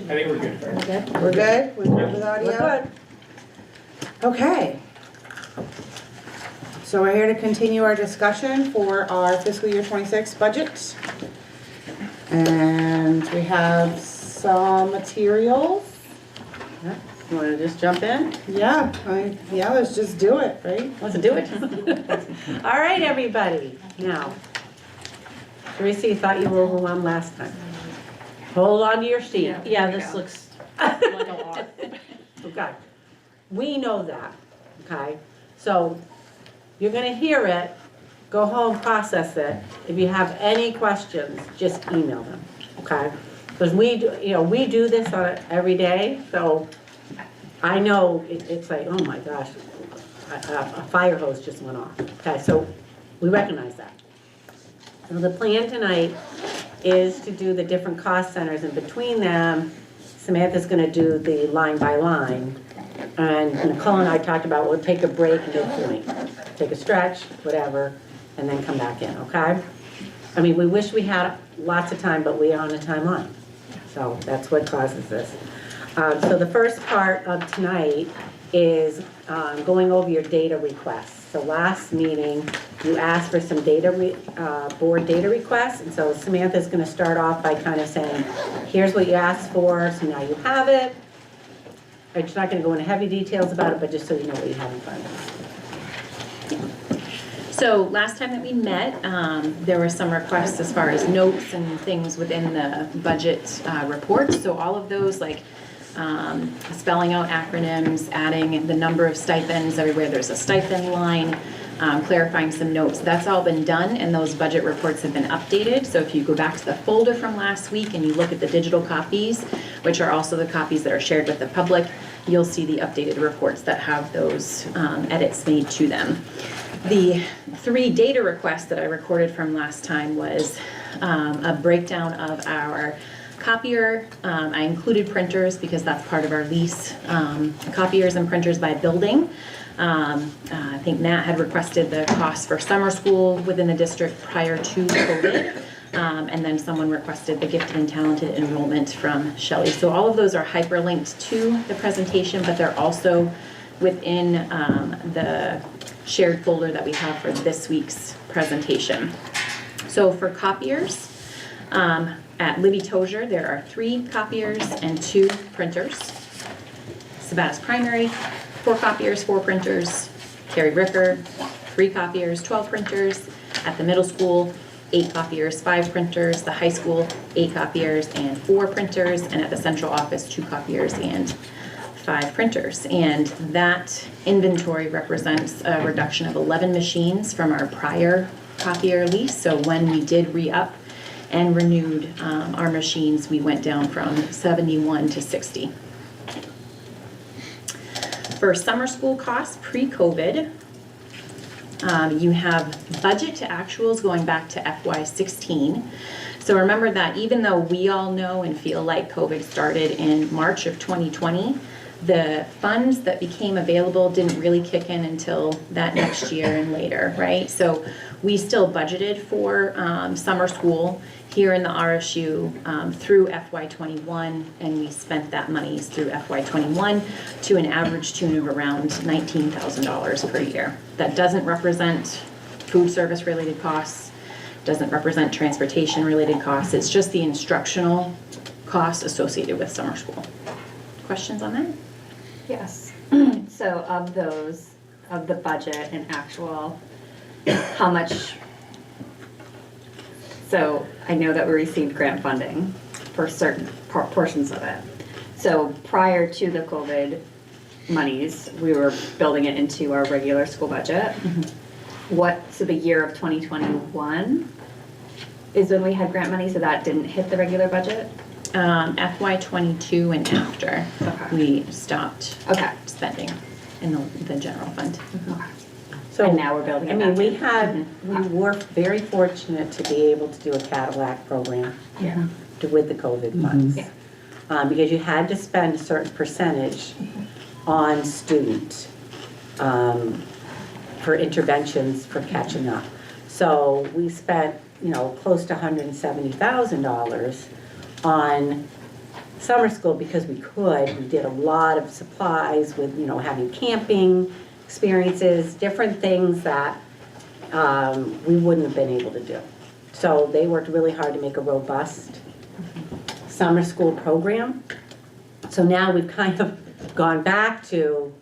think we're good. We're good? We're good with audio? We're good. Okay. So we're here to continue our discussion for our fiscal year 26 budget. And we have some materials. You want to just jump in? Yeah, let's just do it, right? Let's do it. All right, everybody. Now, Teresa, you thought you were overwhelmed last time. Hold on to your seat. Yeah, this looks like a lot. Okay. We know that, okay? So you're gonna hear it, go home, process it. If you have any questions, just email them, okay? Because we do this every day, so I know it's like, oh my gosh, a fire hose just went off. Okay, so we recognize that. So the plan tonight is to do the different cost centers, and between them, Samantha's gonna do the line by line. And Nicole and I talked about, we'll take a break midpoint, take a stretch, whatever, and then come back in, okay? I mean, we wish we had lots of time, but we are on a timeline. So that's what causes this. So the first part of tonight is going over your data requests. So last meeting, you asked for some board data requests, and so Samantha's gonna start off by kind of saying, here's what you asked for, so now you have it. I'm just not gonna go into heavy details about it, but just so you know what you have in front of you. So last time that we met, there were some requests as far as notes and things within the budget report. So all of those, like spelling out acronyms, adding the number of stipends everywhere there's a stipend line, clarifying some notes. That's all been done, and those budget reports have been updated. So if you go back to the folder from last week and you look at the digital copies, which are also the copies that are shared with the public, you'll see the updated reports that have those edits made to them. The 3 data requests that I recorded from last time was a breakdown of our copier. I included printers because that's part of our lease, copiers and printers by building. I think Matt had requested the cost for summer school within the district prior to COVID. And then someone requested the gifted and talented enrollment from Shelley. So all of those are hyperlinked to the presentation, but they're also within the shared folder that we have for this week's presentation. So for copiers, at Libby Tozier, there are 3 copiers and 2 printers. Sabatis Primary, 4 copiers, 4 printers. Carrie Ricker, 3 copiers, 12 printers. At the middle school, 8 copiers, 5 printers. The high school, 8 copiers and 4 printers. And at the central office, 2 copiers and 5 printers. And that inventory represents a reduction of 11 machines from our prior copier lease. So when we did re-up and renewed our machines, we went down from 71 to 60. For summer school costs pre-COVID, you have budget to actuals going back to FY16. So remember that even though we all know and feel like COVID started in March of 2020, the funds that became available didn't really kick in until that next year and later, right? So we still budgeted for summer school here in the RSU through FY21, and we spent that money through FY21 to an average tune of around $19,000 per year. That doesn't represent food service related costs, doesn't represent transportation related costs, it's just the instructional costs associated with summer school. Questions on that? Yes. So of those, of the budget and actual, how much, so I know that we received grant funding for certain portions of it. So prior to the COVID monies, we were building it into our regular school budget. So the year of 2021 is when we had grant money, so that didn't hit the regular budget? FY22 and after, we stopped spending in the general fund. Okay. So And now we're building it I mean, back in. we were very fortunate to be able to do a Cadillac program Yeah. with the COVID funds. Yeah. Because you had to spend a certain percentage on student for interventions for catching up. So we spent, close to $170,000 on summer school because we could. We did a lot of supplies with, having camping experiences, different things that we wouldn't have been able to do. So they worked really hard to make a robust summer school program. So now we've kind of gone back to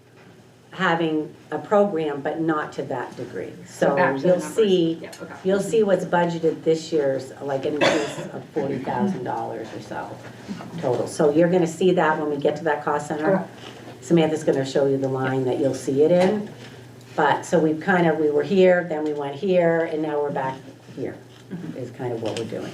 having a program, but not to that degree. So back to the you'll numbers. see, Yeah, okay. you'll see what's budgeted this year's, like an increase of $40,000 or so total. So you're gonna see that when we get to that cost center. Okay. Samantha's gonna show you the line that you'll see it in. But, so we were here, then we went here, and now we're back here, is kind of what we're doing.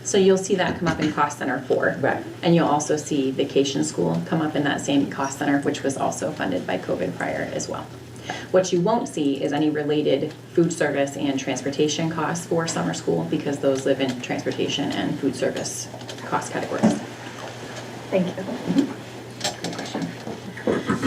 So you'll see that come up in cost center 4. Right. And you'll also see vacation school come up in that same cost center, which was also funded by COVID prior as well. What you won't see is any related food service and transportation costs for summer school because those live in transportation and food service cost categories. Thank you. Good question.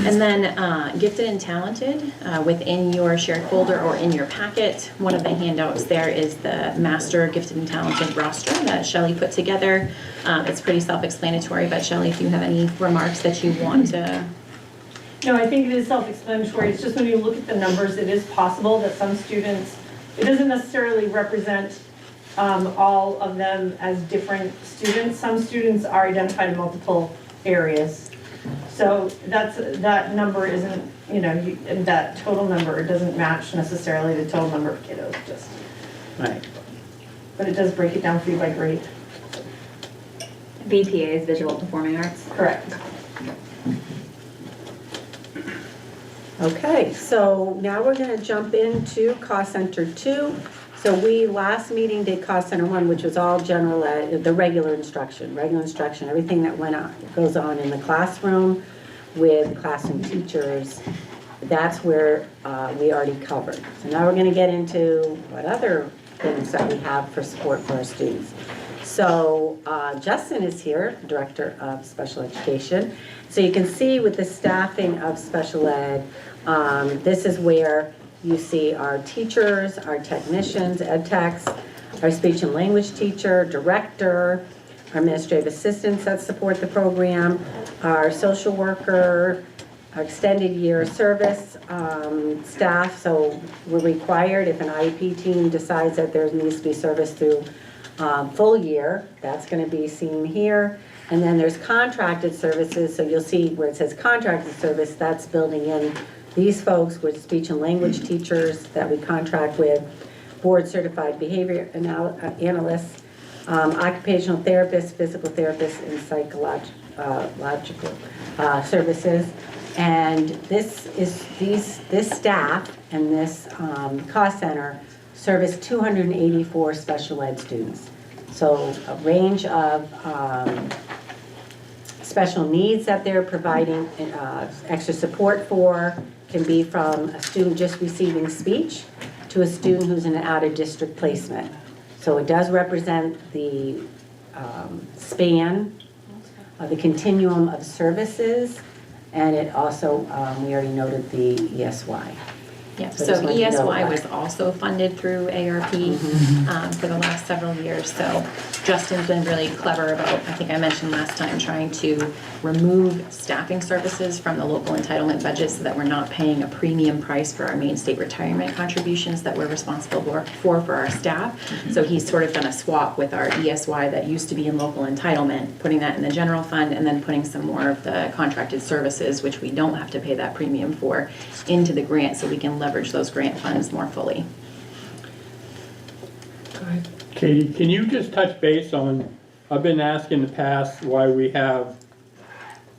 And then gifted and talented, within your shared folder or in your packet, one of the handouts there is the master gifted and talented roster that Shelley put together. It's pretty self-explanatory, but Shelley, if you have any remarks that you want to. No, I think it is self-explanatory. It's just when you look at the numbers, it is possible that some students, it doesn't necessarily represent all of them as different students. Some students are identified in multiple areas. So that number isn't, that total number doesn't match necessarily the total number of kiddos, just. Right. But it does break it down for you by grade. VPA is visual performing arts. Correct. Okay, so now we're gonna jump into cost center 2. So we, last meeting, did cost center 1, which was all general ed, the regular instruction, everything that goes on in the classroom with classroom teachers. That's where we already covered. So now we're gonna get into what other things that we have for support for our students. So Justin is here, Director of Special Education. So you can see with the staffing of special ed, this is where you see our teachers, our technicians, ed techs, our speech and language teacher, director, our administrative assistants that support the program, our social worker, our extended year service staff. So we're required, if an IEP team decides that there needs to be service through full year, that's going to be seen here. And then there's contracted services. So you'll see where it says contracted service, that's building in these folks with speech and language teachers that we contract with, board certified behavior analysts, occupational therapists, physical therapists, and psychological services. And this staff and this cost center service 284 special ed students. So a range of special needs that they're providing extra support for can be from a student just receiving speech to a student who's in an out-of-district placement. So it does represent the span of the continuum of services, and it also, we already noted the ESY. Yeah, So so just wanted to know ESY that. was also funded through ARP for the last several years. So Justin's been really clever about, I think I mentioned last time, trying to remove staffing services from the local entitlement budget so that we're not paying a premium price for our main state retirement contributions that we're responsible for our staff. So he's sort of done a swap with our ESY that used to be in local entitlement, putting that in the general fund and then putting some more of the contracted services, which we don't have to pay that premium for, into the grant so we can leverage those grant funds more fully. Katie, can you just touch base on, I've been asking in the past why we have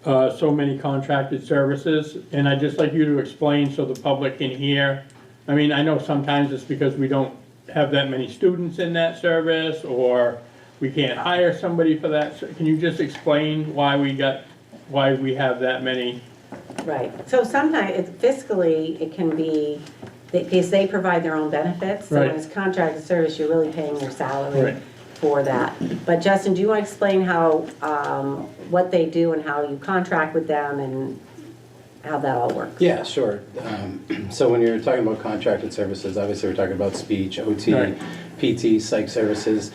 so many contracted services, and I'd just like you to explain so the public can hear. I mean, I know sometimes it's because we don't have that many students in that service, or we can't hire somebody for that. Can you just explain why we have that many? Right, so sometimes fiscally, it can be, because they provide their own benefits. So when Right. it's contracted service, you're really paying their salary Right. for that. But Justin, do you want to explain how, what they do and how you contract with them and how that all works? Yeah, sure. So when you're talking about contracted services, obviously we're talking about speech, OT, Right. PT, psych services.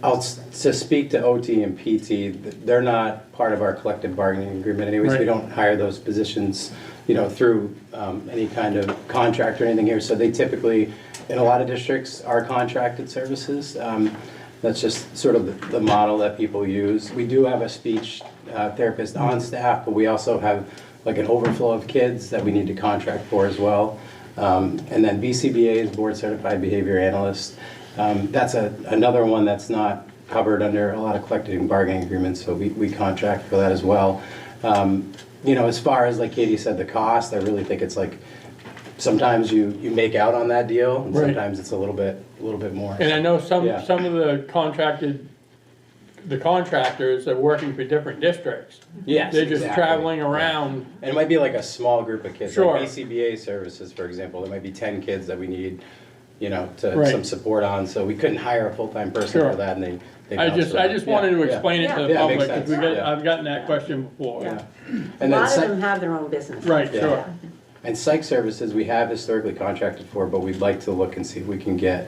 To speak to OT and PT, they're not part of our collective bargaining agreement anyways. We Right. don't hire those positions, through any kind of contract or anything here. So they typically, in a lot of districts, are contracted services. That's just sort of the model that people use. We do have a speech therapist on staff, but we also have like an overflow of kids that we need to contract for as well. And then BCBA is Board Certified Behavior Analyst. That's another one that's not covered under a lot of collective bargaining agreements, so we contract for that as well. As far as, like Katie said, the cost, I really think it's like, sometimes you make out on that deal, and Right. sometimes it's a little bit more. And I know some Yeah. of the contractors are working for different districts. Yes, They're just exactly. traveling around. And it might be like a small group of kids, Sure. like BCBA services, for example, there might be 10 kids that we need, Right. some support on, so we couldn't hire a full-time person Sure. for that, and they I bounced just around. wanted to Yeah, explain it to the Yeah, public, makes because sense. Yeah. I've gotten that question before. Yeah. A And then lot of psych- them have their own business. Right, Yeah. sure. And psych services, we have historically contracted for, but we'd like to look and see if we can get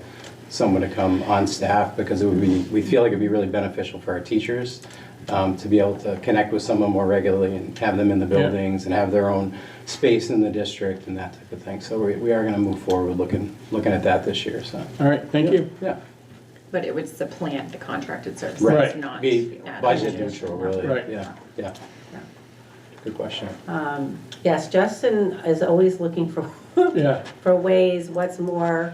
someone to come on staff, because we feel like it'd be really beneficial for our teachers to be able to connect with someone more regularly and have them in the Yeah. buildings and have their own space in the district and that type of thing. So we are gonna move forward looking at that this year, so. All right, thank you. Yeah. But it would supplant the contracted services, Right. not Be add budget additional. neutral, really. Right. Yeah. Good question. Yes, Justin is always looking for, Yeah, for ways, what's more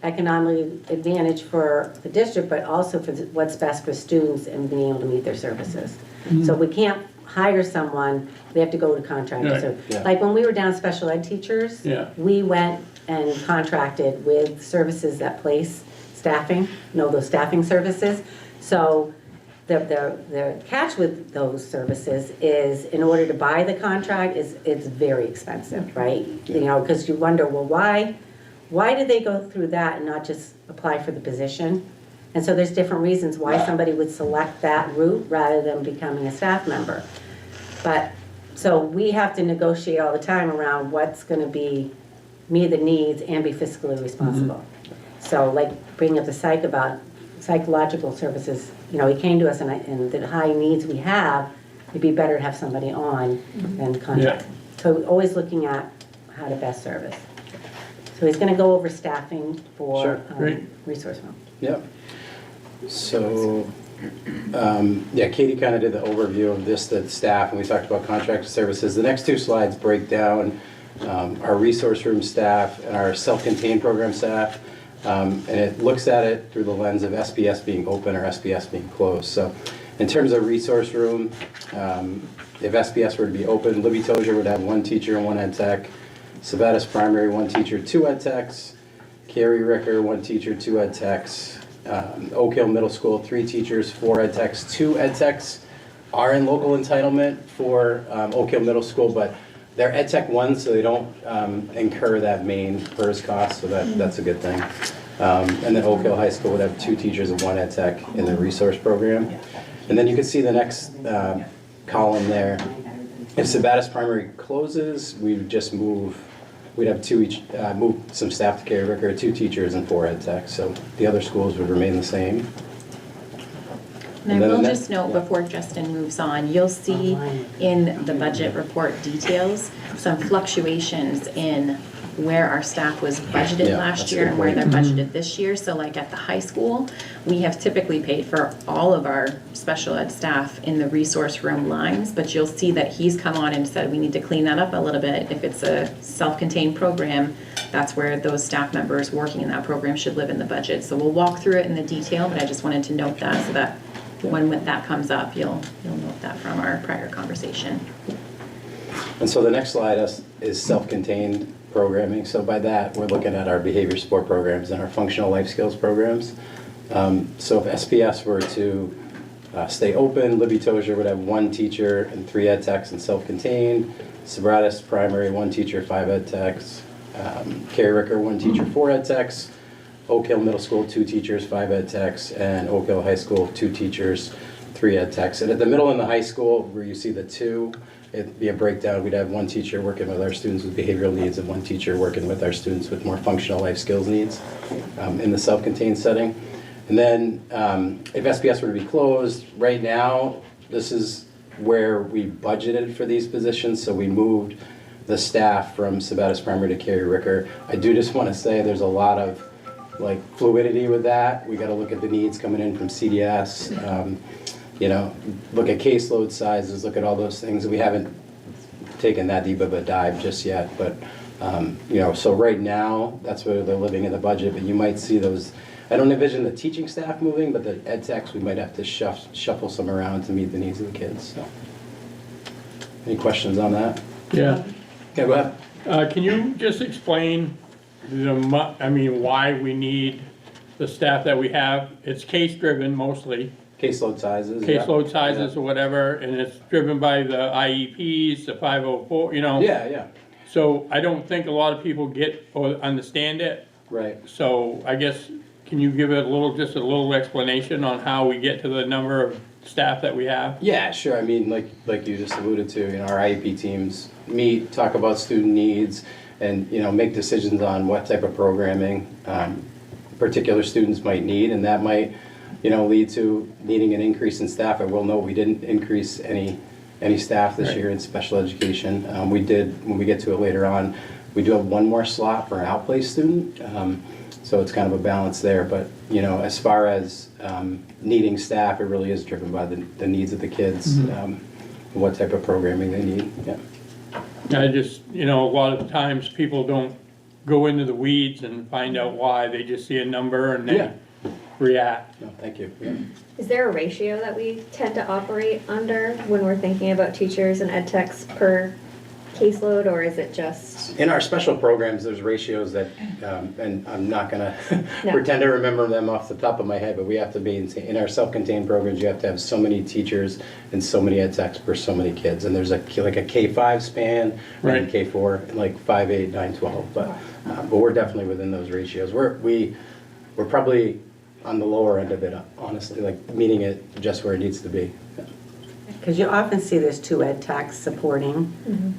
economically advantage for the district, but also for what's best for students and being able to meet their services. So we can't hire someone, we have to go to contractors. Right. So, Yeah. like when we were down special ed teachers, Yeah. we went and contracted with services that place staffing, those staffing services. So the catch with those services is, in order to buy the contract, it's very expensive, right? Because you wonder, well, why did they go through that and not just apply for the position? And so there's different reasons why somebody would select that route rather than becoming a staff member. But, so we have to negotiate all the time around what's gonna be, meet the needs and be fiscally responsible. So like bringing up the psychological services, he came to us and the high needs we have, it'd be better to have somebody on than contract. So always looking at how to best service. So he's gonna go over staffing for Sure. Great. resource room. Yep. So, Katie kind of did the overview of the staff, and we talked about contracted services. The next two slides break down our resource room staff and our self-contained program staff. And it looks at it through the lens of SPS being open or SPS being closed. So in terms of resource room, if SPS were to be open, Libby Tozier would have 1 teacher and 1 ed tech. Sabattis Primary, 1 teacher, 2 ed techs. Carrie Ricker, 1 teacher, 2 ed techs. Oak Hill Middle School, 3 teachers, 4 ed techs. 2 ed techs are in local entitlement for Oak Hill Middle School, but they're ed tech 1, so they don't incur that main PERS cost, so that's a good thing. And then Oak Hill High School would have 2 teachers and 1 ed tech in the resource program. And then you can see the next column there. If Sabattis Primary closes, we would just we'd have 2 each, move some staff to Carrie Ricker, 2 teachers and 4 ed techs. So the other schools would remain the same. And I And then will the just note before Justin moves on, you'll see in the budget report details some fluctuations in where our staff was budgeted Yeah, last that's a year good and where point. they're budgeted this year. So like at the high school, we have typically paid for all of our special ed staff in the resource room lines, but you'll see that he's come on and said we need to clean that up a little bit. If it's a self-contained program, that's where those staff members working in that program should live in the budget. So we'll walk through it in the detail, but I just wanted to note that so that when that comes up, you'll note that from our prior conversation. And so the next slide is self-contained programming. So by that, we're looking at our behavior support programs and our functional life skills programs. So if SPS were to stay open, Libby Tozier would have 1 teacher and 3 ed techs and self-contained. Sabattis Primary, 1 teacher, 5 ed techs. Carrie Ricker, 1 teacher, 4 ed techs. Oak Hill Middle School, 2 teachers, 5 ed techs. And Oak Hill High School, 2 teachers, 3 ed techs. And at the middle in the high school, where you see the 2, it'd be a breakdown. We'd have 1 teacher working with our students with behavioral needs and 1 teacher working with our students with more functional life skills needs in the self-contained setting. And then if SPS were to be closed, right now, this is where we budgeted for these positions, so we moved the staff from Sabattis Primary to Carrie Ricker. I do just want to say there's a lot of like fluidity with that. We got to look at the needs coming in from CDS, you know, look at caseload sizes, look at all those things. We haven't taken that deep of a dive just yet, but you know, so right now, that's where they're living in the budget, but you might see those. I don't envision the teaching staff moving, but the ed techs, we might have to shuffle some around to meet the needs of the kids, so. Any questions on that? Yeah. Okay, go ahead. Can you just explain why we need the staff that we have? It's case-driven mostly, Caseload sizes. yeah. caseload sizes or whatever, and it's driven by the IEPs, the 504, you know? Yeah, yeah, So I don't think a lot of people get or understand it. right. So I guess, can you give it just a little explanation on how we get to the number of staff that we have? Yeah, sure. I mean, like you just alluded to, you know, our IEP teams meet, talk about student needs, and, you know, make decisions on what type of programming particular students might need, and that might, you know, lead to needing an increase in staff. I will note we didn't increase any staff this Right. year in special education. We did, when we get to it later on, we do have one more slot for an outplaced student. So it's kind of a balance there, but, you know, as far as needing staff, it really is driven by the needs of the kids, what type of programming they need, yeah. I just, you know, a lot of times people don't go into the weeds and find out why. They just see a number and Yeah. they react. No, thank you, yeah. Is there a ratio that we tend to operate under when we're thinking about teachers and ed techs per caseload, or is it just? In our special programs, there's ratios that, and I'm not gonna No. pretend to remember them off the top of my head, but we have to be, in our self-contained programs, you have to have so many teachers and so many ed techs per so many kids. And there's like a K-5 span, and Right. K-4, and like 5, 8, 9, 12. But we're definitely within those ratios. We're probably on the lower end of it, honestly, like meeting it just where it needs to be. Because you often see there's 2 ed techs supporting,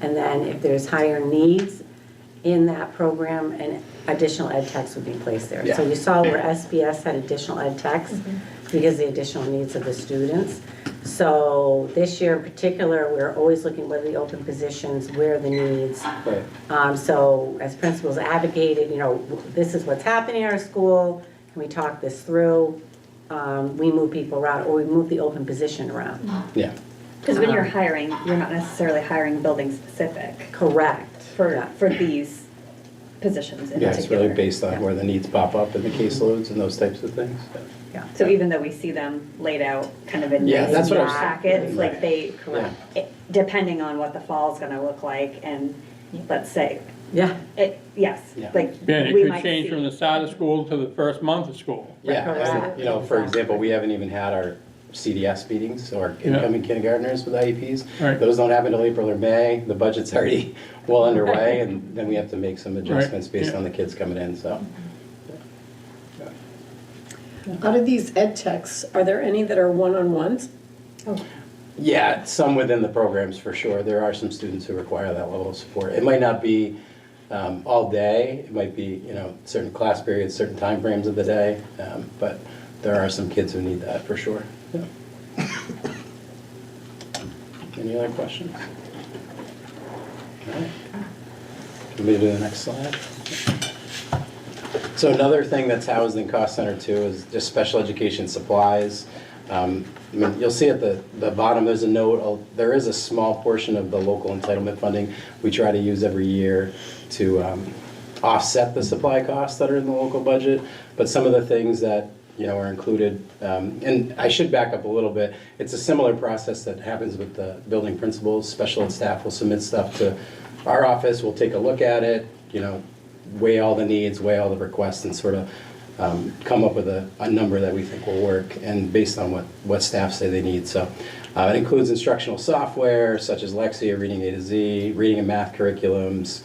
and then if there's higher needs in that program, and additional ed techs would be placed there. So Yeah. you saw where SBS had additional ed techs because of the additional needs of the students. So this year in particular, we're always looking where the open positions, where are the needs. Right. So as principals advocated, you know, this is what's happening in our school, can we talk this through? We move people around, or we move the open position around. Yeah. Because when you're hiring, you're not necessarily hiring building specific Correct. Yeah. for these positions in Yeah, it's particular. really based on where the needs pop up in the caseloads and those types of things. Yeah. So even though we see them laid out kind of in Yeah, nice that's what I was- packets, like they, Correct. depending on what the fall's gonna look like, and let's say, Yeah. yes, Yeah. like Yeah, and we it could might change see. from the start of school to the first month of school. Yeah, Correct. you know, for example, we haven't even had our CDS meetings or Yeah. incoming kindergartners with IEPs. Right. Those don't happen until April or May. The budget's already well underway, and then we have to make some adjustments based Yeah. on the kids coming in, so. Out of these ed techs, are there any that are one-on-ones? Yeah, some within the programs for sure. There are some students who require that level of support. It might not be all day. It might be, you know, certain class periods, certain timeframes of the day. But there are some kids who need that for sure. Yeah. Any other questions? All right. Can we do the next slide? So another thing that's housed in cost center two is just special education supplies. I mean, you'll see at the bottom, there's a note, there is a small portion of the local entitlement funding we try to use every year to offset the supply costs that are in the local budget. But some of the things that, you know, are included, and I should back up a little bit, it's a similar process that happens with the building principals. Special ed staff will submit stuff to our office, we'll take a look at it, you know, weigh all the needs, weigh all the requests, and sort of come up with a number that we think will work, and based on what staff say they need. So it includes instructional software such as Lexia, Reading A to Z, reading and math curriculums,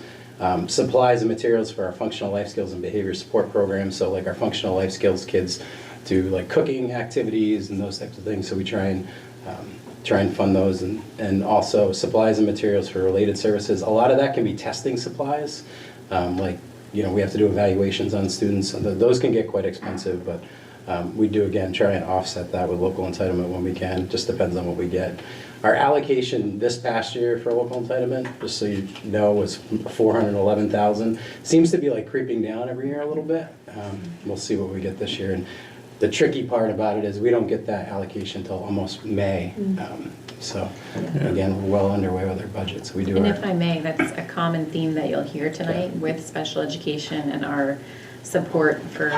supplies and materials for our functional life skills and behavior support programs. So like our functional life skills kids do like cooking activities and those types of things. So we try and fund those, and also supplies and materials for related services. A lot of that can be testing supplies, like, you know, we have to do evaluations on students, and those can get quite expensive, but We do, again, try and offset that with local entitlement when we can, just depends on what we get. Our allocation this past year for local entitlement, just so you know, was 411,000. Seems to be like creeping down every year a little bit. We'll see what we get this year. And the tricky part about it is we don't get that allocation until almost May. So again, we're well underway with our budget, so we do And our. if I may, that's a common theme that you'll hear tonight with special education and our support for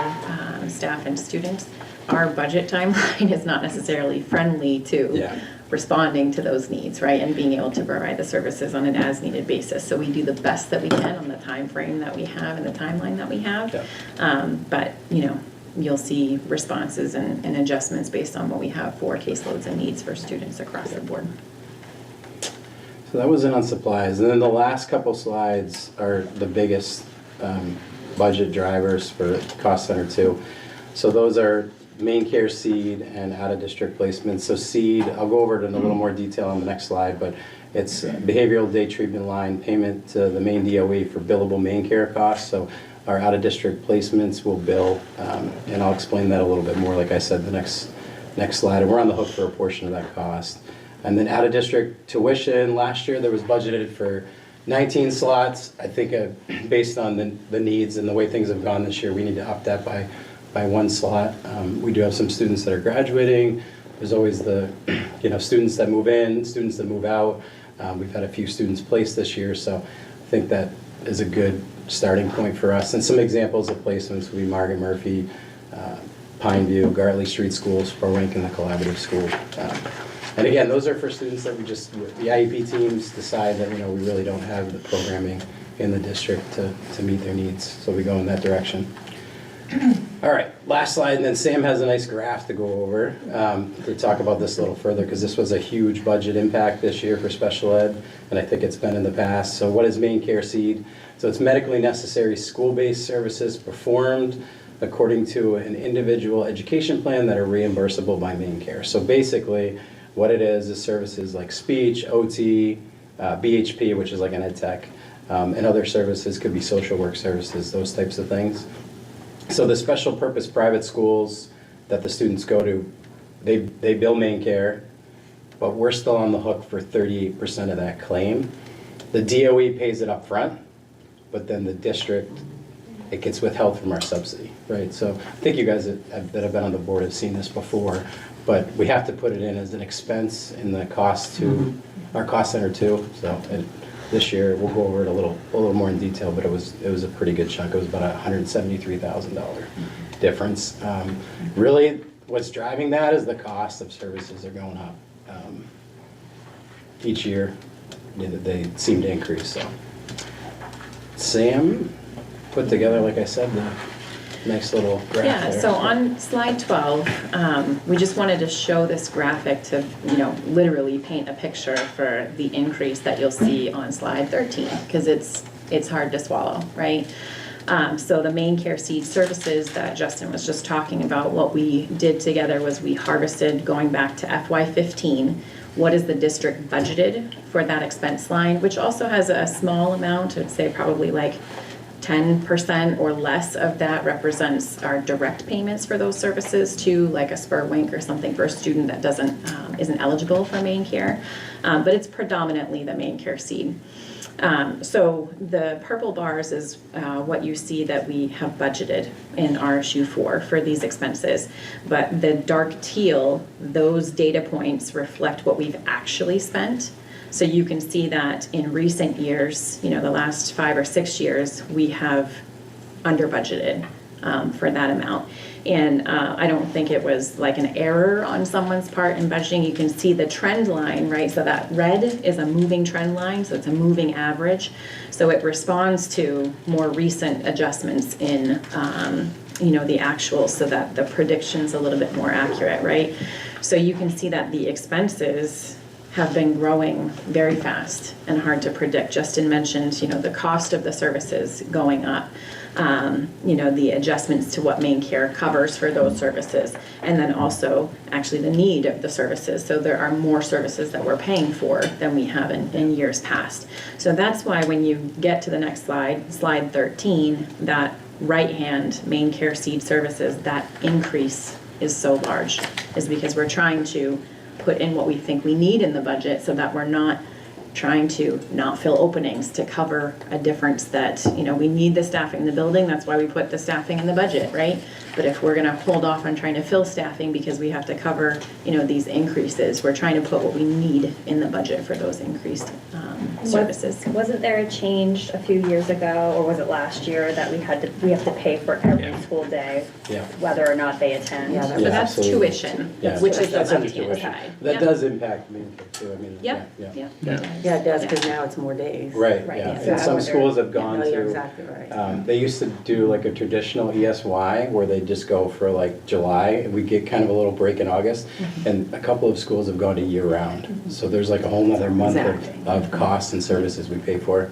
staff and students. Our budget timeline is not necessarily friendly to Yeah. responding to those needs, right? And being able to provide the services on an as-needed basis. So we do the best that we can on the time frame that we have and the timeline that we have. But, you know, you'll see responses and adjustments based on what we have for caseloads and needs for students across the board. So that was it on supplies. And then the last couple slides are the biggest budget drivers for Cost Center 2. So those are main care seed and out-of-district placements. So seed, I'll go over it in a little more detail on the next slide, but it's behavioral day treatment line payment to the main DOE for billable main care costs. So our out-of-district placements will bill, and I'll explain that a little bit more, like I said, the next slide. And we're on the hook for a portion of that cost. And then out-of-district tuition, last year there was budgeted for 19 slots. I think based on the needs and the way things have gone this year, we need to up that by one slot. We do have some students that are graduating. There's always the students that move in, students that move out. We've had a few students placed this year, so I think that is a good starting point for us. And some examples of placements would be Margaret Murphy, Pineview, Gartley Street Schools, Spurwink, and the Collaborative School. And again, those are for students that the IEP teams decide that we really don't have the programming in the district to meet their needs, so we go in that direction. All right, last slide, and then Sam has a nice graph to go over to talk about this a little further, because this was a huge budget impact this year for special ed, and I think it's been in the past. So what is main care seed? So it's medically necessary school-based services performed according to an individual education plan that are reimbursable by main care. So basically, what it is services like speech, OT, BHP, which is like an ed tech, and other services, could be social work services, those types of things. So the special purpose private schools that the students go to, they bill main care, but we're still on the hook for 38% of that claim. The DOE pays it up front, but then the district, it gets withheld from our subsidy, right? So I think you guys that have been on the board have seen this before, but we have to put it in as an expense in the cost to our Cost Center 2. So this year, we'll go over it a little more in detail, but it was a pretty good chunk. It was about a $173,000 difference. Really, what's driving that is the cost of services are going up. Each year, they seem to increase, so. Sam put together, like I said, the nice little graph Yeah, there. so on slide 12, we just wanted to show this graphic to, literally paint a picture for the increase that you'll see on slide 13, because it's hard to swallow, right? So the main care seed services that Justin was just talking about, what we did together was we harvested, going back to FY15, what is the district budgeted for that expense line, which also has a small amount, I'd say probably like 10% or less of that represents our direct payments for those services to like a Spurwink or something for a student that isn't eligible for main care, but it's predominantly the main care seed. So the purple bars is what you see that we have budgeted in RSU for these expenses. But the dark teal, those data points reflect what we've actually spent. So you can see that in recent years, the last 5 or 6 years, we have under budgeted for that amount. And I don't think it was like an error on someone's part in budgeting. You can see the trend line, right? So that red is a moving trend line, so it's a moving average. So it responds to more recent adjustments in, the actuals, so that the prediction's a little bit more accurate, right? So you can see that the expenses have been growing very fast and hard to predict. Justin mentioned, the cost of the services going up. The adjustments to what main care covers for those services, and then also actually the need of the services. So there are more services that we're paying for than we have in years past. So that's why when you get to the next slide, slide 13, that right-hand main care seed services, that increase is so large, is because we're trying to put in what we think we need in the budget so that we're not trying to not fill openings to cover a difference that, you know, we need the staffing in the building, that's why we put the staffing in the budget, right? But if we're gonna hold off on trying to fill staffing because we have to cover, you know, these increases, we're trying to put what we need in the budget for those increased services. Wasn't there a change a few years ago, or was it last year, that we have to pay for every school day, Yeah. whether or not they attend? Yeah, So that's absolutely. tuition, Yeah, which is the that's under left-hand tuition. side. That Yep. does impact me too, I mean, yeah, Yep, yeah. yep. Yeah, it does, because now it's more days. Right, Right, yeah, yeah. So and I some wonder- schools have gone No, you're to, exactly right. they used to do like a traditional ESY where they just go for like July, and we get kind of a little break in August, and a couple of schools have gone to year-round. So there's like a whole nother month Exactly. of costs and services we pay for.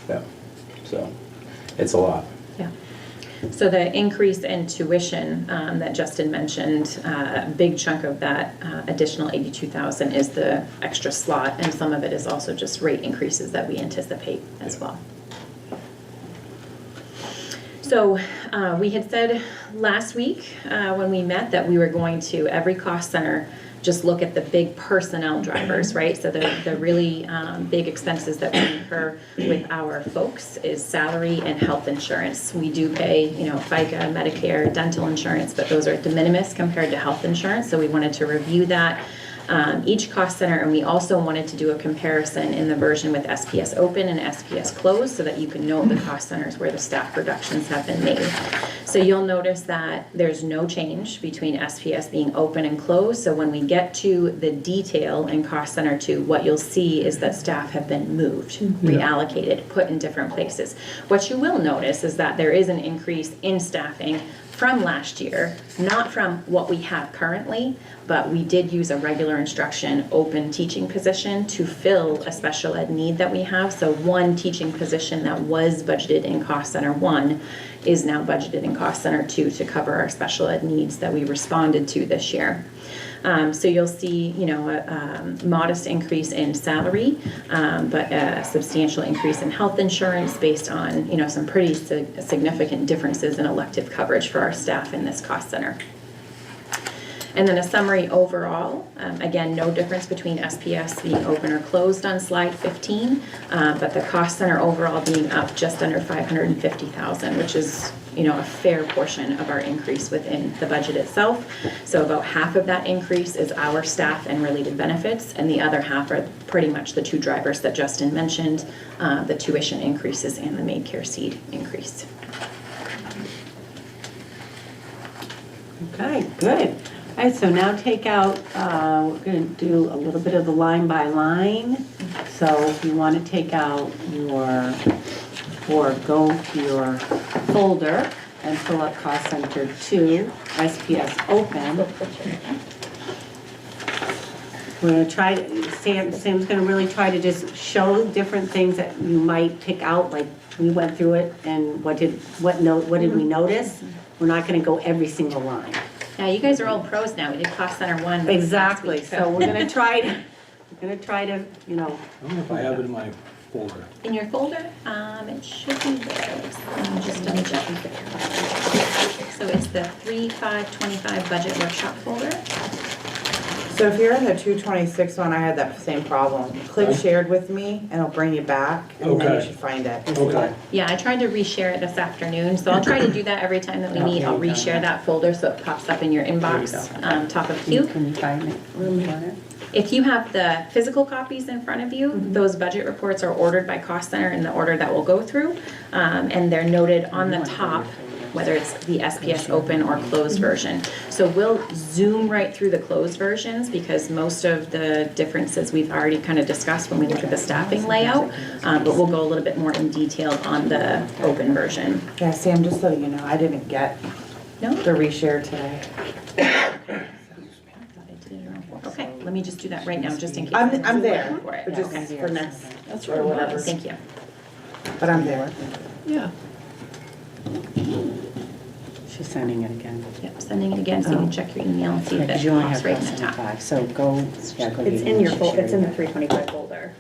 Yeah, so it's a lot. Yeah. So the increase in tuition that Justin mentioned, a big chunk of that additional 82,000 is the extra slot, and some of it is also just rate increases that we anticipate as well. So we had said last week when we met that we were going to, every cost center, just look at the big personnel drivers, right? So the really big expenses that we incur with our folks is salary and health insurance. We do pay, you know, FICA, Medicare, dental insurance, but those are de minimis compared to health insurance. So we wanted to review that. Each cost center, and we also wanted to do a comparison in the version with SPS Open and SPS Closed so that you can know the cost centers where the staff reductions have been made. So you'll notice that there's no change between SPS being open and closed. So when we get to the detail in cost center 2, what you'll see is that staff have been moved, reallocated, put in different places. What you will notice is that there is an increase in staffing from last year, not from what we have currently, but we did use a regular instruction open teaching position to fill a special ed need that we have. So one teaching position that was budgeted in cost center 1 is now budgeted in cost center 2 to cover our special ed needs that we responded to this year. So you'll see, you know, a modest increase in salary, but a substantial increase in health insurance based on, you know, some pretty significant differences in elective coverage for our staff in this cost center. And then a summary overall, again, no difference between SPS being open or closed on slide 15, but the cost center overall being up just under 550,000, which is, you know, a fair portion of our increase within the budget itself. So about half of that increase is our staff and related benefits, and the other half are pretty much the two drivers that Justin mentioned, the tuition increases and the maid care seed increase. Okay, good. All right, so now take out, we're going to do a little bit of the line by line. So if you want to take out your, or go to your folder and pull up cost center 2, SPS open. We're going to try, Sam's going to really try to just show different things that you might pick out, like we went through it and what did we notice? We're not going to go every single line. Yeah, you guys are all pros now. We did cost center 1 last Exactly, week, so we're gonna try to, you know, I don't know if I have it in my folder. in your folder, it should be there. Let me just double check. So it's the 3/5/25 budget workshop folder. So if you're in the 226 one, I had that same problem. Click Okay. shared with me and it'll bring you back and then you Okay. should find it. Okay. Yeah, I tried to reshare it this afternoon, so I'll try to do that every time that we meet. I'll reshare that folder so it pops up in your inbox, top of queue. can you find it? If you have the physical copies in front of you, those budget reports are ordered by cost center in the order that we'll go through. And they're noted on the top, whether it's the SPS open or closed version. So we'll zoom right through the closed versions because most of the differences we've already kind of discussed when we look at the staffing layout. But we'll go a little bit more in detail on the open version. Yeah, Sam, just so you know, I didn't get No? the reshare today. Okay, let me just do that right now, just in case. I'm there, For it. but just Okay. for next, That's or whatever, Thank you. but I'm there. Yeah. She's sending it again. Yep, sending it again so you can check your email and see if Because it you only pops have right in cost the top. center 5, so go, yeah, go. It's to in your share folder, it's in the it. 325 folder.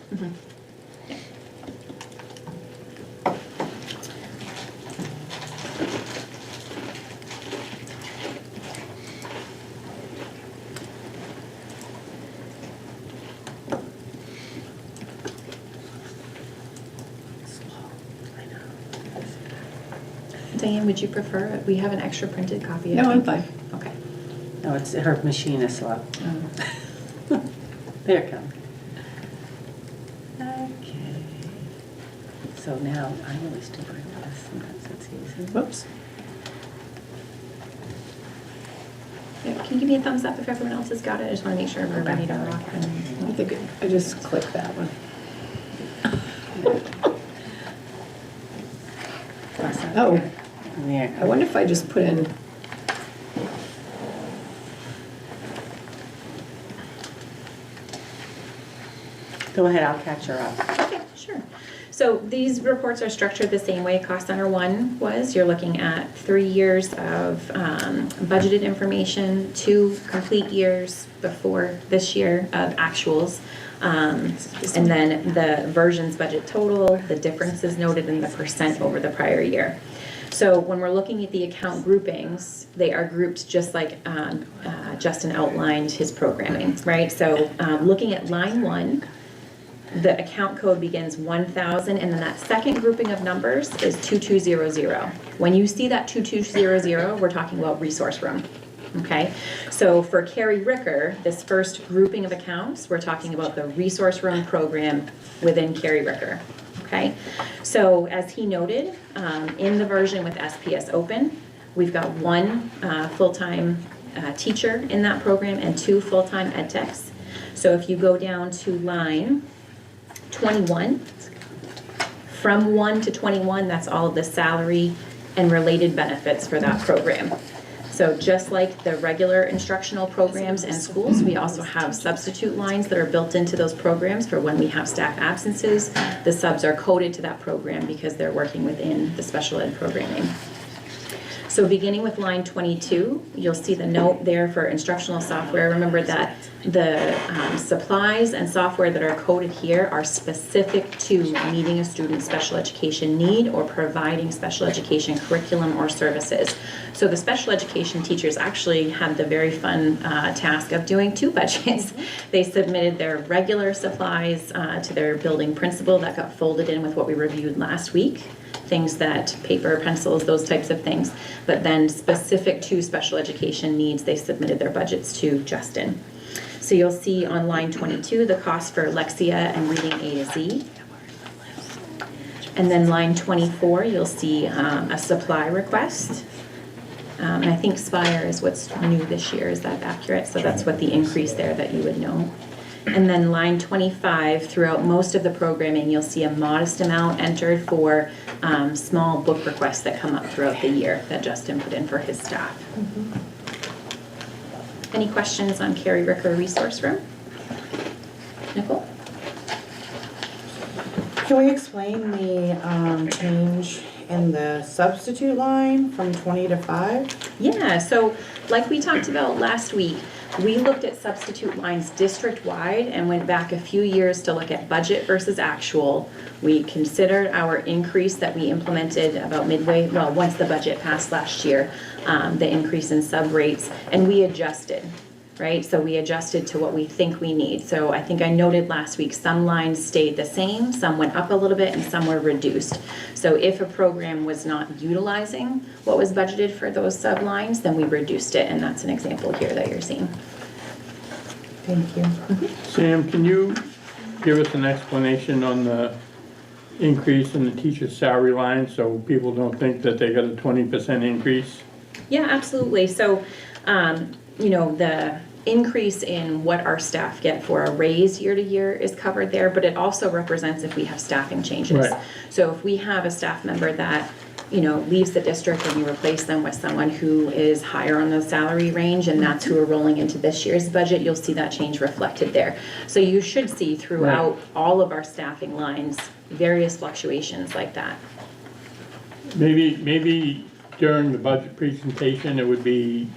Sam, would you prefer, we have an extra printed copy. I No, I'm think. fine. Okay. No, it's, her machine is slow. There it comes. Okay. So now, I always do bring this, sometimes it's easy. Whoops. Yeah, can you give me a thumbs up if everyone else has got it? I just want to make sure we're ready to rock. I think I just clicked that one. Oh, There. I wonder if I just put in, Go ahead, I'll catch her up. Okay, sure. So these reports are structured the same way Cost Center 1 was. You're looking at 3 years of budgeted information, 2 complete years before this year of actuals. And then the versions budget total, the differences noted in the percent over the prior year. So when we're looking at the account groupings, they are grouped just like Justin outlined his programming, right? So looking at line 1, the account code begins 1,000, and then that second grouping of numbers is 2200. When you see that 2200, we're talking about resource room, okay? So for Carrie Ricker, this first grouping of accounts, we're talking about the resource room program within Carrie Ricker, okay? So as he noted, in the version with SPS Open, we've got 1 full-time teacher in that program and 2 full-time ed techs. So if you go down to line 21, from 1 to 21, that's all of the salary and related benefits for that program. So just like the regular instructional programs and schools, we also have substitute lines that are built into those programs for when we have staff absences. The subs are coded to that program because they're working within the special ed programming. So beginning with line 22, you'll see the note there for instructional software. Remember that the supplies and software that are coded here are specific to meeting a student's special education need or providing special education curriculum or services. So the special education teachers actually had the very fun task of doing 2 budgets. They submitted their regular supplies to their building principal that got folded in with what we reviewed last week. Things that, paper, pencils, those types of things. But then specific to special education needs, they submitted their budgets to Justin. So you'll see on line 22, the cost for Lexia and reading A to Z. And then line 24, you'll see a supply request. And I think Spire is what's new this year, is that accurate? So that's what the increase there that you would know. And then line 25, throughout most of the programming, you'll see a modest amount entered for small book requests that come up throughout the year that Justin put in for his staff. Any questions on Carrie Ricker Resource Room? Nicole? Can we explain the change in the substitute line from 20 to 5? Yeah, so like we talked about last week, we looked at substitute lines district-wide and went back a few years to look at budget versus actual. We considered our increase that we implemented about midway, well, once the budget passed last year, the increase in sub rates, and we adjusted, right? So we adjusted to what we think we need. So I think I noted last week, some lines stayed the same, some went up a little bit, and some were reduced. So if a program was not utilizing what was budgeted for those sub lines, then we reduced it, and that's an example here that you're seeing. Thank you. Sam, can you give us an explanation on the increase in the teacher's salary line so people don't think that they got a 20% increase? Yeah, absolutely. So, you know, the increase in what our staff get for a raise year to year is covered there, but it also represents if we have staffing changes. Right. So if we have a staff member that, you know, leaves the district and we replace them with someone who is higher on the salary range, and that's who we're rolling into this year's budget, you'll see that change reflected there. So you should see throughout all of our staffing lines, various fluctuations like that. Maybe during the budget presentation, it would be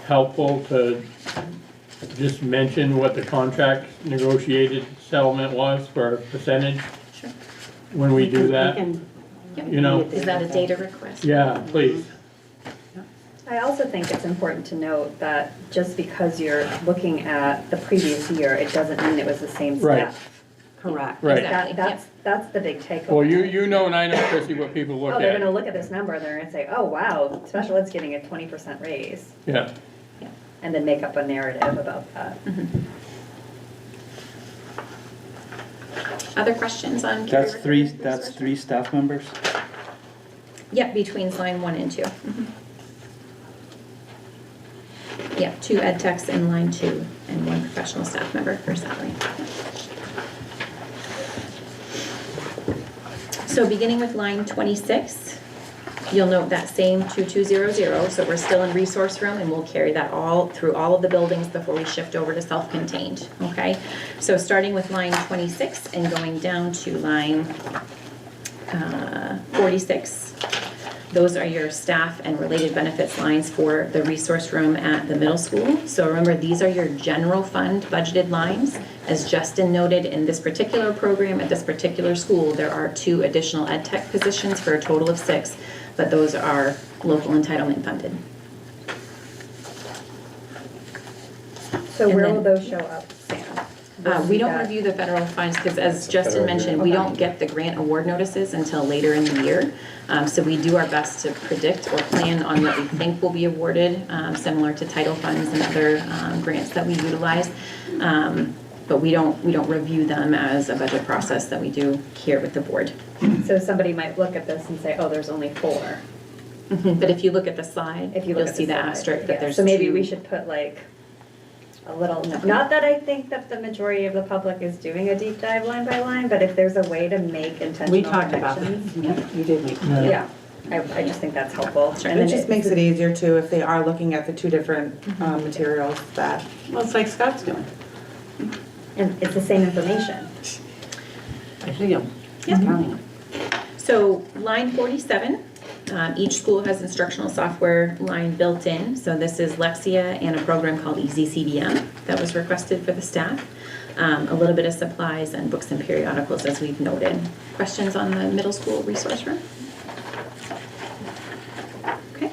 helpful to just mention what the contract negotiated settlement was for percentage Sure. when we do that. You know, Is that a data request? yeah, please. I also think it's important to note that just because you're looking at the previous year, it doesn't mean it was the same Right. staff Correct. Right. Exactly. That's the big takeaway. Well, you know and I know, Chrissy, what people look Oh, they're at. gonna look at this number, they're gonna say, oh, wow, special ed's getting a 20% raise, Yeah. and then make up a narrative about that. Other questions on? That's carryover three, resource? that's 3 staff members? Yep, between line 1 and 2. Yeah, 2 ed techs in line 2 and 1 professional staff member for salary. So beginning with line 26, you'll note that same 2200, so we're still in resource room and we'll carry that all through all of the buildings before we shift over to self-contained, okay? So starting with line 26 and going down to line 46, those are your staff and related benefits lines for the resource room at the middle school. So remember, these are your general fund budgeted lines. As Justin noted, in this particular program at this particular school, there are 2 additional ed tech positions for a total of 6, but those are local entitlement funded. So And where then- will those show up, Sam? We don't review the federal funds because as Justin Federal mentioned, grant. we don't get the grant award notices until later in the year. So we do our best to predict or plan on what we think will be awarded, similar to title funds and other grants that we utilize. But we don't review them as a budget process that we do here with the board. So somebody might look at this and say, oh, there's only 4. But if you look at the slide, If you you'll look at see the slide. asterisk Yeah, that there's so maybe 2. we should put like a little, not that I think that the majority of the public is doing a deep dive line by line, but if there's a way to make intentional We talked about that. connections. You did make. Yeah, I just think that's helpful. And It then just makes it easier too, if they are looking at the 2 different materials that. Well, it's like Scott's doing. And it's the same information. I see him. Yeah. Counting. So line 47, each school has instructional software line built in. So this is Lexia and a program called EasyCBM that was requested for the staff. A little bit of supplies and books and periodicals as we've noted. Questions on the middle school resource room? Okay.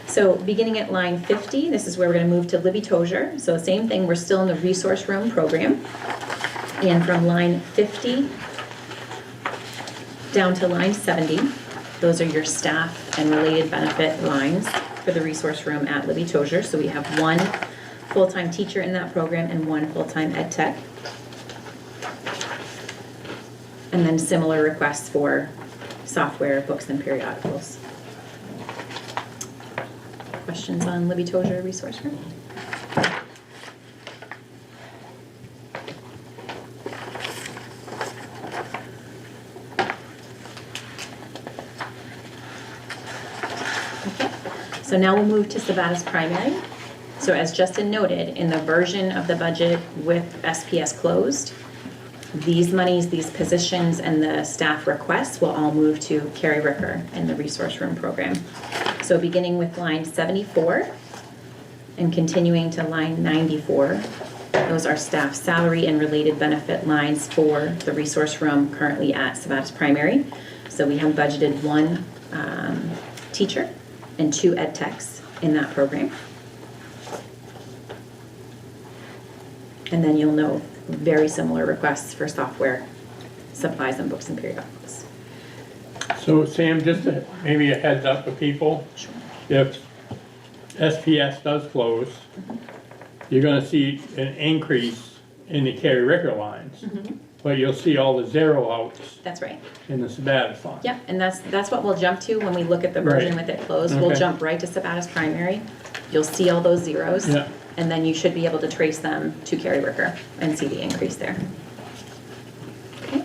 So beginning at line 50, this is where we're going to move to Libby Tozier. So same thing, we're still in the resource room program. And from line 50 down to line 70, those are your staff and related benefit lines for the resource room at Libby Tozier. So we have 1 full-time teacher in that program and 1 full-time ed tech. And then similar requests for software, books, and periodicals. Questions on Libby Tozier resource room? Okay, so now we'll move to Sabatis Primary. So as Justin noted, in the version of the budget with SPS closed, these monies, these positions, and the staff requests will all move to Carrie Ricker in the resource room program. So beginning with line 74 and continuing to line 94, those are staff salary and related benefit lines for the resource room currently at Sabatis Primary. So we have budgeted 1 teacher and 2 ed techs in that program. And then you'll know very similar requests for software, supplies, and books and periodicals. So Sam, just maybe a heads up for people, if SPS does close, you're gonna see an increase in the Carrie Ricker lines, but you'll see all the zero outs That's right. in the Sabatis fund. Yep, and that's what we'll jump to when we look at the version Right. with it closed. We'll Okay. jump right to Sabatis Primary. You'll see all those zeros. Yeah. And then you should be able to trace them to Carrie Ricker and see the increase there. Okay.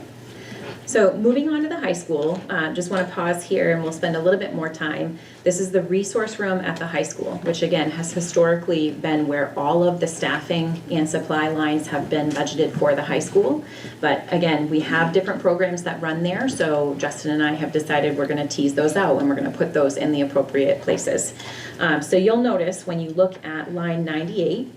So moving on to the high school, just want to pause here and we'll spend a little bit more time. This is the resource room at the high school, which again has historically been where all of the staffing and supply lines have been budgeted for the high school. But again, we have different programs that run there, so Justin and I have decided we're going to tease those out and we're going to put those in the appropriate places. So you'll notice when you look at line 98,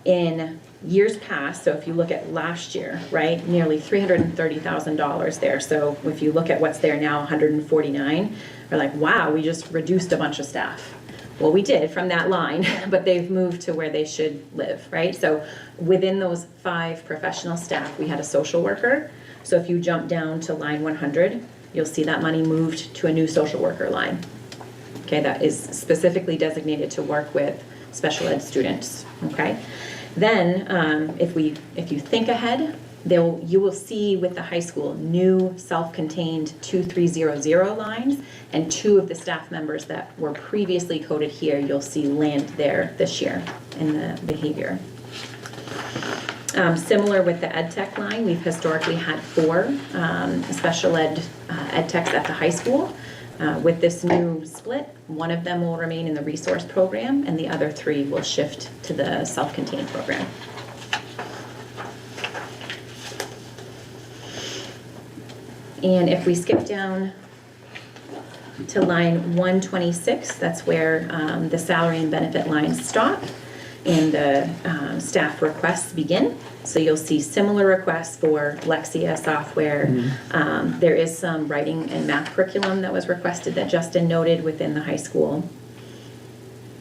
in years past, so if you look at last year, right, nearly $330,000 there. So if you look at what's there now, 149, we're like, wow, we just reduced a bunch of staff. well, we did from that line, but they've moved to where they should live, right? So within those 5 professional staff, we had a social worker. So if you jump down to line 100, you'll see that money moved to a new social worker line. Okay, that is specifically designated to work with special ed students, okay? Then, if you think ahead, you will see with the high school new self-contained 2300 lines, and 2 of the staff members that were previously coded here, you'll see land there this year in the behavior. Similar with the ed tech line, we've historically had 4 special ed techs at the high school. With this new split, 1 of them will remain in the resource program, and the other 3 will shift to the self-contained program. And if we skip down to line 126, that's where the salary and benefit lines stop and the staff requests begin. So you'll see similar requests for Lexia software. There is some writing and math curriculum that was requested that Justin noted within the high school.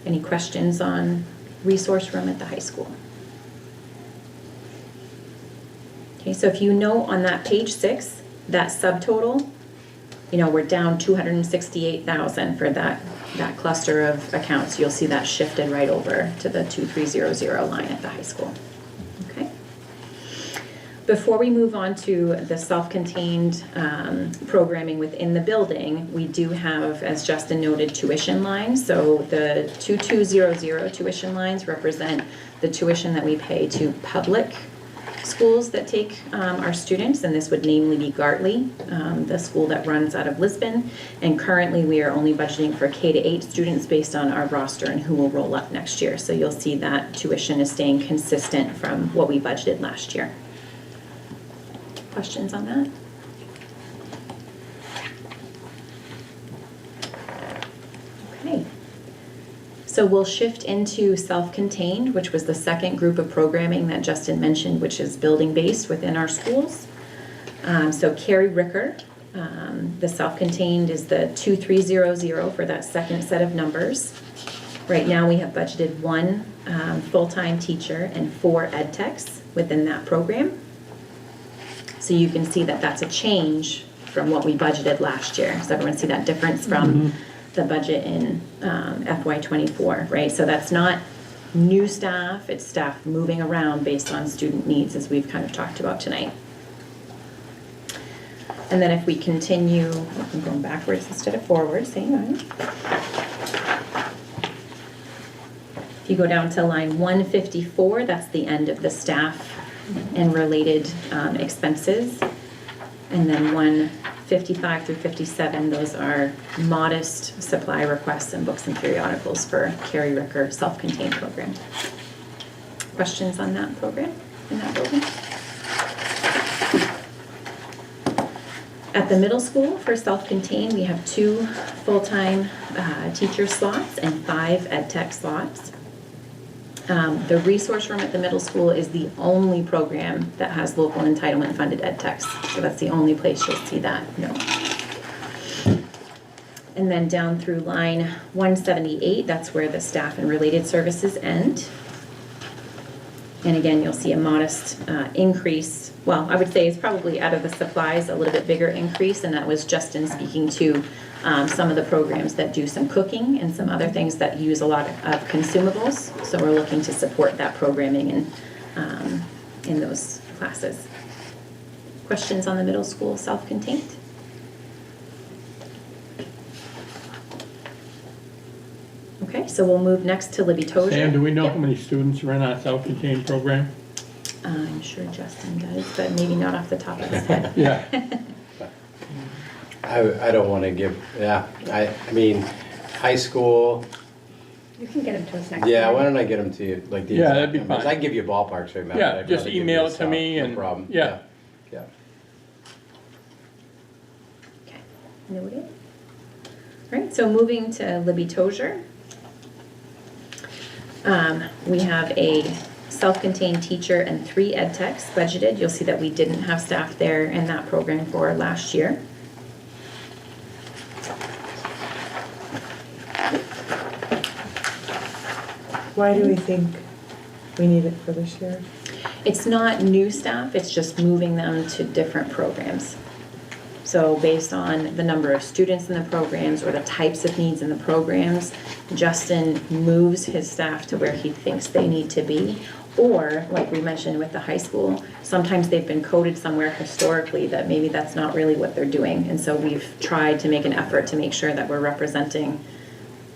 Any questions on resource room at the high school? Okay, so if you note on that page 6, that subtotal, we're down 268,000 for that cluster of accounts. You'll see that shifted right over to the 2300 line at the high school. Okay. Before we move on to the self-contained programming within the building, we do have, as Justin noted, tuition lines. So the 2200 tuition lines represent the tuition that we pay to public schools that take our students, and this would namely be Gartley, the school that runs out of Lisbon. And currently we are only budgeting for K-8 students based on our roster and who will roll up next year. So you'll see that tuition is staying consistent from what we budgeted last year. Questions on that? Okay. So we'll shift into self-contained, which was the second group of programming that Justin mentioned, which is building-based within our schools. So Carrie Ricker, the self-contained is the 2300 for that second set of numbers. Right now we have budgeted 1 full-time teacher and 4 ed techs within that program. So you can see that that's a change from what we budgeted last year. Does everyone see that difference from the budget in FY24, right? So that's not new staff, it's staff moving around based on student needs, as we've kind of talked about tonight. And then if we continue, I'm going backwards instead of forwards, hang on. If you go down to line 154, that's the end of the staff and related expenses. And then 155 through 57, those are modest supply requests and books and periodicals for Carrie Ricker self-contained program. Questions on that program in that building? At the middle school for self-contained, we have 2 full-time teacher slots and 5 ed tech slots. The resource room at the middle school is the only program that has local entitlement funded ed techs. So that's the only place you'll see that note. And then down through line 178, that's where the staff and related services end. And again, you'll see a modest increase. Well, I would say it's probably out of the supplies a little bit bigger increase, and that was Justin speaking to some of the programs that do some cooking and some other things that use a lot of consumables. So we're looking to support that programming in those classes. Questions on the middle school self-contained? Okay, so we'll move next to Libby Tozier. Sam, do we know Yep. how many students are in our self-contained program? I'm sure Justin does, but maybe not off the top of his head. Yeah. I don't want to give, I mean, high school, You can get them to us next yeah, time. why don't I get them to you, like the Yeah, exact that'd be numbers? fine. I can give you ballparks right now. but Yeah, I'd just rather give email you it to stuff, me no and- problem. yeah. Yeah. Okay, noted. All right, so moving to Libby Tozier. We have a self-contained teacher and 3 ed techs budgeted. You'll see that we didn't have staff there in that program for last year. Why do we think we need it for this year? It's not new staff, it's just moving them to different programs. So based on the number of students in the programs or the types of needs in the programs, Justin moves his staff to where he thinks they need to be. Or, like we mentioned with the high school, sometimes they've been coded somewhere historically that maybe that's not really what they're doing. And so we've tried to make an effort to make sure that we're representing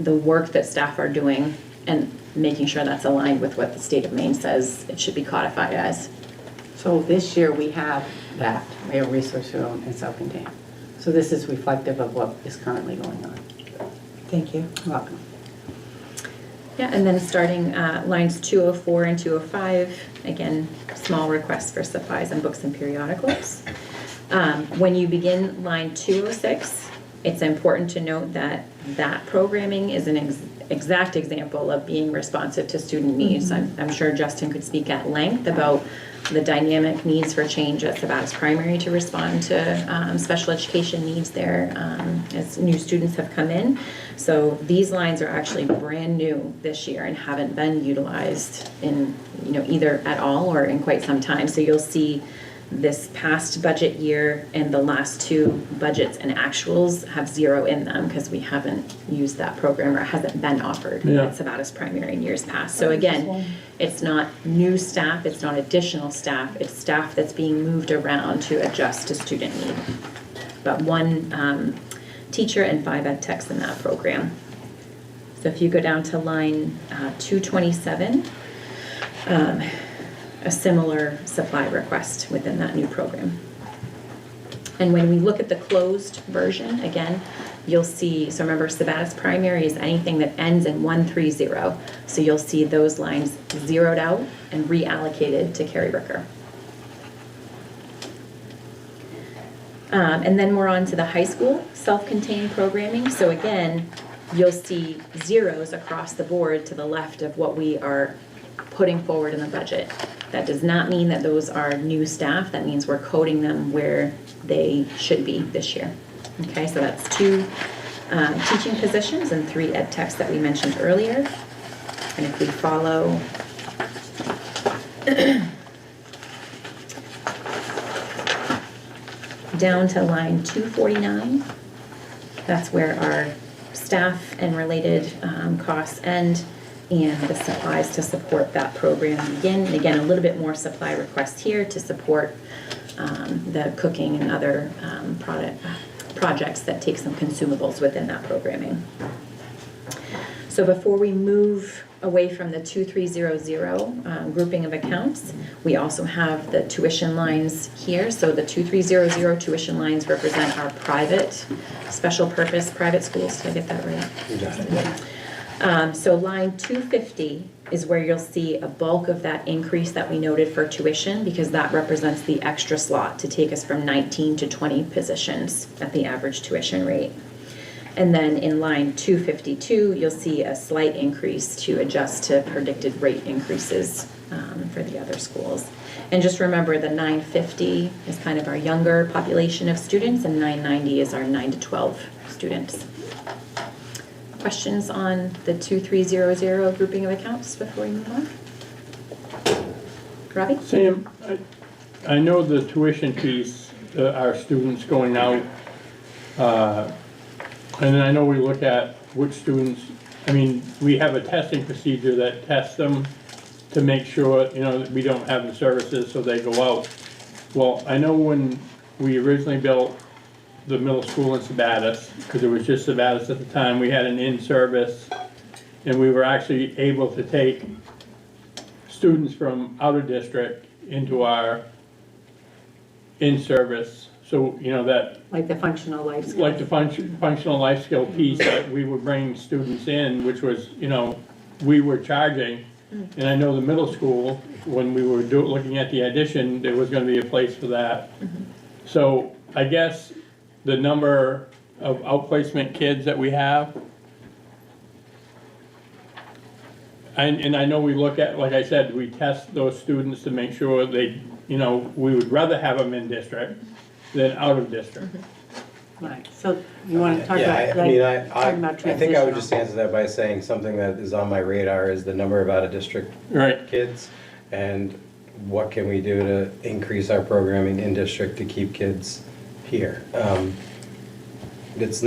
the work that staff are doing and making sure that's aligned with what the state of Maine says it should be codified as. So this year we have that, we have resource room and self-contained. So this is reflective of what is currently going on. Thank you. You're welcome. Yeah, and then starting lines 204 and 205, again, small requests for supplies and books and periodicals. When you begin line 206, it's important to note that that programming is an exact example of being responsive to student needs. I'm sure Justin could speak at length about the dynamic needs for change at Sabattis Primary to respond to special education needs there as new students have come in. So these lines are actually brand new this year and haven't been utilized in, either at all or in quite some time. So you'll see this past budget year and the last two budgets and actuals have zero in them because we haven't used that program or it hasn't been offered at Sabattis Primary in years past. So again, it's not new staff, it's not additional staff, it's staff that's being moved around to adjust to student need. But one teacher and 5 ed techs in that program. So if you go down to line 227, a similar supply request within that new program. And when we look at the closed version, again, you'll see, so remember Sabattis Primary is anything that ends in 130. So you'll see those lines zeroed out and reallocated to Carey Ricker. And then we're on to the high school self-contained programming. So again, you'll see zeros across the board to the left of what we are putting forward in the budget. That does not mean that those are new staff. That means we're coding them where they should be this year. Okay, so that's 2 teaching positions and 3 ed techs that we mentioned earlier. And if we follow down to line 249, that's where our staff and related costs end, and the supplies to support that program begin. And again, a little bit more supply requests here to support the cooking and other projects that take some consumables within that programming. So before we move away from the 2300 grouping of accounts, we also have the tuition lines here. So the 2300 tuition lines represent our private, special purpose private schools. Did I get that right? You got it. Yeah. So line 250 is where you'll see a bulk of that increase that we noted for tuition, because that represents the extra slot to take us from 19 to 20 positions at the average tuition rate. And then in line 252, you'll see a slight increase to adjust to predicted rate increases for the other schools. And just remember the 950 is kind of our younger population of students, and 990 is our 9 to 12 students. Questions on the 2300 grouping of accounts before we move on? Robbie? Sam, I know the tuition piece, our students going out, and then I know we look at which students, we have a testing procedure that tests them to make sure, that we don't have the services so they go out. Well, I know when we originally built the middle school in Sabattis, because it was just Sabattis at the time, we had an in-service, and we were actually able to take students from out of district into our in-service. So, that, Like the functional life skills. like the functional life skill piece that we would bring students in, which was, we were charging. And I know the middle school, when we were looking at the addition, there was gonna be a place for that. So I guess the number of outplacement kids that we have, and I know we look at, like I said, we test those students to make sure they, we would rather have them in district than out of district. Right, so you want to talk Yeah, about, I mean, like, talking about I think I would transitional. just answer that by saying something that is on my radar is the number of out-of-district Right, kids, and what can we do to increase our programming in district to keep kids here? I guess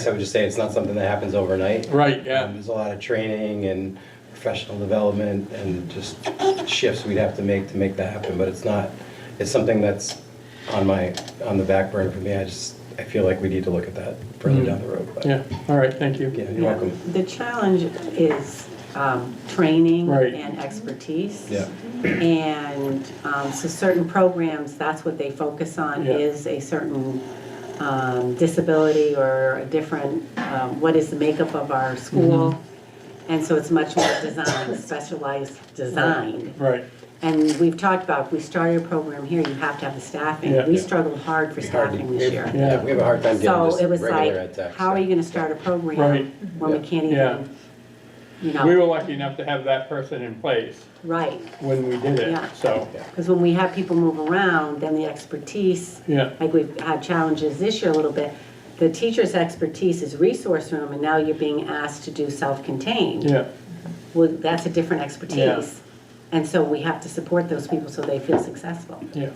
I would just say it's not something that happens overnight. right, yeah. There's a lot of training and professional development and just shifts we'd have to make that happen, but it's something that's on the back burner for me. I feel like we need to look at that further down the road. But, Yeah, all right, thank you. Yeah, you're Yeah, welcome. the challenge is training Right. and expertise. Yeah. And so certain programs, that's what they focus on, Yeah. is a certain disability or a different, what is the makeup of our school. And so it's much more designed, specialized design. Right, And we've talked about, if we started a program here, you have to have the staffing. Yeah. We struggled hard for It'd be hard to- staffing this year. Yeah, we have a hard time getting So just it was regular like, ed tech. how are you gonna start a program Right. when we Yeah. can't Yeah. even, you we know, were lucky enough to have that person in place right? when we did it, Yeah. so, Because when we have people move around, then the expertise, yeah, like we've had challenges this year a little bit, the teacher's expertise is resource room, and now you're being asked to do self-contained. yeah, Well, that's a different expertise. And so we have to support those people so they feel successful. yeah.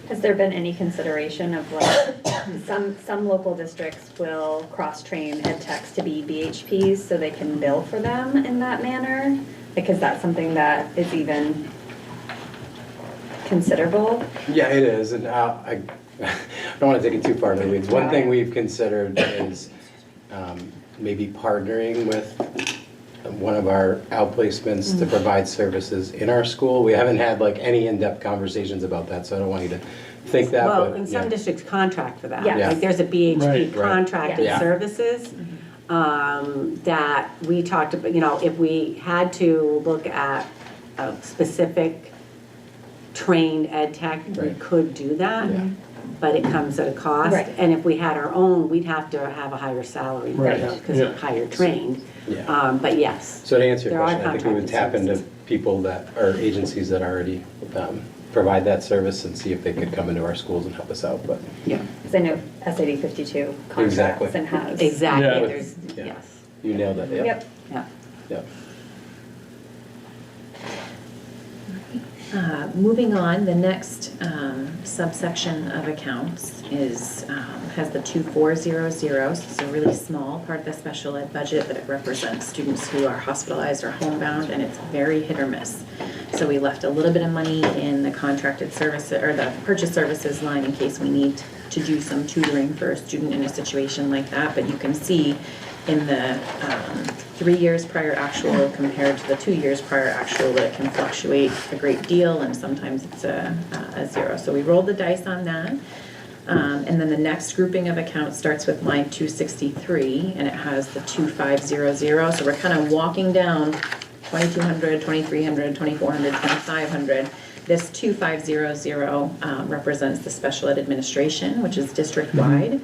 Has there been any consideration of like, some local districts will cross-train ed techs to be BHPs so they can bill for them in that manner? Because that's something that is even considerable. Yeah, it is, and I don't want to take it too far into the weeds. One thing we've considered is maybe partnering with one of our outplacements to provide services in our school. We haven't had like any in-depth conversations about that, so I don't want you to think that, Well, but and some yeah. districts contract for that. Yeah. Like there's a BHP Right, right. contracted Yeah. services that we talked about, you know, if we had to look at a specific trained ed tech, we Right. could do that. Yeah. But it comes at a cost. Right. And if we had our own, we'd have to have a higher salary Right, because yeah. we're higher trained. Yeah. But yes. So to answer your There are question, I think we would tap contracted into services. people that, or agencies that already provide that service and see if they could come into our schools and help us out, but. Yeah, Because I know SAD 52 Exactly. contracts and has. exactly. Yeah. There's, Yeah. yes, You nailed it, yeah. Yep. yeah. Yep. Moving on, the next subsection of accounts has the 2400. It's a really small part of the special ed budget, but it represents students who are hospitalized or homebound, and it's very hit or miss. So we left a little bit of money in the contracted service, or the purchase services line in case we need to do some tutoring for a student in a situation like that, but you can see in the 3 years prior actual compared to the 2 years prior actual that it can fluctuate a great deal, and sometimes it's a zero. So we rolled the dice on that. And then the next grouping of accounts starts with line 263, and it has the 2500. So we're kind of walking down 2200, 2300, 2400, 2500. This 2500 represents the special ed administration, which is district-wide.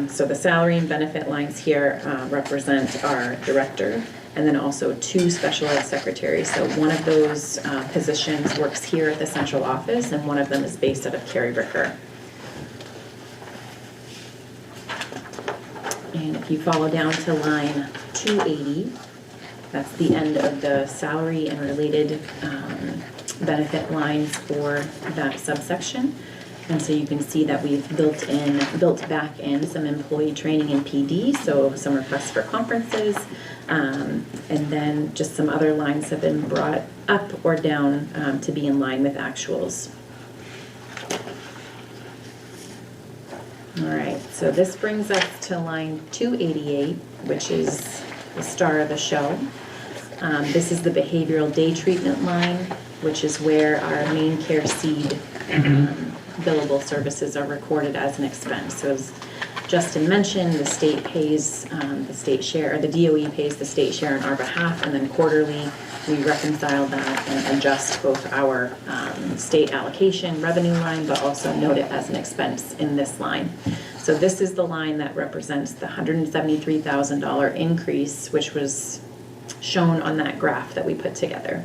So the salary and benefit lines here represent our director, and then also 2 special ed secretaries. So one of those positions works here at the central office, and one of them is based out of Cary Bricker. And if you follow down to line 280, that's the end of the salary and related benefit lines for that subsection. And so you can see that we've built back in some employee training and PD, so some requests for conferences, and then just some other lines have been brought up or down to be in line with actuals. All right, so this brings us to line 288, which is the star of the show. This is the behavioral day treatment line, which is where our main care seed billable services are recorded as an expense. So as Justin mentioned, the state pays the state share, or the DOE pays the state share on our behalf, and then quarterly we reconcile that and adjust both our state allocation revenue line, but also note it as an expense in this line. So this is the line that represents the $173,000 increase, which was shown on that graph that we put together.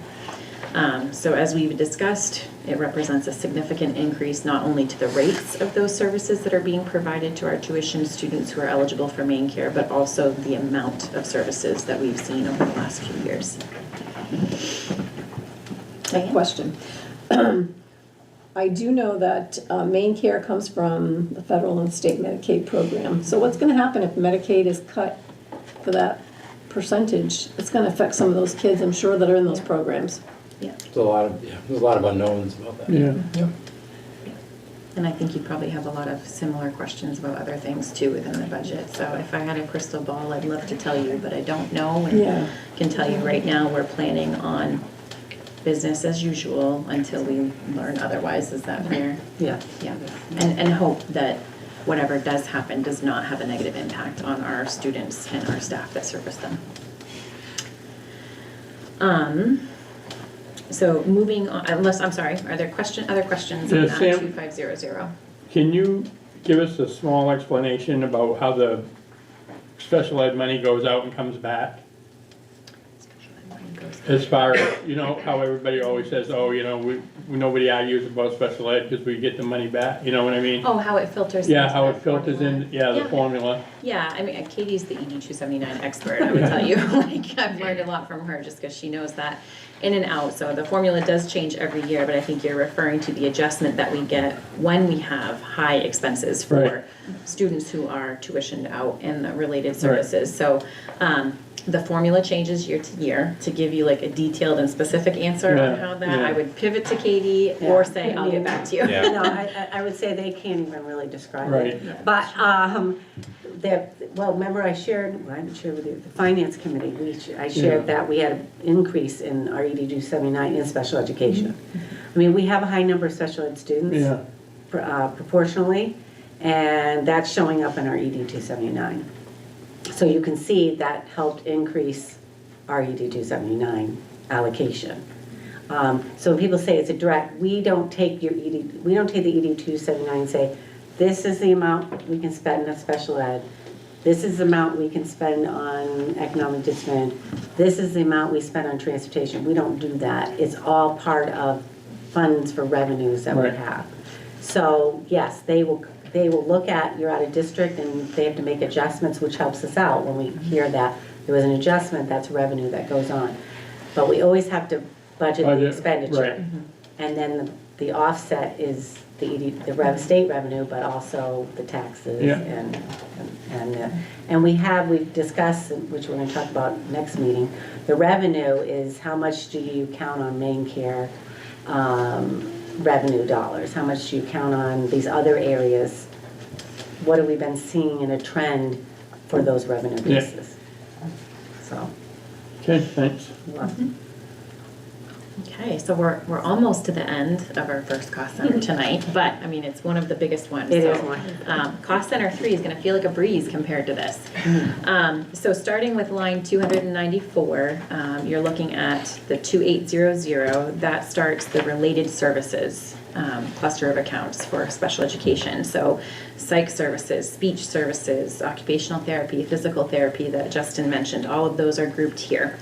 So as we've discussed, it represents a significant increase not only to the rates of those services that are being provided to our tuition students who are eligible for main care, but also the amount of services that we've seen over the last few years. A question. I do know that main care comes from the federal and state Medicaid program. So what's going to happen if Medicaid is cut for that percentage? It's going to affect some of those kids, I'm sure, that are in those programs. There's a lot of unknowns about that. Yeah. And I think you probably have a lot of similar questions about other things too within the budget. So if I had a crystal ball, I'd love to tell you, but I don't know. Yeah. And can tell you right now, we're planning on business as usual until we learn otherwise. Is that fair? Yeah. Yeah. And hope that whatever does happen does not have a negative impact on our students and our staff that service them. So moving on, unless, I'm sorry, are there other questions on Yeah, that Sam- 2500? Can you give us a small explanation about how the special ed money goes out and comes back? As far as, you know, how everybody always says, oh, you know, nobody argues about special ed because we get the money back, you know what I mean? Oh, how it filters. Yeah, into how the it filters formula. in, yeah, the Yeah. formula. Yeah, I mean, Katie's the ED 279 expert, I would tell you. Like, I've learned a lot from her just because she knows that in and out. So the formula does change every year, but I think you're referring to the adjustment that we get when we have high expenses for Right. students who are tuitioned out in the related services. So the formula changes year to year. To give you like a detailed and specific answer Yeah, on how that, yeah. I would pivot to Katie Yeah. or say, I'll get back to you. Yeah. No, I would say they can't even really describe Right. it. But, well, remember I shared, well, I didn't share with you, the finance committee, I shared that we had an increase in our ED 279 in special education. I mean, we have a high number of special ed students. Yeah. Proportionally, and that's showing up in our ED 279. So you can see that helped increase our ED 279 allocation. So when people say it's a direct, we don't take the ED 279 and say, this is the amount we can spend on special ed, this is the amount we can spend on economic development, this is the amount we spend on transportation. We don't do that. It's all part of funds for revenues that we Right. have. So yes, they will look at, you're out of district and they have to make adjustments, which helps us out when we hear that there was an adjustment, that's revenue that goes on. But we always have to budget the Budget, expenditure. right. And then the offset is the state revenue, but also the taxes Yeah. and we've discussed, which we're gonna talk about next meeting, the revenue is how much do you count on main care revenue dollars? How much do you count on these other areas? What have we been seeing in a trend for those revenue Yeah. bases? So. Okay, thanks. Okay, so we're almost to the end of our first cost center tonight, but I mean, it's one of the biggest ones. It so, is one. Cost center 3 is gonna feel like a breeze compared to this. So starting with line 294, you're looking at the 2800, that starts the related services cluster of accounts for special education. So psych services, speech services, occupational therapy, physical therapy that Justin mentioned, all of those are grouped here.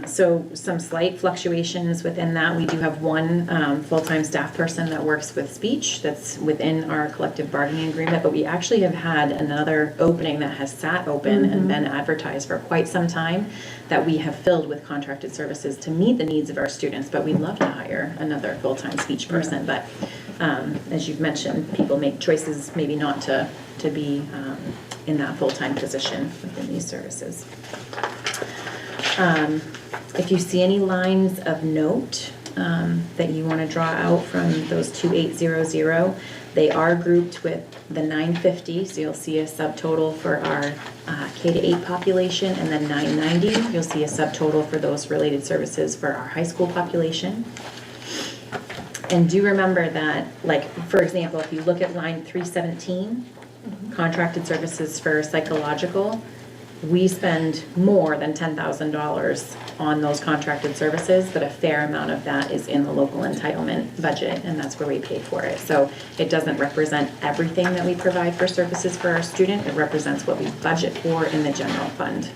So some slight fluctuations within that. We do have one full-time staff person that works with speech that's within our collective bargaining agreement, but we actually have had another opening that has sat open and been advertised for quite some time that we have filled with contracted services to meet the needs of our students, but we'd love to hire another full-time speech person. But as you've mentioned, people make choices maybe not to be in that full-time position within these services. If you see any lines of note that you want to draw out from those 2800, they are grouped with the 950, so you'll see a subtotal for our K-8 population, and then 990, you'll see a subtotal for those related services for our high school population. And do remember that, like, for example, if you look at line 317, contracted services for psychological, we spend more than $10,000 on those contracted services, but a fair amount of that is in the local entitlement budget, and that's where we pay for it. So it doesn't represent everything that we provide for services for our student, it represents what we budget for in the general fund.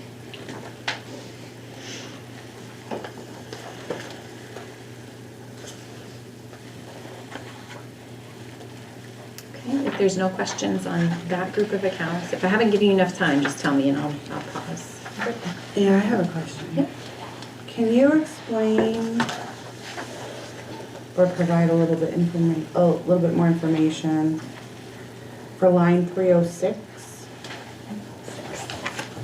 there's no questions on that group of accounts. If I haven't given you enough time, just tell me and I'll pause. Yeah, I have a question. Yep. Can you explain or provide a little bit more information for line 306?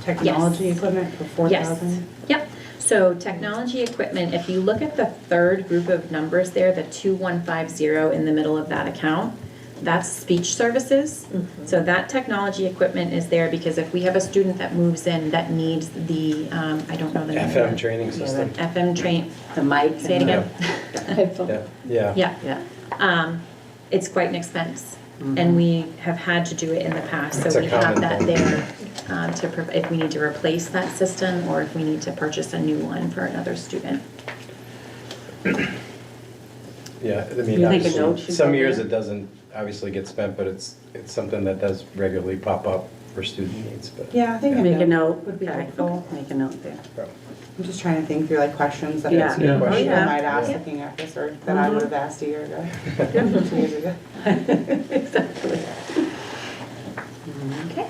Technology Yes. equipment for 4,000? Yep, so technology equipment, if you look at the third group of numbers there, the 2150 in the middle of that account, that's speech services. So that technology equipment is there because if we have a student that moves in that needs the, I don't know the name. FM training system. FM train, The mic. say it again? Headphone. Yeah. Yeah. It's quite an expense, and we have had to do it in the past, It's so a we have common that thing. there if we need to replace that system or if we need to purchase a new one for another student. Yeah, I You mean, think a obviously, note should some go years there? it doesn't obviously get spent, but it's something that does regularly pop up for student needs, but. Yeah, I think Make a note. would be Okay. helpful. Make a note there. I'm just trying to think through like questions that Yeah. Yeah. people Yeah. might ask Yeah. looking at this or that I would have asked a year ago, 2 years ago. Exactly. Okay,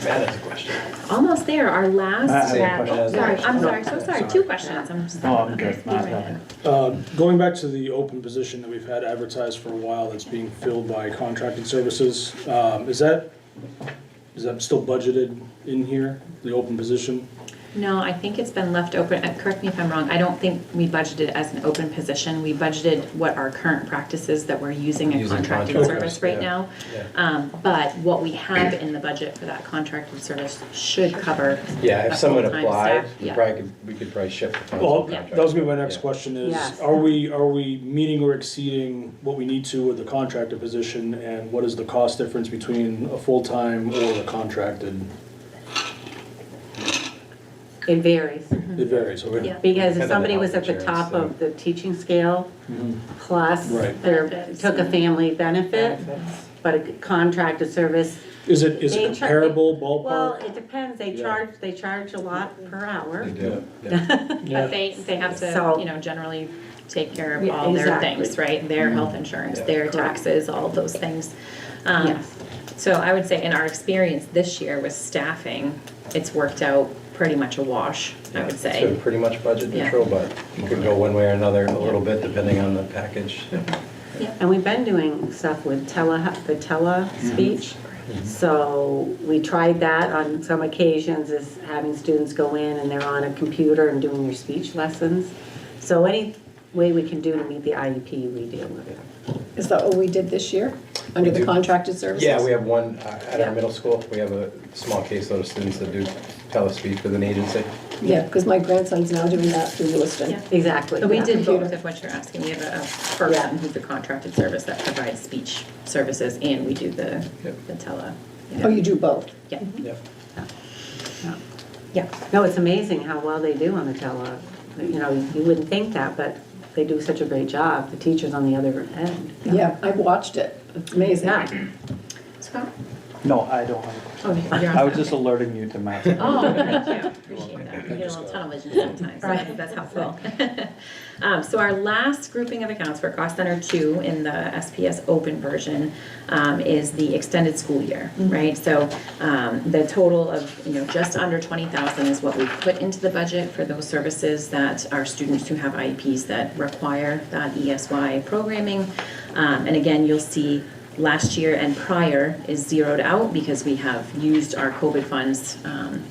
Matt has a question. almost there, our last. Same question as Sorry, that. I'm sorry, so sorry, 2 questions, I'm just. Oh, I'm good. Go right ahead. Going back to the open position that we've had advertised for a while that's being filled by contracted services, is that still budgeted in here, the open position? No, I think it's been left open, correct me if I'm wrong, I don't think we budgeted as an open position. We budgeted what our current practice is that we're using a Using contracted contractors, service right yeah. now. But what we have in the budget for that contracted service should cover. Yeah, a if someone full-time applied, staff. we could probably shift the funds. Well, to contract. that was gonna be my next Yeah. question is, Yes. are we meeting or exceeding what we need to with the contracted position? And what is the cost difference between a full-time or a contracted? It varies. It varies, okay? Yeah. Because Depends if on somebody the was at health the top insurance, of the teaching scale, Mhm. plus Right. Benefits. took a family benefit, Benefits. but a contracted service, Is it They char- comparable well, ballpark? it depends, they Yeah. charge a lot per hour. They do, yeah. But they have to, So- you know, generally take care of Yeah, all their exactly. things, right? Their health insurance, Yeah. their Correct. taxes, all of those things. Yes. So I would say in our experience this year with staffing, it's worked out pretty much a wash, I would It's say. been pretty much budget Yeah. neutral, but it could go one way or another a little bit depending on the package. And we've been doing stuff with the tele speech. So we tried that on some occasions, is having students go in and they're on a computer and doing their speech lessons. So any way we can do to meet the IEP, we deal with it. Is that what we did this year, under We the do. contracted services? Yeah, we have one at Yeah. our middle school. We have a small caseload of students that do telespeech with an agency. Yeah, because my grandson's now doing that through Lewiston. Yeah. Exactly. So we yeah. did Computer. both of what you're asking. We have a person who's a contracted service that provides speech services and we do the tele. Oh, you do both? Yeah, Yep. yeah. No, it's amazing how well they do on the tele. You know, you wouldn't think that, but they do such a great job, the teachers on the other end. Yeah, I've watched it. It's amazing. Yeah. Scott? No, I don't have a question. Oh, you're on. I was just alerting you to Matt. Oh, thank you, appreciate that. We get a little tunnel vision sometimes, so I think that's helpful. So our last grouping of accounts for cost center 2 in the SPS open version is the extended school year, right? So the total of, you know, just under 20,000 is what we put into the budget for those services that are students who have IEPs that require that ESY programming. And again, you'll see last year and prior is zeroed out because we have used our COVID funds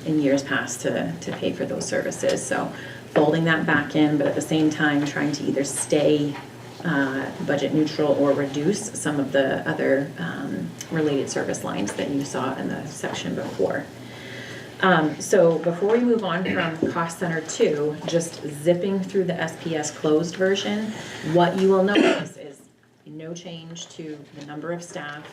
in years past to pay for those services. So folding that back in, but at the same time trying to either stay budget neutral or reduce some of the other related service lines that you saw in the section before. So before we move on from cost center 2, just zipping through the SPS closed version, what you will notice is no change to the number of staff,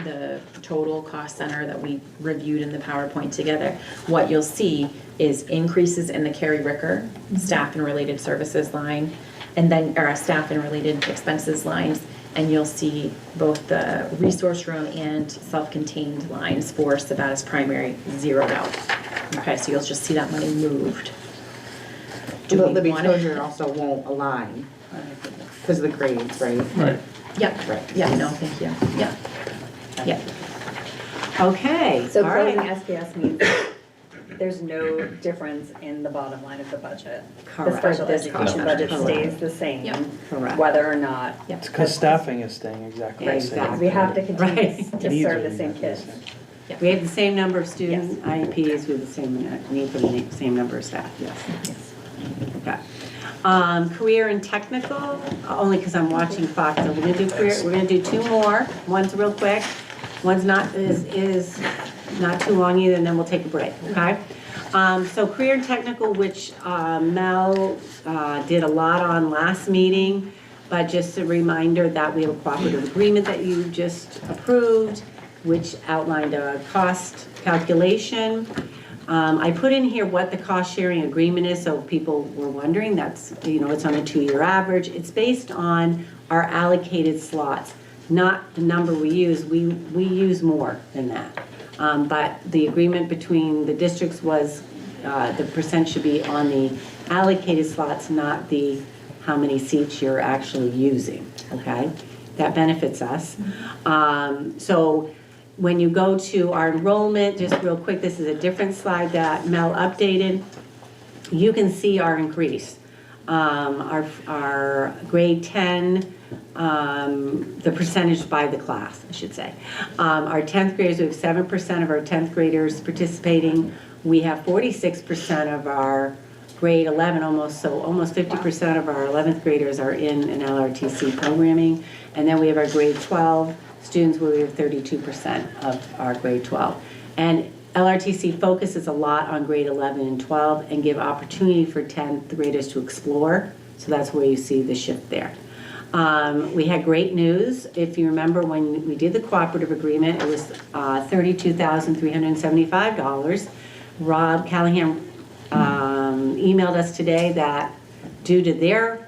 the total cost center that we reviewed in the PowerPoint together. What you'll see is increases in the Carrie Ricker staff and related services line, and then, or staff and related expenses lines, and you'll see both the resource room and self-contained lines for Sabatis Primary zeroed out. Okay, so you'll just see that money moved. Do But we Libby wanna- Tozier also won't align because of the grades, right? Right. Yeah, right, yeah, no, thank you, yeah. Yeah. Okay, So all closing right. SPS means there's no difference in the bottom line of the budget. The Correct. special This education cost budget center. stays the same, Yep. Correct. whether or not. It's because staffing is staying exactly the same. Exactly. We have to continue Right. to Needs serve are the same exactly the kids. same. We have the same number of students, IEPs, we have the same need for the same number of staff, yes. Okay. Career and technical, only because I'm watching Fox, so we're gonna do career, we're gonna do two more. One's real quick, one's not, is not too long either, and then we'll take a break, okay? So career and technical, which Mel did a lot on last meeting, but just a reminder that we have a cooperative agreement that you just approved, which outlined a cost calculation. I put in here what the cost sharing agreement is, so if people were wondering, that's, it's on a 2-year average. It's based on our allocated slots, not the number we use. We use more than that. But the agreement between the districts was the percent should be on the allocated slots, not the how many seats you're actually using, okay? That benefits us. So when you go to our enrollment, just real quick, this is a different slide that Mel updated. You can see our increase. Our grade 10, the percentage by the class, I should say. Our 10th graders, we have 7% of our 10th graders participating. We have 46% of our grade 11, almost 50% of our 11th graders are in an LRTC programming. And then we have our grade 12 students where we have 32% of our grade 12. And LRTC focuses a lot on grade 11 and 12 and give opportunity for 10th graders to explore. So that's where you see the shift there. We had great news. If you remember when we did the cooperative agreement, it was $32,375. Rob Callahan emailed us today that due to their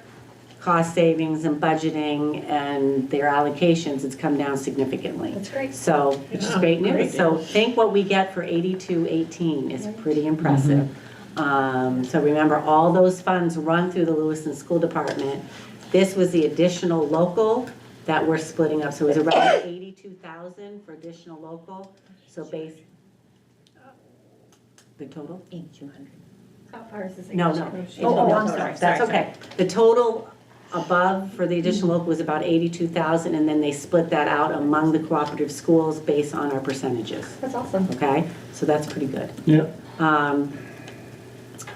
cost savings and budgeting and their allocations, it's come down significantly. That's great. So, which is great news. So think what we get for 8218 is pretty impressive. So remember, all those funds run through the Lewiston School Department. This was the additional local that we're splitting up. So it was around 82,000 for additional local. So the total? 8,200. Ours is No. Oh, I'm sorry. That's okay. The total above for the additional local was about 82,000, and then they split that out among the cooperative schools based on our percentages, That's awesome. okay? So that's pretty good. Yeah.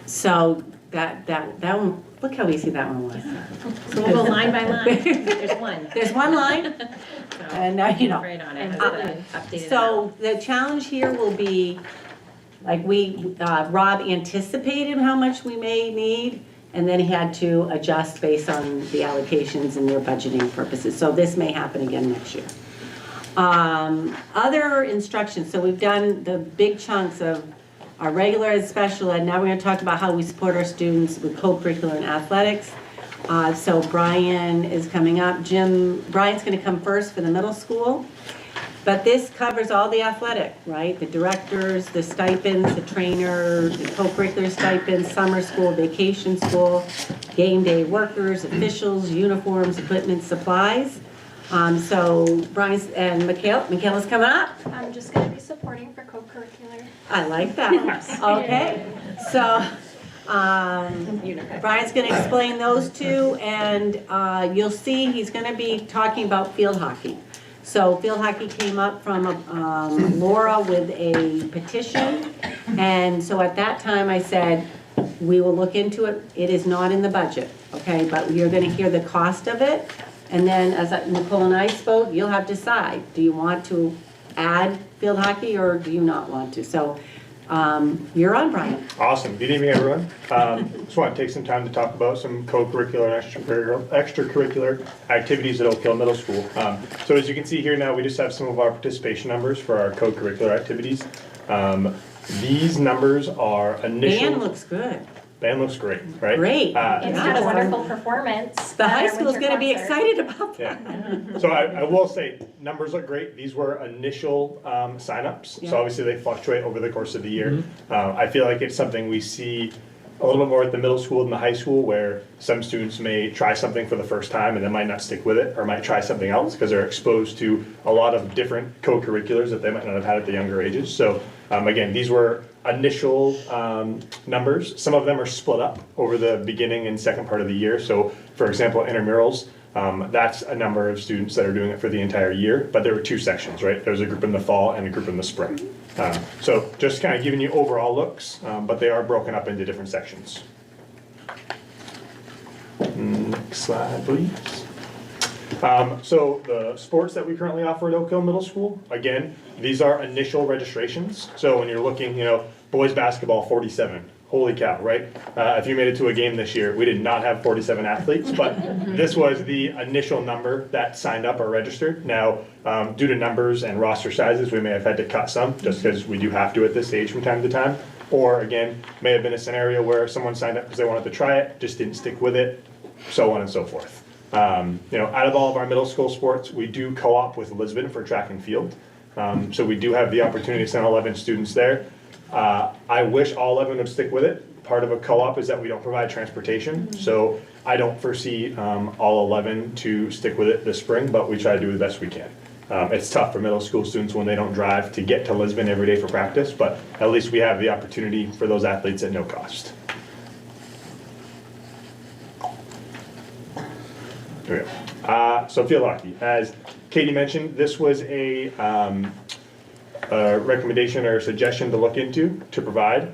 So that one, look how easy that one was. So we'll go line by line. There's one. There's one line, and now you know. Right on it. Updated. So the challenge here will be, like Rob anticipated how much we may need, and then he had to adjust based on the allocations and their budgeting purposes. So this may happen again next year. Other instructions, so we've done the big chunks of our regular ed, special ed. Now we're going to talk about how we support our students with co-curricular and athletics. So Brian is coming up. Brian's going to come first for the middle school. But this covers all the athletic, right? The directors, the stipends, the trainer, the co-curricular stipends, summer school, vacation school, game day workers, officials, uniforms, equipment, supplies. So Brian's and Michaela's coming up. I'm just going to be supporting for co-curricular. I like that. Okay. So Brian's going to explain those two, and you'll see he's going to be talking about field hockey. So field hockey came up from Laura with a petition, and so at that time I said, we will look into it. It is not in the budget, okay? But you're going to hear the cost of it, and then as Nicole and I spoke, you'll have to decide. Do you want to add field hockey or do you not want to? So you're on, Brian. Awesome. Good evening, everyone. Just want to take some time to talk about some co-curricular and extracurricular activities at Oak Hill Middle School. So as you can see here now, we just have some of our participation numbers for our co-curricular activities. These numbers are initial. Band looks good. Band looks great, right? Great. It's had a wonderful performance. The high at our school's winter going to be concert. excited about that. Yeah. So I will say, numbers look great. These were initial signups. Yeah. So obviously they fluctuate over the course of the year. I feel like it's something we see a little bit more at the middle school than the high school, where some students may try something for the first time and then might not stick with it, or might try something else because they're exposed to a lot of different co-curriculars that they might not have had at the younger ages. So again, these were initial numbers. Some of them are split up over the beginning and second part of the year. So for example, intramurals, that's a number of students that are doing it for the entire year, but there were 2 sections, right? There was a group in the fall and a group in the spring. So just kind of giving you overall looks, but they are broken up into different sections. Next slide, please. So the sports that we currently offer at Oak Hill Middle School, again, these are initial registrations. So when you're looking, boys basketball, 47. Holy cow, right? If you made it to a game this year, we did not have 47 athletes, but this was the initial number that signed up or registered. Now, due to numbers and roster sizes, we may have had to cut some, just because we do have to at this stage from time to time. Or again, may have been a scenario where someone signed up because they wanted to try it, just didn't stick with it, so on and so forth. Out of all of our middle school sports, we do co-op with Lisbon for track and field. So we do have the opportunity to send 11 students there. I wish all 11 would stick with it. Part of a co-op is that we don't provide transportation, so I don't foresee all 11 to stick with it this spring, but we try to do the best we can. It's tough for middle school students when they don't drive to get to Lisbon every day for practice, but at least we have the opportunity for those athletes at no cost. There we go. So field hockey, as Katie mentioned, this was a recommendation or suggestion to look into, to provide.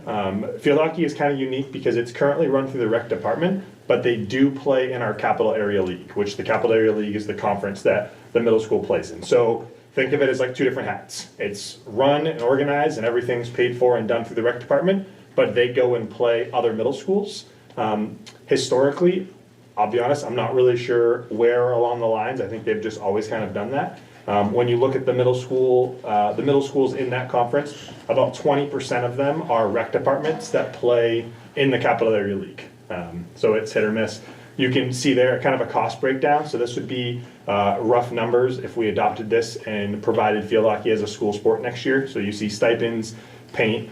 Field hockey is kind of unique because it's currently run through the rec department, but they do play in our capital area league, which the capital area league is the conference that the middle school plays in. So think of it as like 2 different hats. It's run and organized and everything's paid for and done through the rec department, but they go and play other middle schools. Historically, I'll be honest, I'm not really sure where along the lines. I think they've just always kind of done that. When you look at the middle schools in that conference, about 20% of them are rec departments that play in the capital area league. So it's hit or miss. You can see there kind of a cost breakdown. So this would be rough numbers if we adopted this and provided field hockey as a school sport next year. So you see stipends, paint,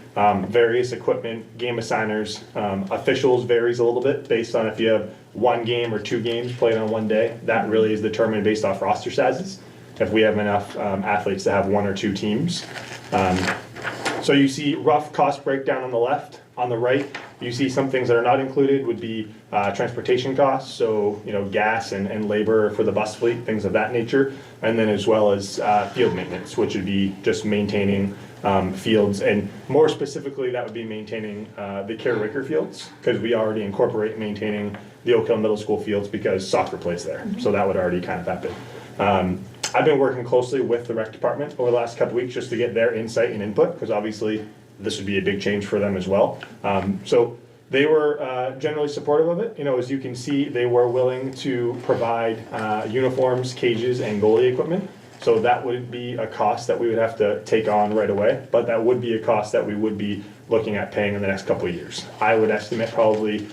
various equipment, game assigners. Officials varies a little bit based on if you have 1 game or 2 games played on one day. That really is determined based off roster sizes, if we have enough athletes to have 1 or 2 teams. So you see rough cost breakdown on the left. On the right, you see some things that are not included would be transportation costs, so gas and labor for the bus fleet, things of that nature, and then as well as field maintenance, which would be just maintaining fields, and more specifically that would be maintaining the Kerr Ricker fields, because we already incorporate maintaining the Oak Hill Middle School fields because soccer plays there, so that would already kind of happen. I've been working closely with the rec department over the last couple weeks just to get their insight and input, because obviously this would be a big change for them as well. So they were generally supportive of it. As you can see, they were willing to provide uniforms, cages, and goalie equipment. So that would be a cost that we would have to take on right away, but that would be a cost that we would be looking at paying in the next couple of years. I would estimate probably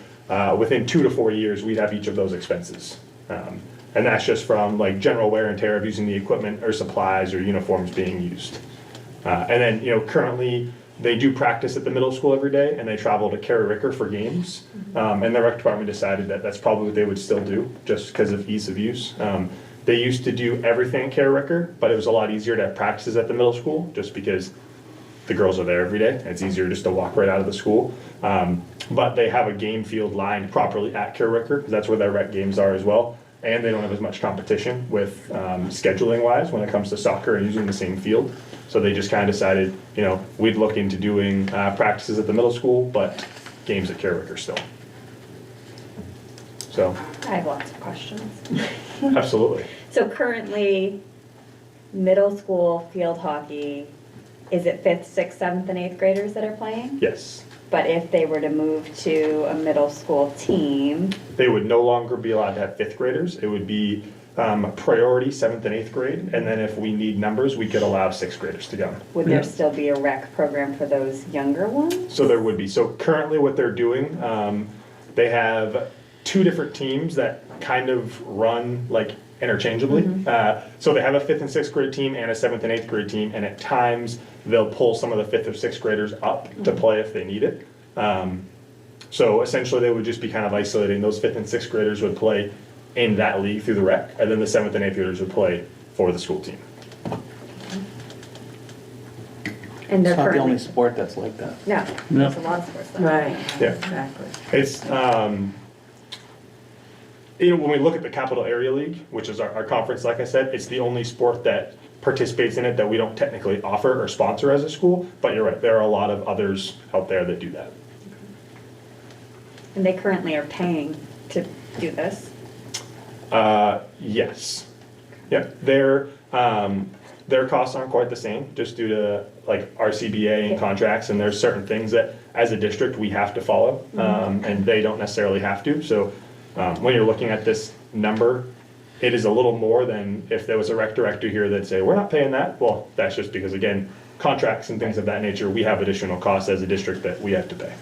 within 2 to 4 years, we'd have each of those expenses. And that's just from like general wear and tear of using the equipment or supplies or uniforms being used. And then, currently they do practice at the middle school every day and they travel to Kerr Ricker for games. And the rec department decided that that's probably what they would still do just because of ease of use. They used to do everything at Kerr Ricker, but it was a lot easier to have practices at the middle school just because the girls are there every day. And it's easier just to walk right out of the school. But they have a game field lined properly at Kerr Ricker because that's where their rec games are as well. And they don't have as much competition with scheduling wise when it comes to soccer and using the same field. So they just kind of decided, we'd look into doing practices at the middle school, but games at Kerr Ricker still. So. I have lots of questions. Absolutely. So currently, middle school field hockey, is it 5th, 6th, 7th, and 8th graders that are playing? Yes. But if they were to move to a middle school team, they would no longer be allowed to have 5th graders. It would be priority 7th and 8th grade. And then if we need numbers, we could allow 6th graders to go. would there still be a rec program for those younger ones? So there would be. So currently what they're doing, they have 2 different teams that kind of run like interchangeably. So they have a 5th and 6th grade team and a 7th and 8th grade team, and at times they'll pull some of the 5th or 6th graders up to play if they need it. So essentially, they would just be kind of isolating. Those 5th and 6th graders would play in that league through the rec, and then the 7th and 8th graders would play for the school team. And they're It's not the only currently, sport that's like that. no, there's a lot of sports that. Right, Yeah. exactly. It's, when we look at the Capital Area League, which is our conference, like I said, it's the only sport that participates in it that we don't technically offer or sponsor as a school, but you're right, there are a lot of others out there that do that. And they currently are paying to do this. Yes. Yep, their costs aren't quite the same, just due to like RCBA and contracts, and there's certain things that as a district we have to follow, and they don't necessarily have to. So when you're looking at this number, it is a little more than if there was a rec director here that'd say, we're not paying that. Well, that's just because, again, contracts and things of that nature, we have additional costs as a district that we have to pay.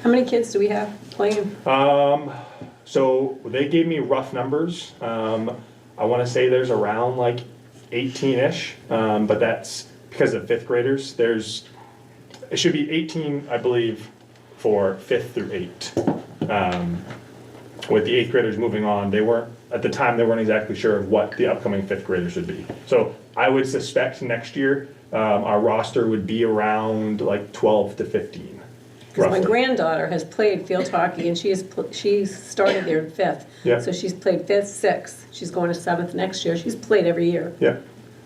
How many kids do we have playing? So they gave me rough numbers. I want to say there's around like 18-ish, but that's because of 5th graders. It should be 18, I believe, for 5th through 8th. With the 8th graders moving on, at the time, they weren't exactly sure of what the upcoming 5th graders would be. So I would suspect next year, our roster would be around like 12 to 15. Because my roughly. granddaughter has played field hockey, and she's started there in 5th. Yeah. So she's played 5th, 6th, she's going to 7th next year, she's played every year. Yeah.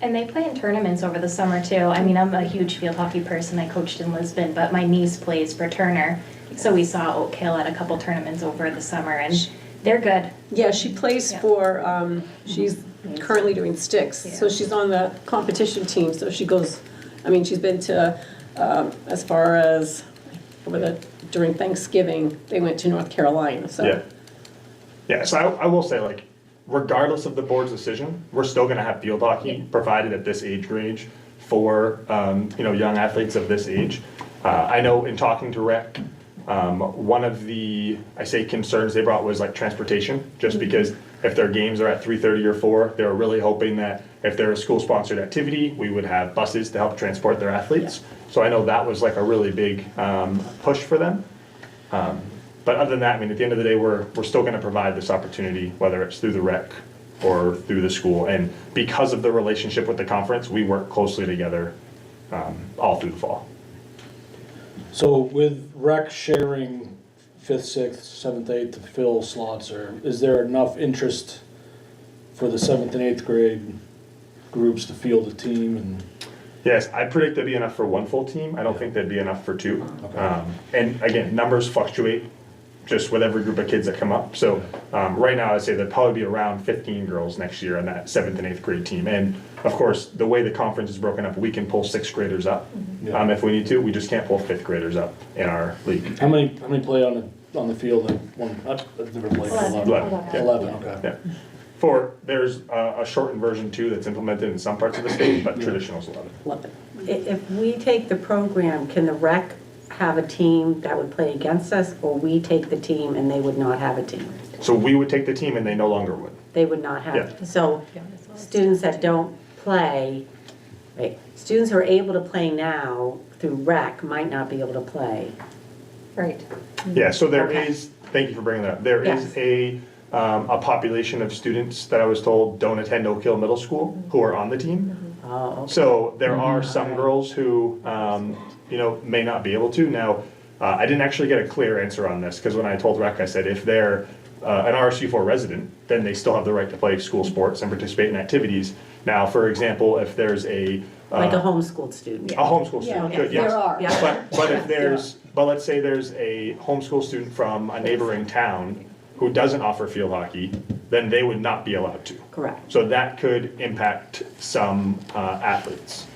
And they play in tournaments over the summer too. I mean, I'm a huge field hockey person. I coached in Lisbon, but my niece plays for Turner. So we saw Oak Hill at a couple tournaments over the summer, and they're good. Yeah, she plays Yeah. for, she's currently doing sticks, so she's on the competition team, so she goes, I mean, she's been to, as far as, during Thanksgiving, they went to North Carolina, so. Yeah. Yeah, so I will say, like, regardless of the board's decision, we're still gonna have field hockey provided at this age range for, young athletes of this age. I know in talking to rec, one of the, I say concerns they brought was like transportation, just because if their games are at 3:30 or 4, they were really hoping that if they're a school-sponsored activity, we would have buses to help transport their athletes. So I know that was like a really big push for them. But other than that, I mean, at the end of the day, we're still gonna provide this opportunity, whether it's through the rec or through the school. And because of the relationship with the conference, we work closely together all through the fall. So with rec sharing 5th, 6th, 7th, 8th to fill slots, or is there enough interest for the 7th and 8th grade groups to field a team and? Yes, I predict there'd be enough for one full team. I don't think there'd be enough for 2. And again, numbers fluctuate just with every group of kids that come up. So right now, I'd say there'd probably be around 15 girls next year on that 7th and 8th grade team. And of course, the way the conference is broken up, we can pull 6th graders up if we need to. We just can't pull 5th graders up in our league. How many play on the field in one, I've never played. 11. 11, okay. Yeah. There's a shortened version too that's implemented in some parts of the state, but traditional's 11. Love it. If we take the program, can the rec have a team that would play against us, or we take the team and they would not have a team? So we would take the team and they no longer would. They would not have, Yeah. so students that don't play, right, students who are able to play now through rec might not be able to play. Right. Yeah, so there Okay. is, thank you for bringing that up. There Yes. is a population of students that I was told don't attend Oak Hill Middle School who are on the team. Oh, okay. So there are some girls who, may not be able to. Now, I didn't actually get a clear answer on this, because when I told rec, I said if they're an RSU4 resident, then they still have the right to play school sports and participate in activities. Now, for example, if there's Like a homeschooled student. a homeschool student, good, yes. There are. Yeah. But let's say there's a homeschool student from a neighboring town who doesn't offer field hockey, then they would not be allowed to. Correct. So that could impact some athletes.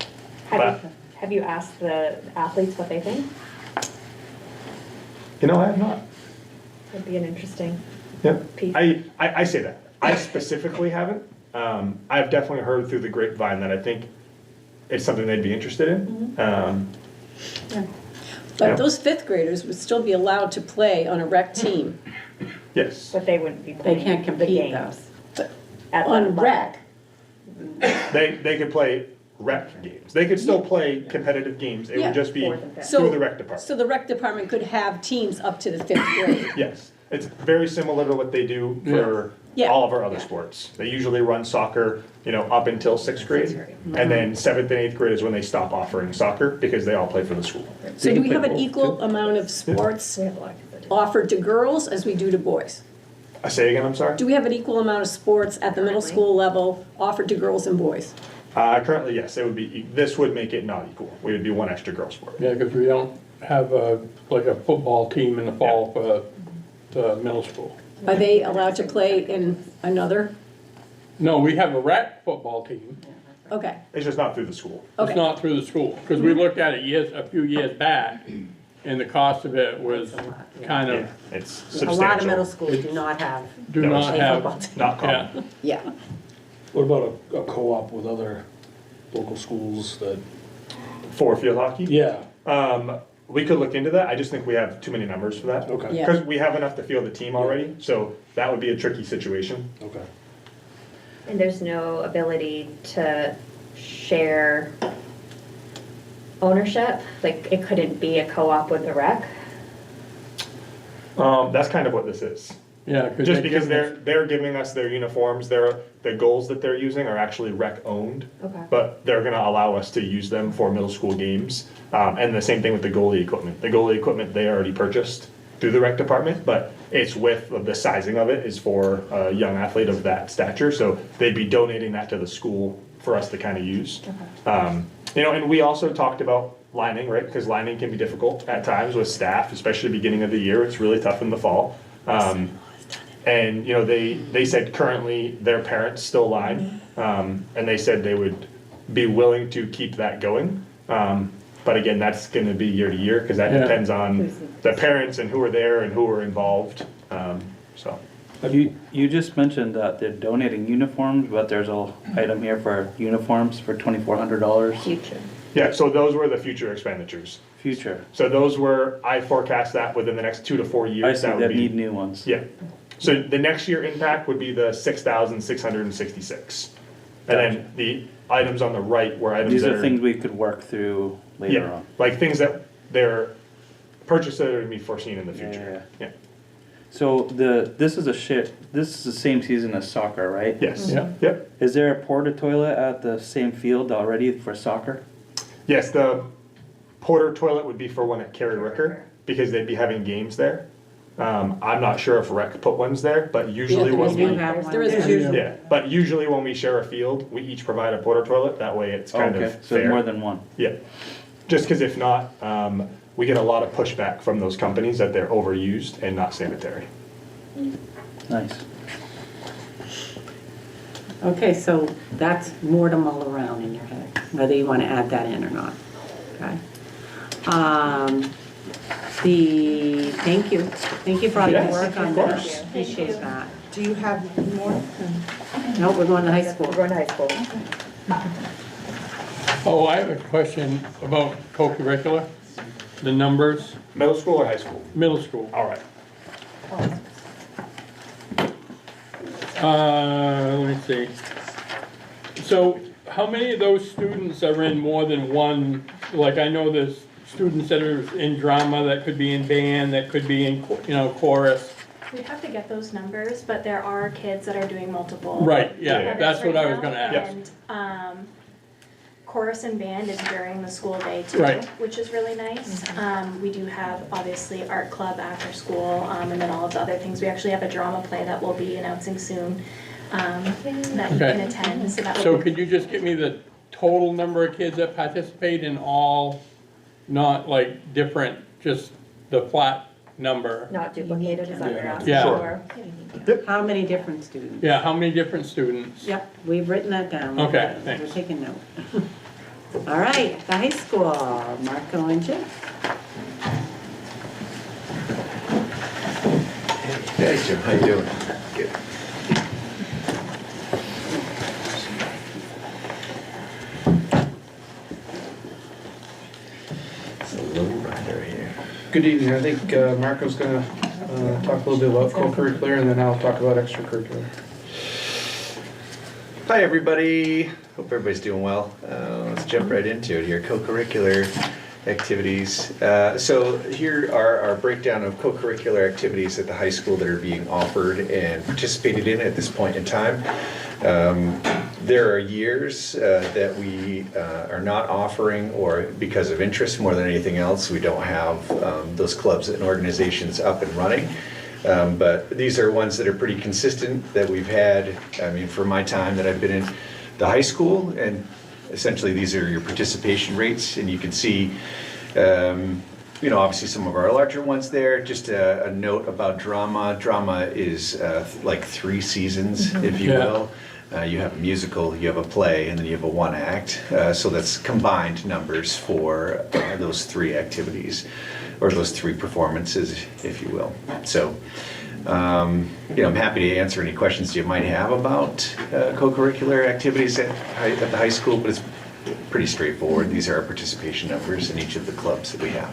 Have you asked the athletes what they think? I have not. That'd be an interesting Yeah. piece. I say that. I specifically haven't. I've definitely heard through the grapevine that I think it's something they'd be interested in. Yeah. But those 5th graders would still be allowed to play on a rec team. Yes. But they wouldn't be They playing can't the compete though. games. At On that level. rec, They could play rec games. They could still play competitive games, it Yeah. would just be Fourth and fifth. through the rec department. So the rec department could have teams up to the 5th grade. Yes, it's very similar to what they do for Yeah. all of our other sports. They usually run soccer, up until 6th grade. And then 7th and 8th grade is when they stop offering soccer because they all play for the school. So do we have an equal amount of sports offered to girls as we do to boys? Say again, I'm sorry? Do we have an equal amount of sports at the middle school level offered to girls and boys? Currently, yes, it would be, this would make it not equal. We would be one extra girl sport. Yeah, because we don't have like a football team in the fall for the middle school. Are they allowed to play in another? No, we have a rec football team. Okay, It's just not through the school. It's Okay. not through the school, because we looked at it a few years back, and the cost of it was kind Yeah, of, it's A substantial. lot of middle schools do not have do No, not it's have, Not yeah. common. yeah. What about a co-op with other local schools that, For field hockey? yeah, We could look into that. I just think we have too many numbers for that. okay, Yeah. Because we have enough to field the team already, so that would be a tricky situation. okay. And there's no ability to share ownership? Like, it couldn't be a co-op with the rec? That's kind of what this is. Yeah, because Just because they're giving us their uniforms, the goals that they're using are actually rec owned. Okay. But they're gonna allow us to use them for middle school games. And the same thing with the goalie equipment. The goalie equipment, they already purchased through the rec department, but it's with, the sizing of it is for a young athlete of that stature. So they'd be donating that to the school for us to kind of use. And we also talked about lining, right? Because lining can be difficult at times with staff, especially beginning of the year. It's really tough in the fall. And, they said currently their parents still line, and they said they would be willing to keep that going. But again, that's gonna be year to year, because that Yeah. depends on the parents and who are there and who are involved, so. You just mentioned that they're donating uniforms, but there's a item here for uniforms for $2,400 Future. Yeah, so those were the future expenditures. future. So those were, I forecast that within the next 2 to 4 years. I see, that would that be- need new ones. Yeah, so the next year impact would be the 6,666. And then the items on the right were items These that are things we could work through later Yeah, on. like things that they're purchases that are to be foreseen in the Yeah, future. Yeah, So this is this is the same season as soccer, right? yes, Yeah. yep. Is there a porta toilet at the same field already for soccer? Yes, the porter toilet would be for one at Kerry Ricker, because they'd be having games there. I'm not sure if rec put ones there, but usually Yeah, when We do we, have one. There is usually. yeah, but usually when we share a field, we each provide a porter toilet, that way it's kind Okay, of so more fair. than one. Yeah, just because if not, we get a lot of pushback from those companies that they're overused and not sanitary. Nice. Okay, so that's more to mull around in your head, whether you want to add that in or not, okay? Thank you for all your Yes, work on of that. course. Appreciate that. Do you have more? No, we're going to high school. We're going to high school. Oh, I have a question about co-curricular, the numbers, Middle school or high school? middle school. All right. Let me see. So how many of those students are in more than one, like I know there's students that are in drama, that could be in band, that could be in, chorus. We'd have to get those numbers, but there are kids that are doing multiple. Right, yeah, credits that's what right I was now, gonna ask. And, chorus and band is during the school day too, Right. which is really nice. We do have obviously art club after school, and then all of the other things. We actually have a drama play that we'll be announcing soon, that you Okay. can attend, so that So will be. could you just give me the total number of kids that participate in all, not like different, just the flat number? Not duplicated, is that what you're asking Yeah. for? How many different students? Yeah, how many different students? Yep, we've written that down. Okay, We're thanks. taking note. All right, the high school, Marco and Jim. Hey Jim, how you doing? Good. It's a low rider here. Good evening. I think Marco's going to talk a little bit about co-curricular, and then I'll talk about extracurricular. Hi everybody, hope everybody's doing well. jump right into it here. Co-curricular activities. So here are our breakdown of co-curricular activities at the high school that are being offered and participated in at this point in time. There are years that we are not offering, or because of interest more than anything else, we don't have those clubs and organizations up and running. But these are ones that are pretty consistent that we've had, I mean, for my time that I've been in the high school, and essentially these are your participation rates, and you can see, you know, obviously some of our larger ones there. Just a note about drama. Drama is like 3 seasons, if you will. You have a musical, you have a play, and then you have a one act. So that's combined numbers for those 3 activities, or those 3 performances, if you will. So, you know, I'm happy to answer any questions you might have about co-curricular activities at the high school, but it's pretty straightforward. These are our participation numbers in each of the clubs that we have.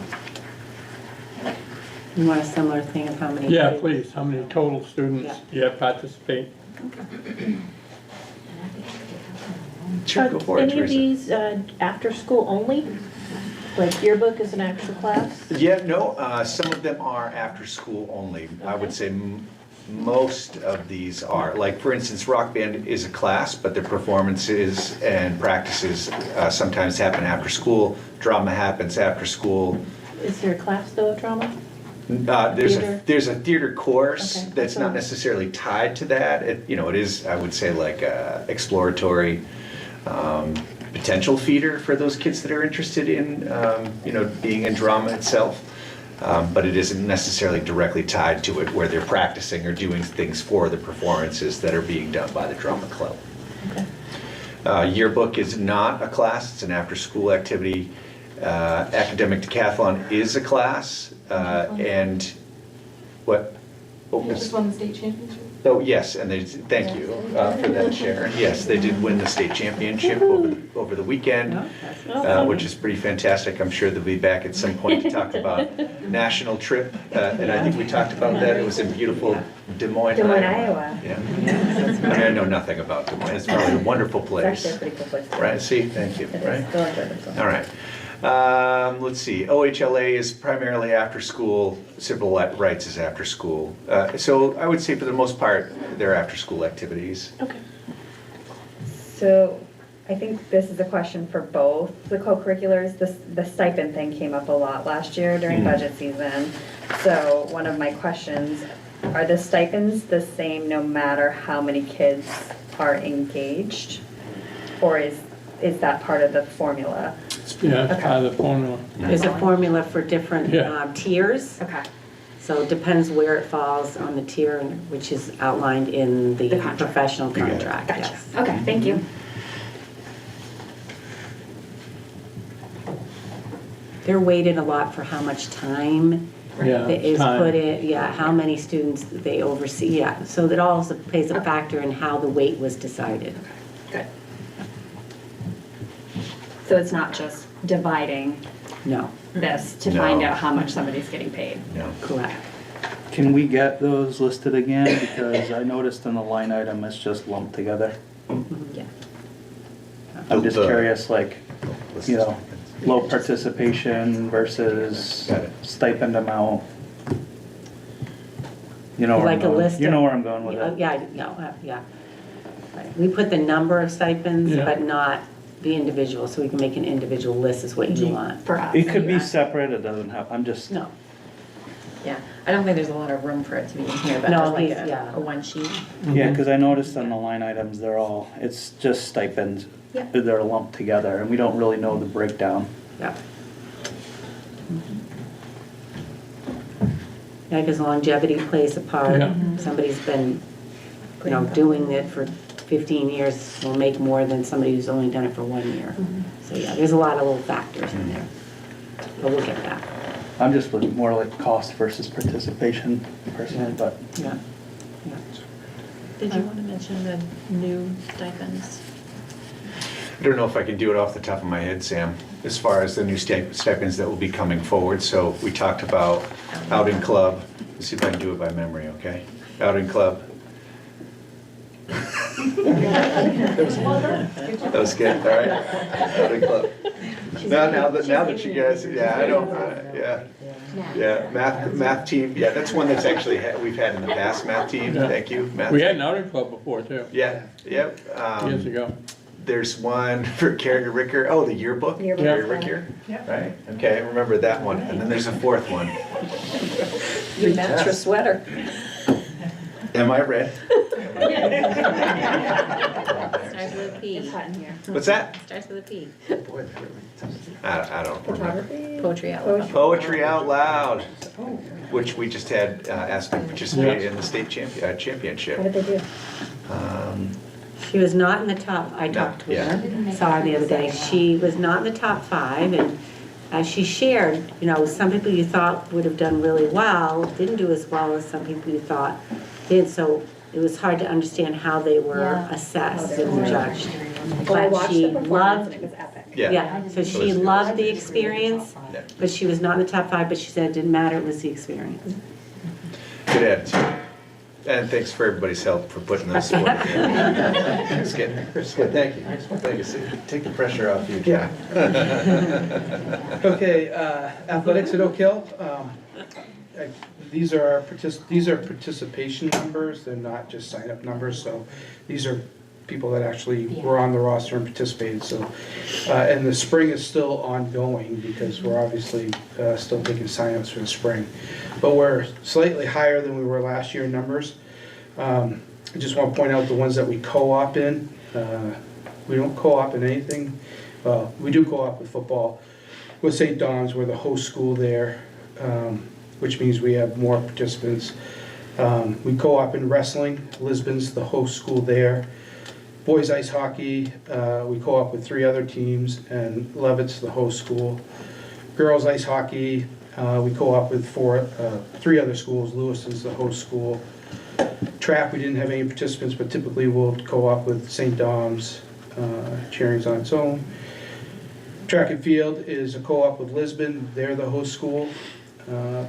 You want a similar thing of how many? Yeah, students? please, how many total students you have participate? Sure, go for it, Any of Teresa. these after school only? Like yearbook is an extra class? Yeah, no, some of them are after school only. I would say most of these are. Like, for instance, rock band is a class, but their performances and practices sometimes happen after school. Drama happens after school. Is there a class though of drama? There's a theater course Okay, that's not necessarily tied to that. You know, it is, I would say, like a exploratory potential feeder for those kids that are interested in, you know, being in drama itself. But it isn't necessarily directly tied to it, where they're practicing or doing things for the performances that are being done by the drama club. Yearbook is not a class, it's an after-school activity. Academic decathlon is a class, and what? Just won the state championship. Oh, yes, and they, thank you for that, Sharon. Yes, they did win the state championship over the weekend, which is pretty fantastic. I'm sure they'll be back at some point to talk about national trip, and I think we talked about that. It was in beautiful Des Moines, Iowa. Yeah. I mean, I know nothing about Des Moines. It's probably a wonderful place. It's actually a pretty cool place. Right, see, thank you, right? Go ahead. All right. Let's see, OHLA is primarily after school, civil rights is after school. So I would say for the most part, they're after school activities. Okay. So I think this is a question for both the co-curriculars. The stipend thing came up a lot last year during budget season. So one of my questions, are the stipends the same no matter how many kids are engaged? Or is that part of the formula? Yeah, it's part of the formula. There's a formula for different Yeah. tiers. Okay. So it depends where it falls on the tier, which is outlined in the contract. professional contract, Gotcha. yes. Okay, thank you. They're weighted a lot for how much time Yeah, that is time. put in, how many students they oversee, So that also plays a factor in how the weight was decided. Good. So it's not just dividing No, this to No. find out how much somebody's getting paid. No. correct. Can we get those listed again? Because I noticed in the line item, it's just lumped together. Yeah. I'm just The- curious, like, List you of know, low participation versus Got it. stipend amount. You know where I'm Like a going, list you of- know where I'm going with it. Yeah. Right. We put the number of stipends, Yeah. but not the individual, so we can make an individual list is what you want. For us. It could be yeah. separate, it doesn't have, I'm just, No, Yeah, I don't think there's a lot of room for it to be in here, but No, just like these- yeah. a one sheet. yeah, because I noticed on the line items, they're all, it's just stipends. Yeah. They're lumped together, and we don't really know the breakdown. yeah. Yeah, because longevity plays a part. Yeah. Somebody's been, doing it for 15 years will make more than somebody who's only done it for 1 year. So yeah, there's a lot of little factors in there. But we'll get that. I'm just looking more like cost versus participation personally, but Yeah. Did you want to mention the new stipends? I don't know if I can do it off the top of my head, Sam, as far as the new stipends that will be coming forward. So we talked about outing club. Let's see if I can do it by memory, okay? Outing club. That was good, all right. Big club. Now that you guys, yeah, I don't, yeah, math team, yeah, that's one that's actually, we've had in the past, math team, Yeah. thank you. math We team. had an outing club before too, Yeah, yep. years ago. There's one for Carrie Ricker, oh, the yearbook? Yearbook. Carrie Ricker, right, okay, I remember that one, and then there's a fourth one. You match your sweater. Am I red? Starts with a P. It's hot in here. What's that? Starts with a P. I don't remember. Photography? Poetry out loud. Poetry Out Loud, which we just had asked to participate in the state championship. What did they do? She was not in the top, I talked with her, saw her the other day. She was not in the top 5, and as she shared, you know, some people you thought would have done really well, didn't do as well as some people you thought did, so it was hard to understand how they were assessed and judged. Well, I But watched she the performance loved, and it was epic. yeah, so she it's good. loved the experience, Yeah. but she was not in the top 5, but she said it didn't matter, it was the experience. Good attitude. And thanks for everybody's help for putting those together. It's good, thank you. Thank you. Take the pressure off you, John. Okay, athletics at Oak Hill. These are participation numbers, they're not just sign-up numbers, so these are people that actually were on the roster and participated, so. And the spring is still ongoing because we're obviously still taking sign-ups for the spring. But we're slightly higher than we were last year in numbers. I just want to point out the ones that we co-op in. We don't co-op in anything. Well, we do co-op with football. With St. Dom's, we're the host school there, which means we have more participants. We co-op in wrestling. Lisbon's the host school there. Boys ice hockey, we co-op with 3 other teams, and Levitt's the host school. Girls ice hockey, we co-op with 3 other schools. Lewis is the host school. Track, we didn't have any participants, but typically we'll co-op with St. Dom's, Cheering's on its own. Track and field is a co-op with Lisbon, they're the host school.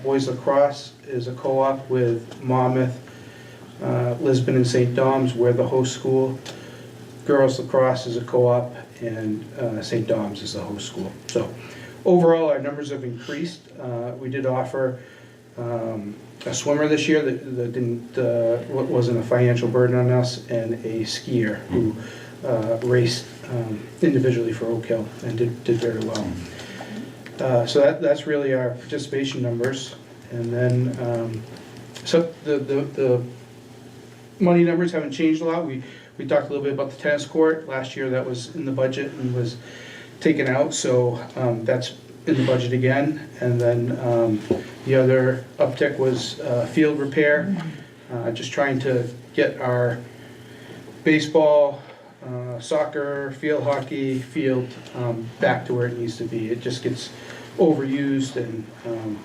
Boys lacrosse is a co-op with Monmouth, Lisbon and St. Dom's, we're the host school. Girls lacrosse is a co-op, and St. Dom's is the host school. So overall, our numbers have increased. We did offer a swimmer this year that wasn't a financial burden on us, and a skier who raced individually for Oak Hill and did very well. So that's really our participation numbers. And then, so the money numbers haven't changed a lot. We talked a little bit about the tennis court. Last year that was in the budget and was taken out, so that's in the budget again. And then the other uptick was field repair. Just trying to get our baseball, soccer, field hockey field back to where it needs to be. It just gets overused, and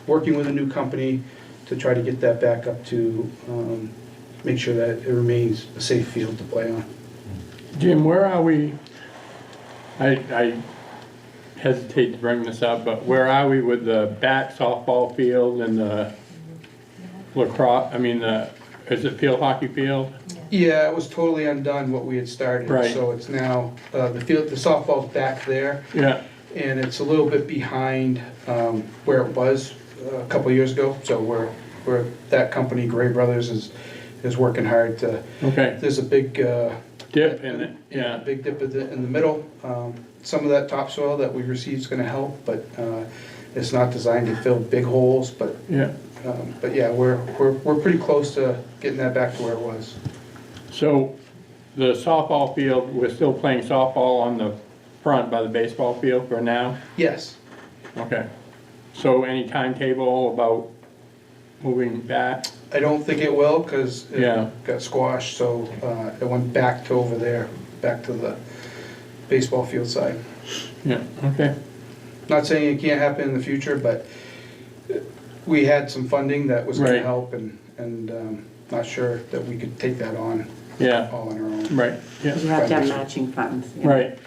working with a new company to try to get that back up to make sure that it remains a safe field to play on. Jim, where are we? I hesitate to bring this up, but where are we with the back softball field and the lacrosse, is it field hockey field? Yeah, it was totally undone what we had started. Right. So it's now, the softball's back there. Yeah, And it's a little bit behind where it was a couple of years ago. So where that company, Gray Brothers, is working hard to. okay. There's a big Dip in it, yeah. big dip in the middle. Some of that topsoil that we received is going to help, but it's not designed to fill big holes. But Yeah. yeah, we're pretty close to getting that back to where it was. So the softball field, we're still playing softball on the front by the baseball field for now? Yes. Okay. So any timetable about moving back? I don't think it will, because Yeah. it got squashed, so it went back to over there, back to the baseball field side. Yeah, okay. Not saying it can't happen in the future, but we had some funding that was gonna Right. help, and not sure that we could take that on Yeah, all on our own. right, yeah, You have to have matching funds. yeah. right.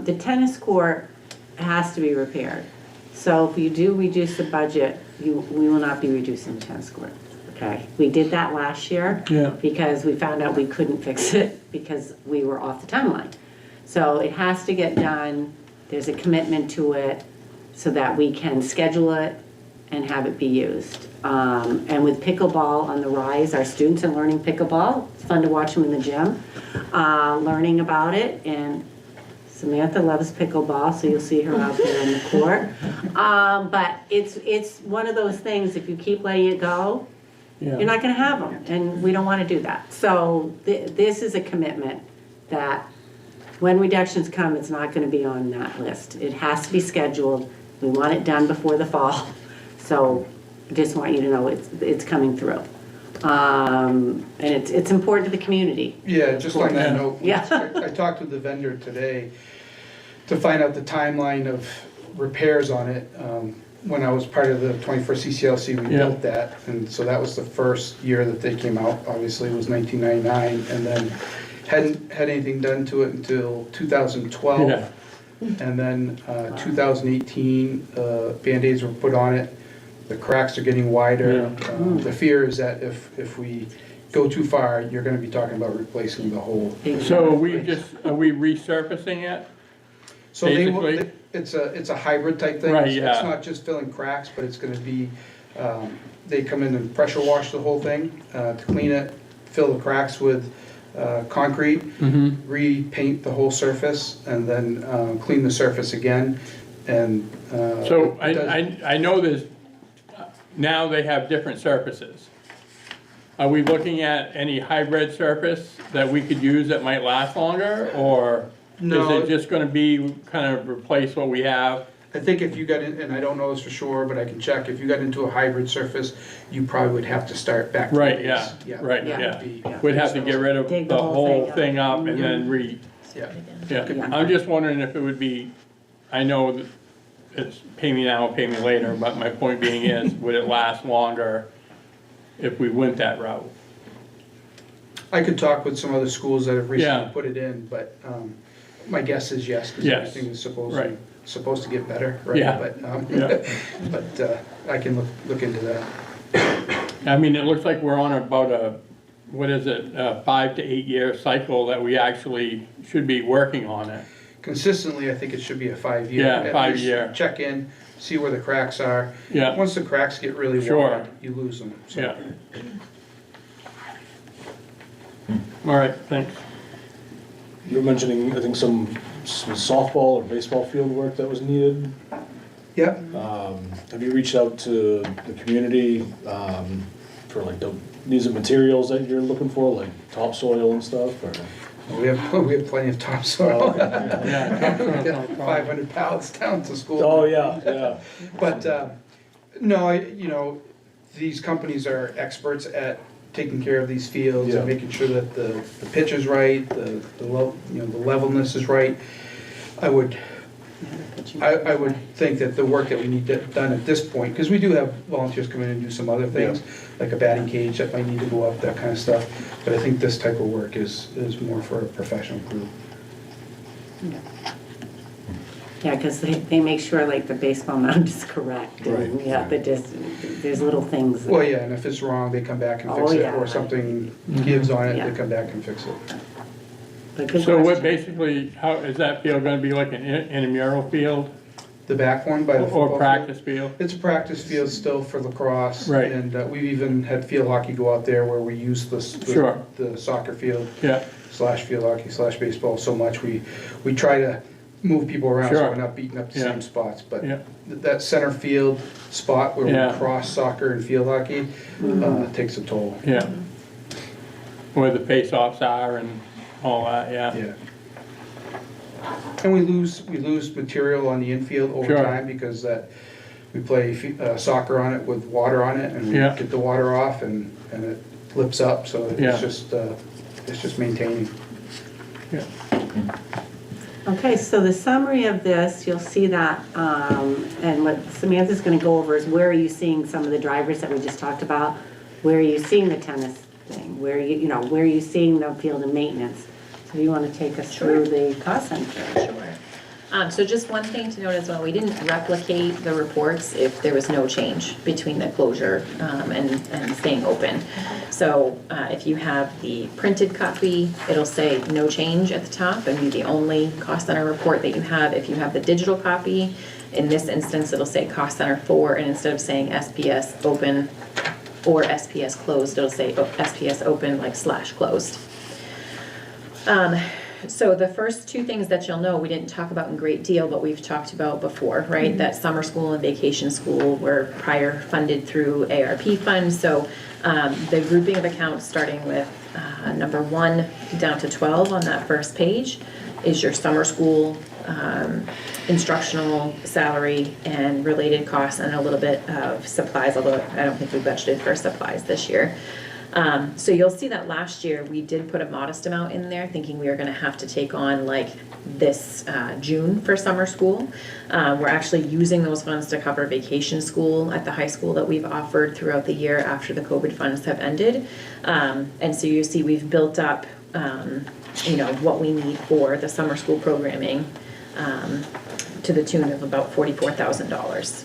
The tennis court has to be repaired. So if you do reduce the budget, we will not be reducing the tennis court. Okay, we did that last year. Yeah. Because we found out we couldn't fix it because we were off the timeline. So it has to get done, there's a commitment to it, so that we can schedule it and have it be used. And with pickleball on the rise, our students are learning pickleball. It's fun to watch them in the gym, learning about it. And Samantha loves pickleball, so you'll see her out there on the court. But it's one of those things, if you keep letting it go, Yeah. you're not gonna have them, and we don't wanna do that. So this is a commitment that when reductions come, it's not gonna be on that list. It has to be scheduled. We want it done before the fall. So I just want you to know it's coming through. And it's important to the community. Yeah, just on that note, Yeah. I talked with the vendor today to find out the timeline of repairs on it. When I was part of the 21st CCLC, we Yeah. built that, and so that was the first year that they came out, obviously, it was 1999, and then hadn't had anything done to it until 2012. Yeah. And then 2018, Band-Aids were put on it, the cracks are getting wider. The fear is that if we go too far, you're gonna be talking about replacing the whole. So are we resurfacing it? So they will, Basically? it's a hybrid type thing. Right, It's yeah. not just filling cracks, but it's gonna be, they come in and pressure wash the whole thing to clean it, fill the cracks with concrete, repaint the whole surface, and then clean the surface again, and. So it does- I know there's, now they have different surfaces. Are we looking at any hybrid surface that we could use that might last longer, or is No. it just gonna be kind of replace what we have? I think if you got in, and I don't know this for sure, but I can check, if you got into a hybrid surface, you probably would have to start back to Right, base. right, that yeah. would be- We'd have to get rid of Dig the whole up. thing up and then Yeah. yeah. I'm just wondering if it would be, I know that it's pay me now, pay me later, but my point being is, would it last longer if we went that route? I could talk with some other schools that have recently Yeah. put it in, but my guess is yes, because Yes. everything is Right. supposed to get better, right? Yeah. But, Yeah. but I can look into that. I mean, it looks like we're on about a, what is it, a 5 to 8 year cycle that we actually should be working on it. Consistently, I think it should be a 5-year. Yeah, at 5 least year. Check in, see where the cracks are. Yeah. Once the cracks get really Sure. wide, you lose them. So. Yeah. All right, thanks. You were mentioning, I think, some softball or baseball field work that was needed. Yep. Have you reached out to the community for like these are materials that you're looking for, like topsoil and stuff, or? We have plenty of topsoil. Oh, Yeah. 500 pallets down to school. Oh, yeah. But, no, these companies are experts at taking care of these fields Yeah. and making sure that the pitch is right, the levelness is right. I would think that the work that we need done at this point, because we do have volunteers come in and do some other things, like a batting cage that might need to go up, that kind of stuff. But I think this type of work is more for a professional group. Yeah, because they make sure like the baseball mound is correct. And, Right. yeah, there's little things. Well, yeah, and if it's wrong, they come back and fix Oh, it, yeah. or something gives on it, Yeah. they come back and fix it. But good So what question. basically, how, is that field gonna be like an intramural field The back one by the football or field? practice field? It's a practice field still for lacrosse. Right. And we've even had field hockey go out there where we use Sure. the soccer field Yeah, / field hockey / baseball so much. We try to move people around so Sure. we're not beating up the Yeah. same spots. But Yeah. that center field spot where Yeah. we cross soccer and field hockey takes a toll. yeah. Where the face-offs are and all that, yeah. Yeah. And we lose material on the infield over Sure. time because we play soccer on it with water on it, and we Yeah. get the water off and it lips up, so Yeah. it's just maintaining. Yeah. Okay, so the summary of this, you'll see that, and what Samantha's gonna go over is where are you seeing some of the drivers that we just talked about? Where are you seeing the tennis thing? Where are you seeing the field and maintenance? So you wanna take us through the cost center? Sure. So just one thing to note as well, we didn't replicate the reports if there was no change between the closure and staying open. So if you have the printed copy, it'll say no change at the top and be the only cost center report that you have. If you have the digital copy, in this instance, it'll say cost center 4, and instead of saying SPS open or SPS closed, it'll say SPS open like / closed. So the first two things that you'll know, we didn't talk about in great deal, but we've talked about before, right? That summer school and vacation school were prior funded through ARP funds. So the grouping of accounts starting with number 1 down to 12 on that first page is your summer school instructional salary and related costs and a little bit of supplies, although I don't think we budgeted for supplies this year. So you'll see that last year we did put a modest amount in there thinking we were going to have to take on like this June for summer school. We're actually using those funds to cover vacation school at the high school that we've offered throughout the year after the COVID funds have ended. And so you see we've built up what we need for the summer school programming to the tune of about $44,000.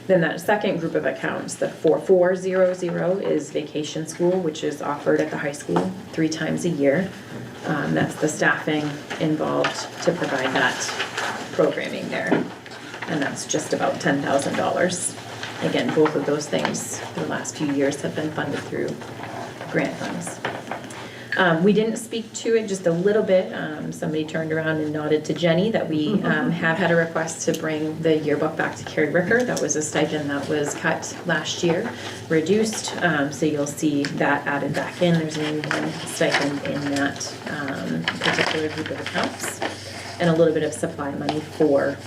Then that second group of accounts, the 4400 is vacation school, which is offered at the high school 3 times a year. That's the staffing involved to provide that programming there. And that's just about $10,000. Again, both of those things for the last few years have been funded through grant funds. We didn't speak to it just a little bit. Somebody turned around and nodded to Jenny that we have had a request to bring the yearbook back to Carrie Ricker. That was a stipend that was cut last year, reduced. So you'll see that added back in. There's only one stipend in that particular group of accounts and a little bit of supply money for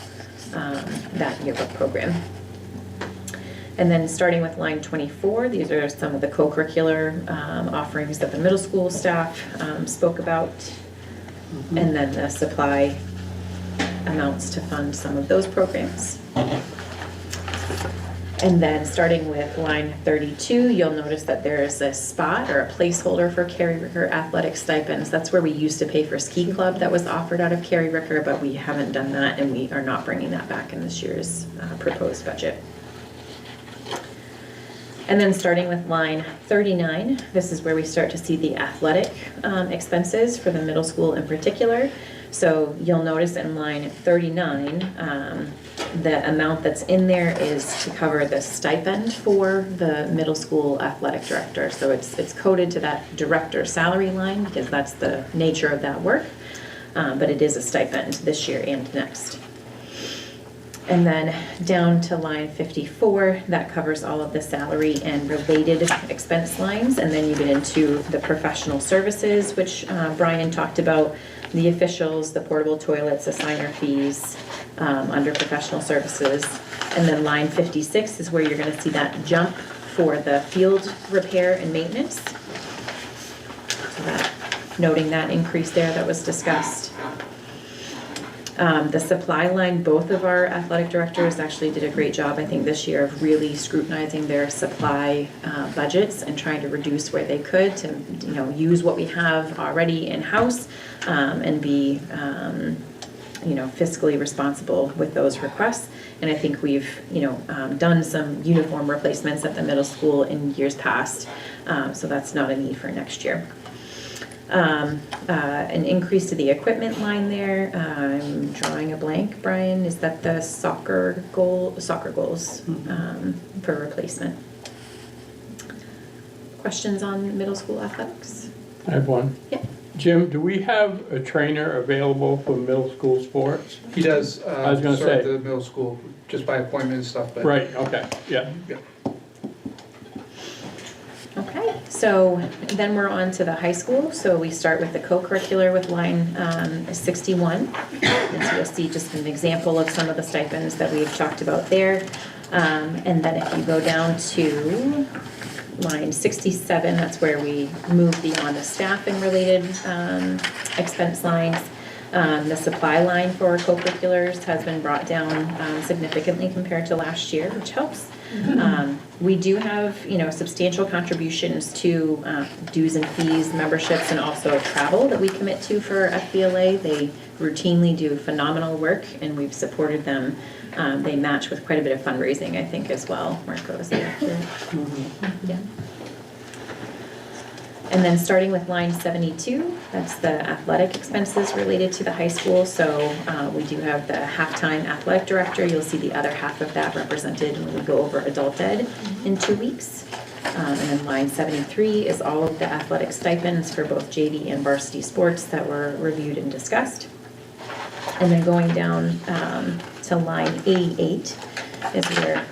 that yearbook program. And then starting with line 24, these are some of the co-curricular offerings that the middle school staff spoke about. And then the supply amounts to fund some of those programs. And then starting with line 32, you'll notice that there is a spot or a placeholder for Carrie Ricker athletic stipends. That's where we used to pay for ski club that was offered out of Carrie Ricker, but we haven't done that and we are not bringing that back in this year's proposed budget. And then starting with line 39, this is where we start to see the athletic expenses for the middle school in particular. So you'll notice in line 39, the amount that's in there is to cover the stipend for the middle school athletic director. So it's coded to that director salary line because that's the nature of that work. But it is a stipend this year and next. And then down to line 54, that covers all of the salary and related expense lines. And then you get into the professional services, which Brian talked about, the officials, the portable toilets, the signer fees under professional services. And then line 56 is where you're going to see that jump for the field repair and maintenance. So noting that increase there that was discussed. The supply line, both of our athletic directors actually did a great job, I think, this year of really scrutinizing their supply budgets and trying to reduce where they could to, use what we have already in-house and be, fiscally responsible with those requests. And I think we've, done some uniform replacements at the middle school in years past, so that's not a need for next year. An increase to the equipment line there. I'm drawing a blank, Brian. Is that the soccer goals for replacement? Questions on middle school athletics? I have one. Yeah. Jim, do we have a trainer available for middle school sports? He does, I was gonna serve say. the middle school, just by appointment and stuff, but. Right, okay, yeah. Okay, so then we're on to the high school. So we start with the co-curricular with line 61. And so you'll see just an example of some of the stipends that we've talked about there. And then if you go down to line 67, that's where we move beyond the staff and related expense lines. The supply line for co-curriculars has been brought down significantly compared to last year, which helps. We do have, substantial contributions to dues and fees, memberships, and also travel that we commit to for FBLA. They routinely do phenomenal work, and we've supported them. They match with quite a bit of fundraising, I think, as well. Marco, is that accurate? Yeah. And then starting with line 72, that's the athletic expenses related to the high school. So we do have the halftime athletic director. You'll see the other half of that represented when we go over adult ed in 2 weeks. And then line 73 is all of the athletic stipends for both JV and varsity sports that were reviewed and discussed. And then going down to line 88 is where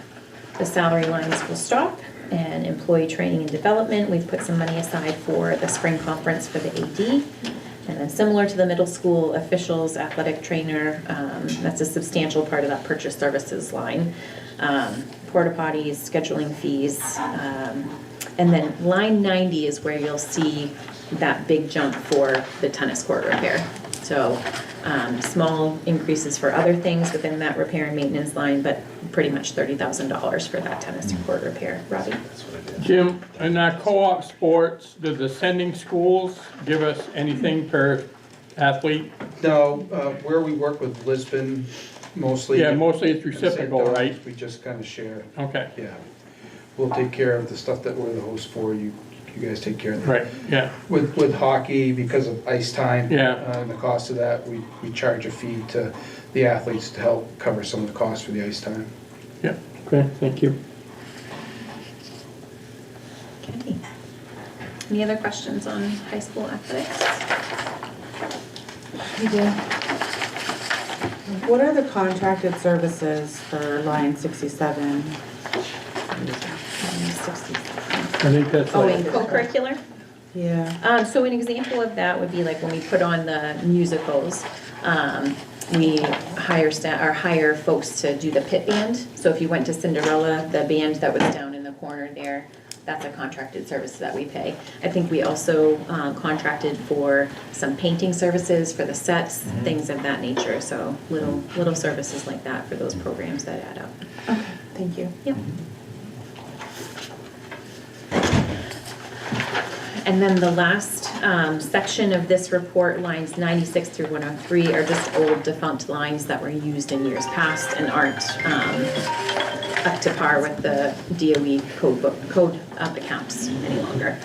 the salary lines will stop. And employee training and development, we've put some money aside for the spring conference for the AD. And then similar to the middle school officials, athletic trainer, that's a substantial part of that purchase services line. Porta potties, scheduling fees. And then line 90 is where you'll see that big jump for the tennis court repair. So small increases for other things within that repair and maintenance line, but pretty much $30,000 for that tennis court repair. Robbie? Jim, in our co-op sports, do the sending schools give us anything per athlete? No, where we work with Lisbon, mostly. Yeah, mostly it's and St. reciprocal, Thomas, right? We just kind of share. Okay. Yeah. We'll take care of the stuff that we're the host for, you guys take care of that. Right, yeah. With hockey, because of ice time. Yeah. And the cost of that, we charge a fee to the athletes to help cover some of the costs for the ice time. Yeah, okay, thank you. Okay. Any other questions on high school athletics? We do. What are the contracted services for line 67? I think that's Oh, like, and co-curricular? Yeah. So an example of that would be like when we put on the musicals, we hire folks to do the pit band. So if you went to Cinderella, the band that was down in the corner there, that's a contracted service that we pay. I think we also contracted for some painting services for the sets, things of that nature. So little services like that for those programs that add up. Okay, thank you. Yep. And then the last section of this report, lines 96 through 103, are just old defunct lines that were used in years past and aren't up to par with the DOE code of accounts any longer.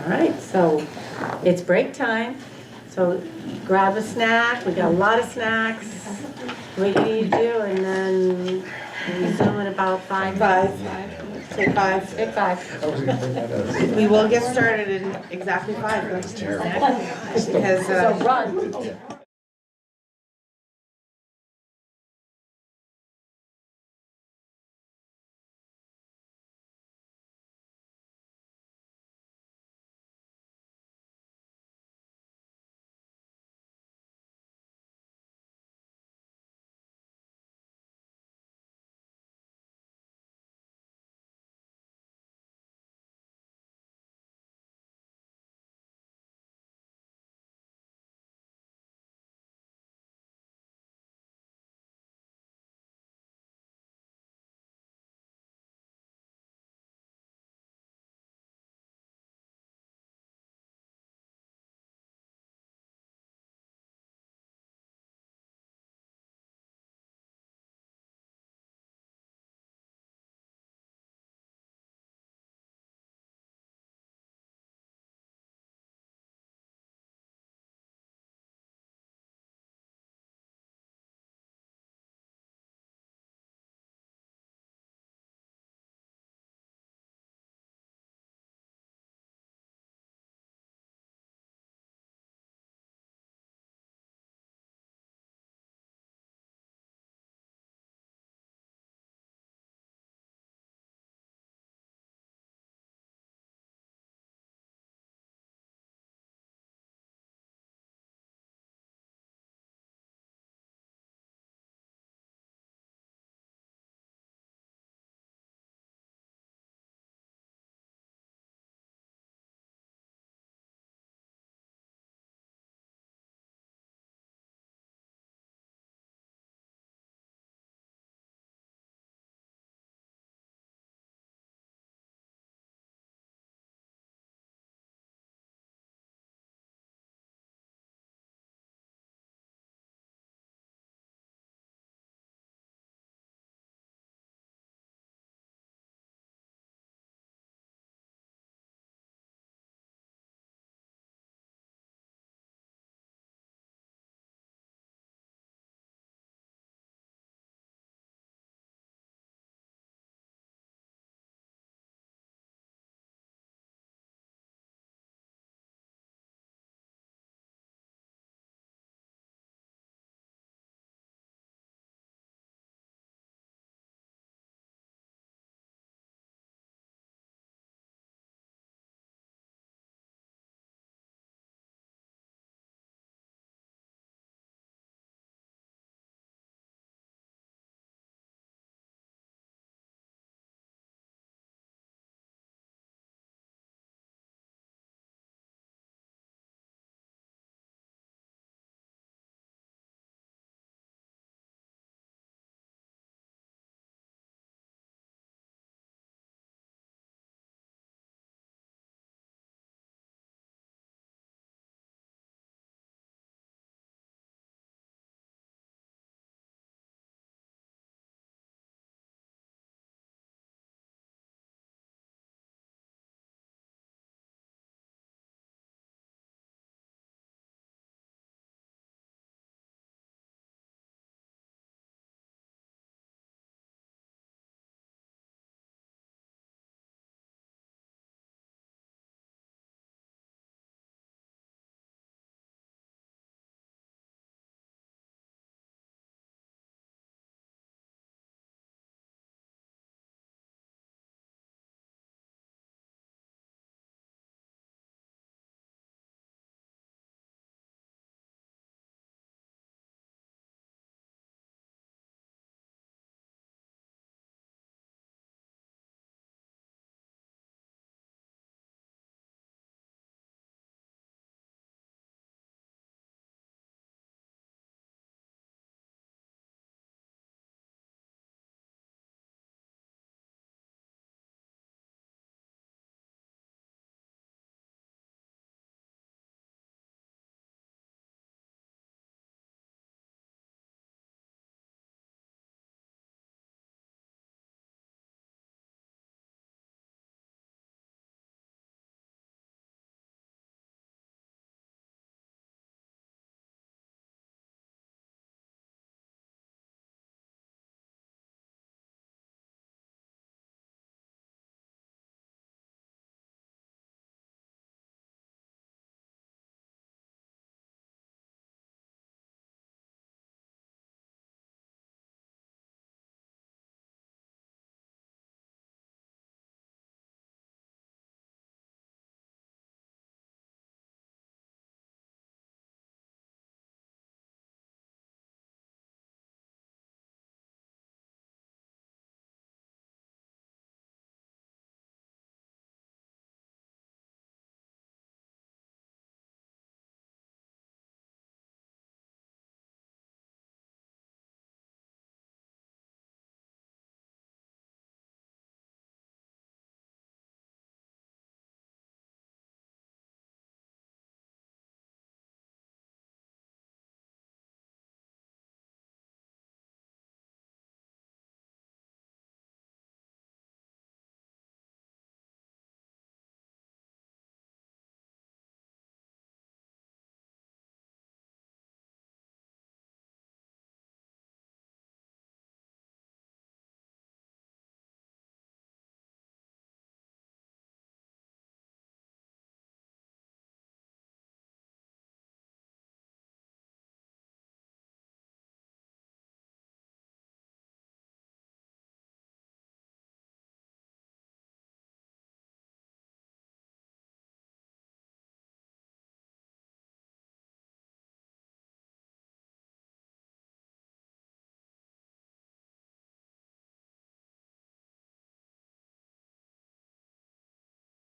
All right, so it's break time. So grab a snack. We got a lot of snacks. What you need to do, and then we zoom in about 5 minutes. Take 5. Take 5. I was gonna bring that up. We will get started in exactly 5. That's terrible. Because, So run.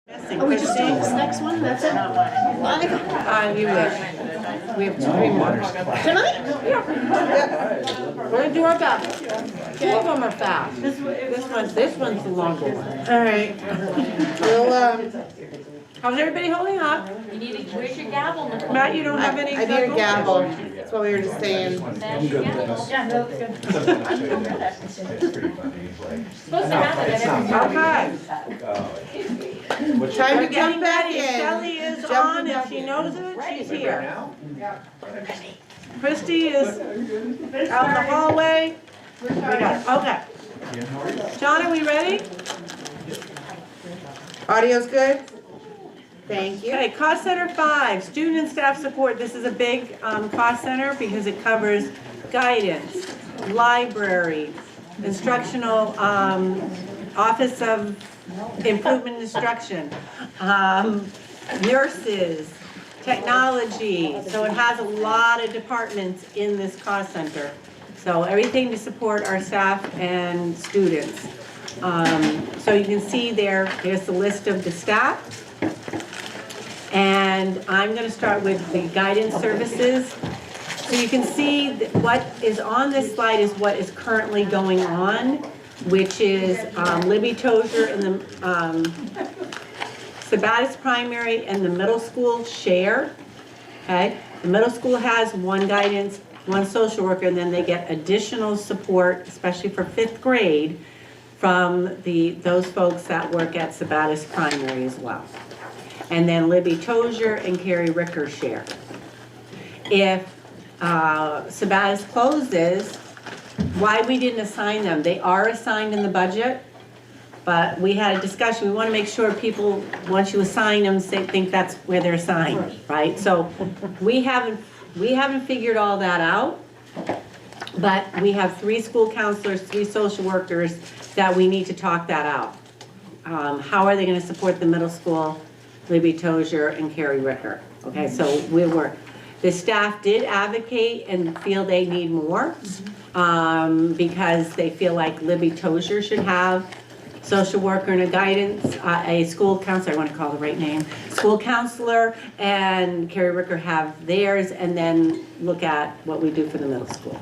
Are we just doing this next one? That's it? You wish. We have 3 more. Tonight? We're gonna do our best. Two of them are fast. This one's the longer one. All right. We'll, How's everybody holding up? Where's your gavel, Nicole? Matt, you don't have any? I need a gavel. That's what we were just saying. I'm good with this. Yeah, no, it's good. Supposed to have it at every. Okay. Time We're to getting jump back ready. in. Shelley is Jump on, back if she in. knows it, she's here. Christy is out in the hallway. We got it. Okay. John, are we ready? Audio's good? Thank you. Okay, cost center 5, student and staff support. This is a big cost center because it covers guidance, library, instructional, office of improvement instruction, nurses, technology. So it has a lot of departments in this cost center. So everything to support our staff and students. So you can see there's the list of the staff. And I'm going to start with the guidance services. So you can see that what is on this slide is what is currently going on, which is Libby Tozier and the Sabattis Primary and the middle school share. Okay, the middle school has 1 guidance, 1 social worker, and then they get additional support, especially for 5th grade, from those folks that work at Sabattis Primary as well. And then Libby Tozier and Carrie Ricker share. If Sabattis closes, why we didn't assign them? They are assigned in the budget, but we had a discussion. We want to make sure people, once you assign them, think that's where they're assigned, right? So we haven't figured all that out, but we have 3 school counselors, 3 social workers that we need to talk that out. How are they going to support the middle school? Libby Tozier and Carrie Ricker. Okay, so the staff did advocate and feel they need more because they feel like Libby Tozier should have social worker and a guidance, a school counselor, I want to call the right name, school counselor, and Carrie Ricker have theirs, and then look at what we do for the middle school.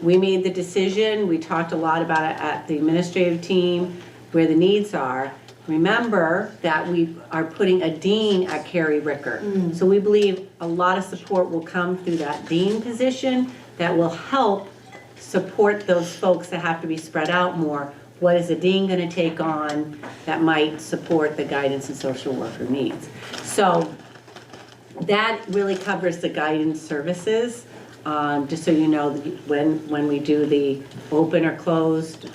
We made the decision, we talked a lot about it at the administrative team, where the needs are. Remember that we are putting a dean at Carrie Ricker. So we believe a lot of support will come through that dean position that will help support those folks that have to be spread out more. What is a dean going to take on that might support the guidance and social worker needs? So that really covers the guidance services. Just so you know, when we do the open or closed,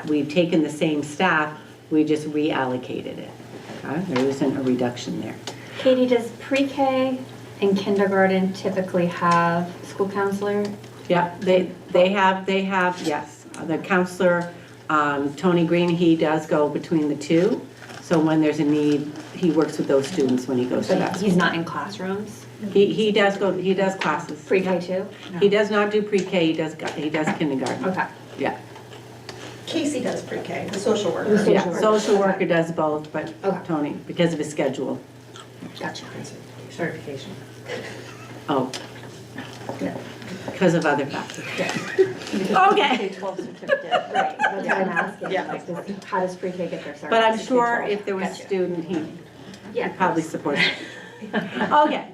we've taken the same staff, we just reallocated it. Okay? There isn't a reduction there. Katie, does pre-K and kindergarten typically have school counselor? Yeah, they have, yes. The counselor, Tony Green, he does go between the 2. So when there's a need, he works with those students when he goes to that school. He's not in classrooms? He does classes. Pre-K too? He does not do pre-K, he does kindergarten. Okay. Yeah. Casey does pre-K, the social worker. Yeah, social worker does both, but Okay. Tony, because of his schedule. Gotcha. Certification. Oh. Because of other factors. Okay. K-12 certificate, right, that's what I'm asking. Yeah. Like, how does pre-K get their certificate? But I'm sure if there was a Gotcha. student, he'd Yeah. probably support it. Okay.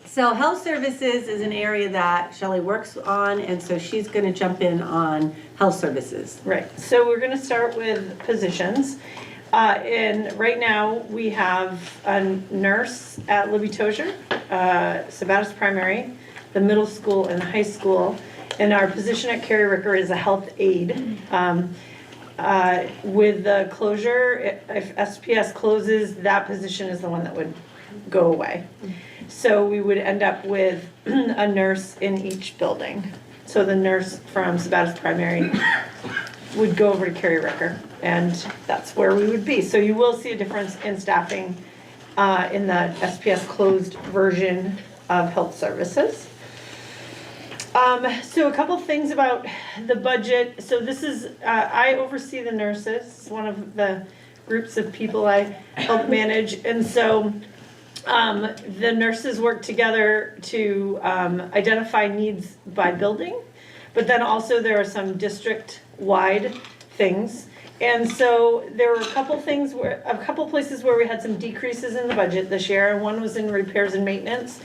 So health services is an area that Shelley works on, and so she's going to jump in on health services. Right, so we're gonna start with positions. And right now, we have a nurse at Libby Tozier, Sabattis Primary, the middle school and the high school. And our position at Carrie Ricker is a health aide. With the closure, if SPS closes, that position is the one that would go away. So we would end up with a nurse in each building. So the nurse from Sabattis Primary would go over to Carrie Ricker, and that's where we would be. So you will see a difference in staffing in the SPS closed version of health services. So a couple things about the budget. So this is, I oversee the nurses, one of the groups of people I help manage. And so the nurses work together to identify needs by building, but then also there are some district-wide things. And so there were a couple places where we had some decreases in the budget this year, and one was in repairs and maintenance.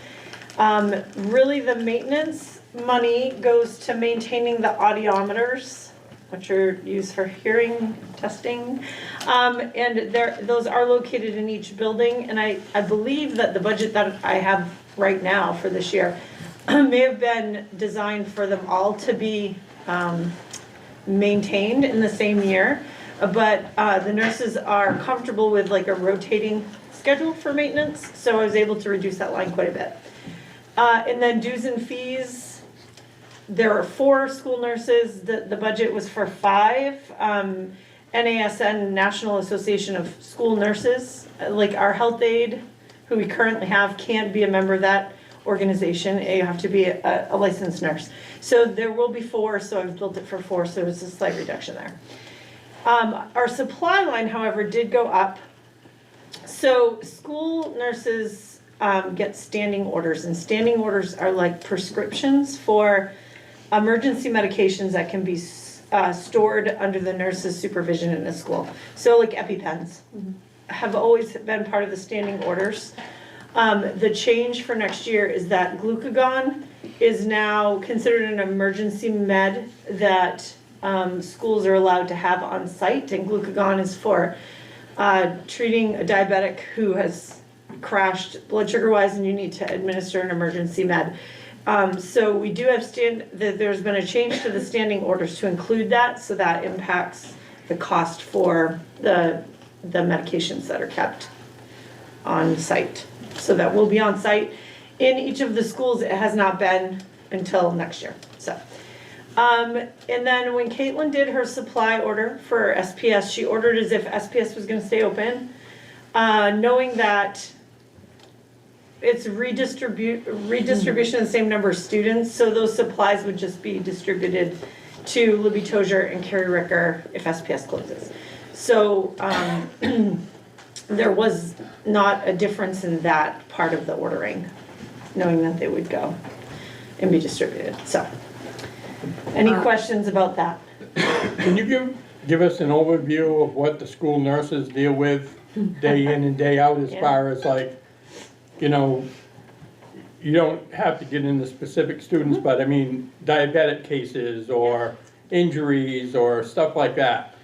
Really, the maintenance money goes to maintaining the audiometers, which are used for hearing testing. And those are located in each building, and I believe that the budget that I have right now for this year may have been designed for them all to be maintained in the same year. But the nurses are comfortable with like a rotating schedule for maintenance, so I was able to reduce that line quite a bit. And then dues and fees, there are 4 school nurses, the budget was for 5. NASN, National Association of School Nurses, like our health aide, who we currently have, can't be a member of that organization. You have to be a licensed nurse. So there will be 4, so I've built it for 4, so it's a slight reduction there. Our supply line, however, did go up. So school nurses get standing orders, and standing orders are like prescriptions for emergency medications that can be stored under the nurse's supervision in a school. So like EpiPens have always been part of the standing orders. The change for next year is that glucagon is now considered an emergency med that schools are allowed to have on site, and glucagon is for treating a diabetic who has crashed blood sugar wise and you need to administer an emergency med. So we do have there's been a change to the standing orders to include that, so that impacts the cost for the medications that are kept on site. So that will be on site in each of the schools. It has not been until next year. So, and then when Caitlin did her supply order for SPS, she ordered as if SPS was going to stay open, knowing that it's redistribution of the same number of students, so those supplies would just be distributed to Libby Tozier and Carrie Ricker if SPS closes. So there was not a difference in that part of the ordering, knowing that they would go and be distributed. So, any questions about that? Can you give us an overview of what the school nurses deal with day in and day out as far as like, you know, you don't have to get into specific students, but I mean, diabetic cases or injuries or stuff like that?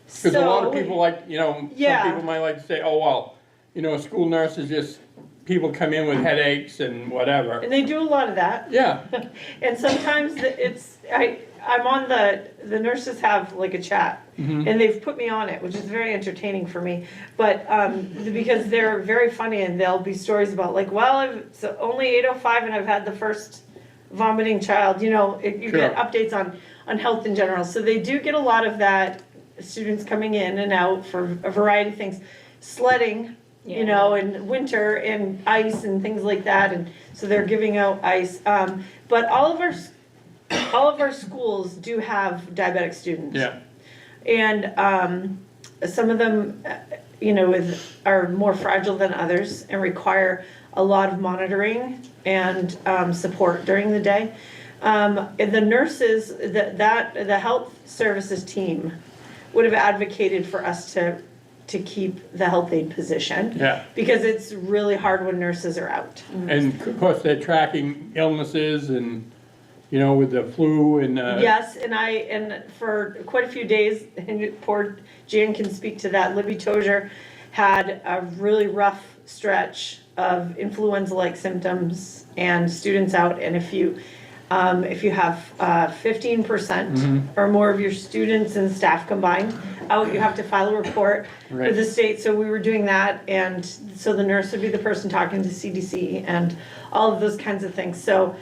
Because a lot of people like, you know, some people might like to say, oh, well, you know, a school nurse is just people come in with headaches and whatever. And they do a lot of that. Yeah. And sometimes I'm on the nurses have like a chat, and they've put me on it, which is very entertaining for me. But because they're very funny, and there'll be stories about like, well, it's only 8:05 and I've had the first vomiting child. You know, you get updates on health in general. So they do get a lot of that. Students coming in and out for a variety of things, sledding, you know, in winter and ice and things like that. And so they're giving out ice. But all of our schools do have diabetic students. Yeah. And some of them, you know, are more fragile than others and require a lot of monitoring and support during the day. And the nurses, the health services team would have advocated for us to keep the health aide position. Yeah. Because it's really hard when nurses are out. And of course, they're tracking illnesses and, you know, with the flu and. Yes, and for quite a few days, and poor Jan can speak to that, Libby Tozier had a really rough stretch of influenza-like symptoms and students out. And if you have 15% or more of your students and staff combined out, you have to file a report with the state. So we were doing that, and so the nurse would be the person talking to CDC and all of those kinds of things. So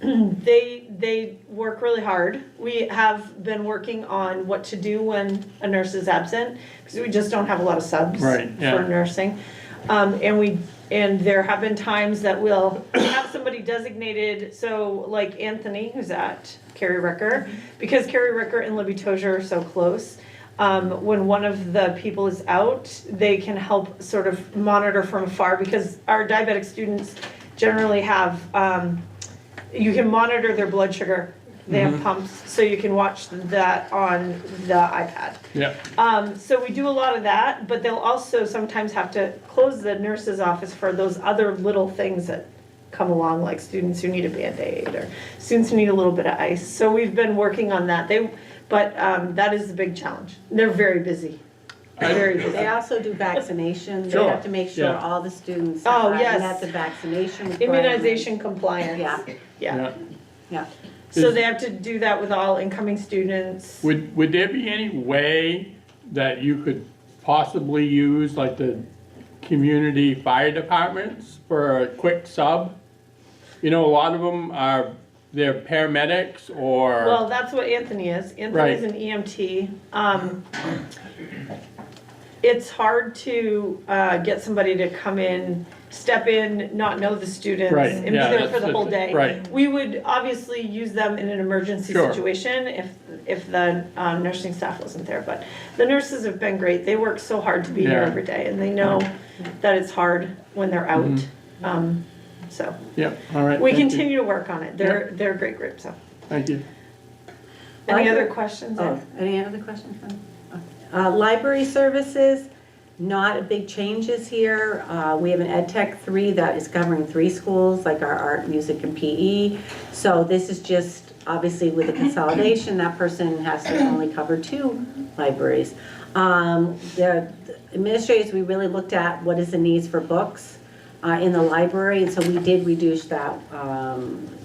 they work really hard. We have been working on what to do when a nurse is absent, because we just don't have a lot of subs for nursing. And there have been times that we'll have somebody designated, so like Anthony, who's at Carrie Ricker, because Carrie Ricker and Libby Tozier are so close, when one of the people is out, they can help sort of monitor from afar, because our diabetic students generally have, you can monitor their blood sugar. They have pumps, so you can watch that on the iPad. Yeah. So we do a lot of that, but they'll also sometimes have to close the nurse's office for those other little things that come along, like students who need a Band-Aid or students who need a little bit of ice. So we've been working on that. But that is the big challenge. They're very busy. Very busy. They also do vaccination. They Sure. have to make sure Yeah. all the students Oh, are yes. met the vaccination requirements. Immunization compliance. Yeah. Yeah. Yeah. So they have to do that with all incoming students. Would there be any way that you could possibly use like the community fire departments for a quick sub? You know, a lot of them are, they're paramedics or. Well, that's what Anthony is. Anthony's an EMT. It's hard to get somebody to come in, step in, not know the students, Right, and be yeah, there for that's the whole the- day. right. We would obviously use them in an emergency Sure. situation if the nursing staff wasn't there. But the nurses have been great. They work so hard to be here Yeah. every day, and they know that it's hard when they're out. So Yep, all right. we thank you. continue to work on it. They're a great group. So Thank you. any other questions? Oh, any other questions? Library services, not a big changes here. We have an Ed Tech 3 that is covering 3 schools, like our art, music, and PE. So this is just, obviously with the consolidation, that person has to only cover 2 libraries. The administrators, we really looked at what is the needs for books in the library, and so we did reduce that.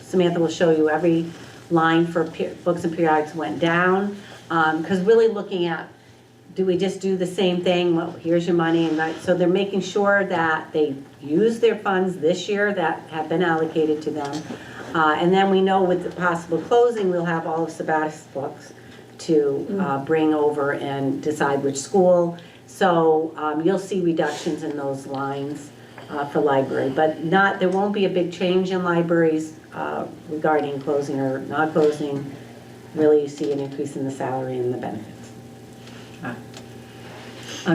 Samantha will show you every line for books and periodics went down, because really looking at, do we just do the same thing? Well, here's your money, and so they're making sure that they use their funds this year that have been allocated to them. And then we know with the possible closing, we'll have all of Sabatis books to bring over and decide which school. So you'll see reductions in those lines for library, but there won't be a big change in libraries regarding closing or not closing. Really, you see an increase in the salary and the benefits.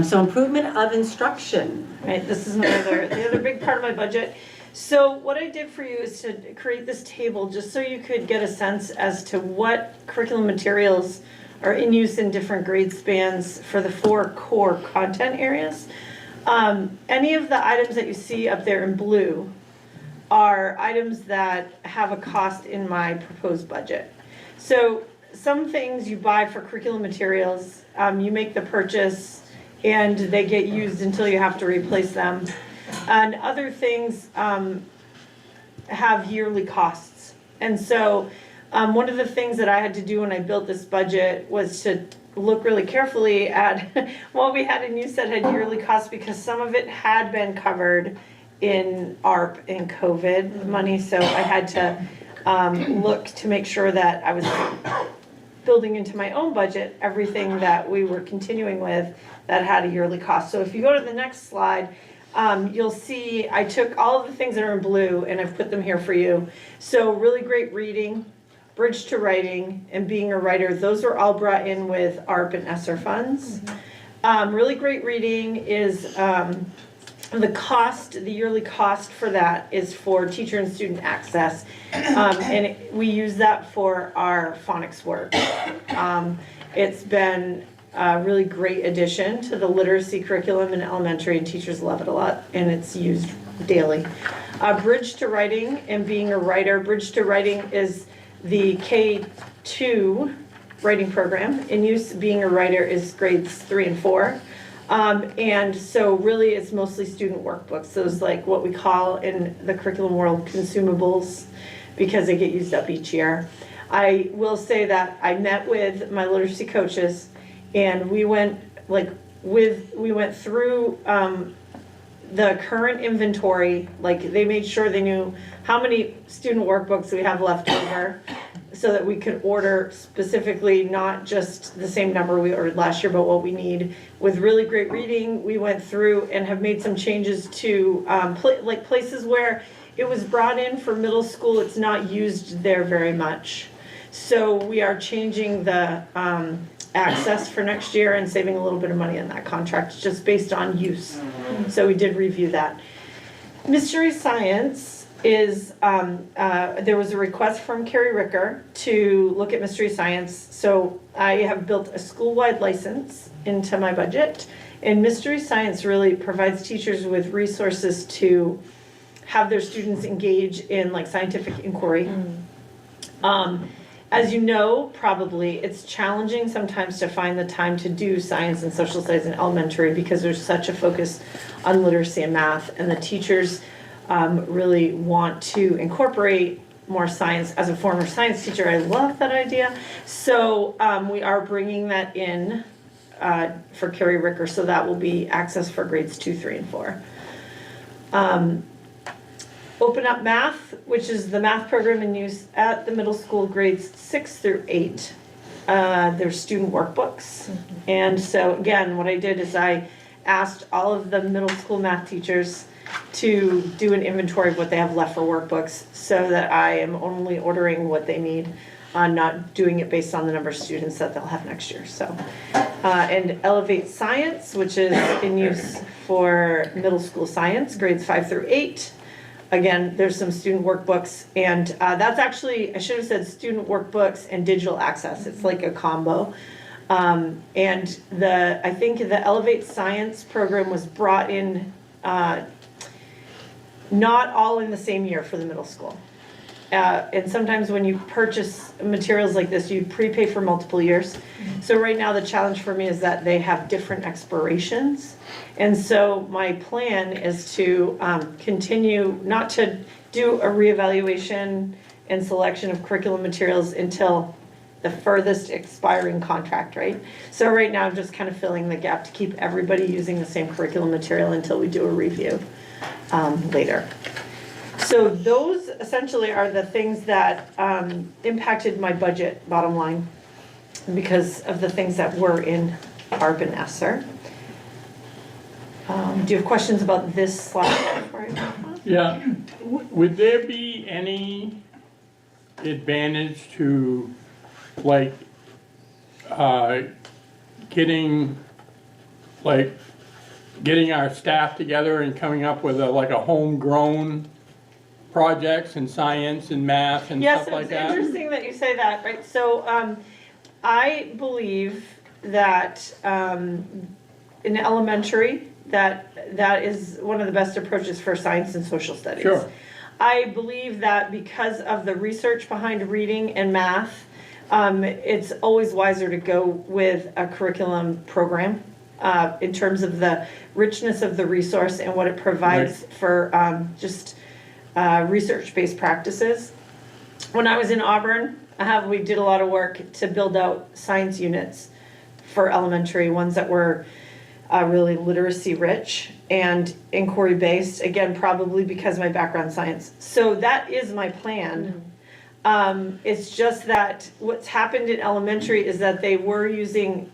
So improvement of instruction. Right, this is the other big part of my budget. So what I did for you is to create this table just so you could get a sense as to what curriculum materials are in use in different grade spans for the 4 core content areas. Any of the items that you see up there in blue are items that have a cost in my proposed budget. So some things you buy for curriculum materials, you make the purchase and they get used until you have to replace them. And other things have yearly costs. And so one of the things that I had to do when I built this budget was to look really carefully at what we had in use that had yearly costs, because some of it had been covered in ARP and COVID money. So I had to look to make sure that I was building into my own budget everything that we were continuing with that had a yearly cost. So if you go to the next slide, you'll see I took all of the things that are in blue and I've put them here for you. So really great reading, bridge to writing, and being a writer, those were all brought in with ARP and ESSER funds. Really great reading is the yearly cost for that is for teacher and student access. And we use that for our phonics work. It's been a really great addition to the literacy curriculum in elementary, and teachers love it a lot, and it's used daily. Bridge to writing and being a writer. Bridge to writing is the K-2 writing program. In use, being a writer is grades 3 and 4. And so really it's mostly student workbooks. Those like what we call in the curriculum world consumables, because they get used up each year. I will say that I met with my literacy coaches and we went through the current inventory. Like they made sure they knew how many student workbooks we have left over, so that we could order specifically not just the same number we ordered last year, but what we need. With really great reading, we went through and have made some changes to places where it was brought in for middle school, it's not used there very much. So we are changing the access for next year and saving a little bit of money on that contract, just based on use. So we did review that. Mystery Science is, there was a request from Carrie Ricker to look at Mystery Science. So I have built a school-wide license into my budget. And Mystery Science really provides teachers with resources to have their students engage in like scientific inquiry. As you know, probably, it's challenging sometimes to find the time to do science and social studies in elementary because there's such a focus on literacy and math, and the teachers really want to incorporate more science. As a former science teacher, I love that idea. So we are bringing that in for Carrie Ricker, so that will be access for grades 2, 3, and 4. Open Up Math, which is the math program in use at the middle school grades 6 through 8. There's student workbooks. And so again, what I did is I asked all of the middle school math teachers to do an inventory of what they have left for workbooks so that I am only ordering what they need, not doing it based on the number of students that they'll have next year. So, and Elevate Science, which is in use for middle school science, grades 5 through 8. Again, there's some student workbooks, and that's actually, I should have said student workbooks and digital access. It's like a combo. And I think the Elevate Science program was brought in, not all in the same year for the middle school. And sometimes when you purchase materials like this, you prepay for multiple years. So right now the challenge for me is that they have different expirations. And so my plan is to continue, not to do a reevaluation and selection of curriculum materials until the furthest expiring contract, right? So right now I'm just kind of filling the gap to keep everybody using the same curriculum material until we do a review later. So those essentially are the things that impacted my budget bottom line because of the things that were in ARB and ESSER. Do you have questions about this slide? Yeah, would there be any advantage to like getting our staff together and coming up with a homegrown projects in science and math and stuff like that? Yes, it's interesting that you say that, right? So I believe that in elementary, that is one of the best approaches for science and social studies. Sure. I believe that because of the research behind reading and math, it's always wiser to go with a curriculum program in terms of the richness of the resource and what it provides for just research-based practices. When I was in Auburn, we did a lot of work to build out science units for elementary, ones that were really literacy rich and inquiry based, again, probably because of my background science. So that is my plan. It's just that what's happened in elementary is that they were doing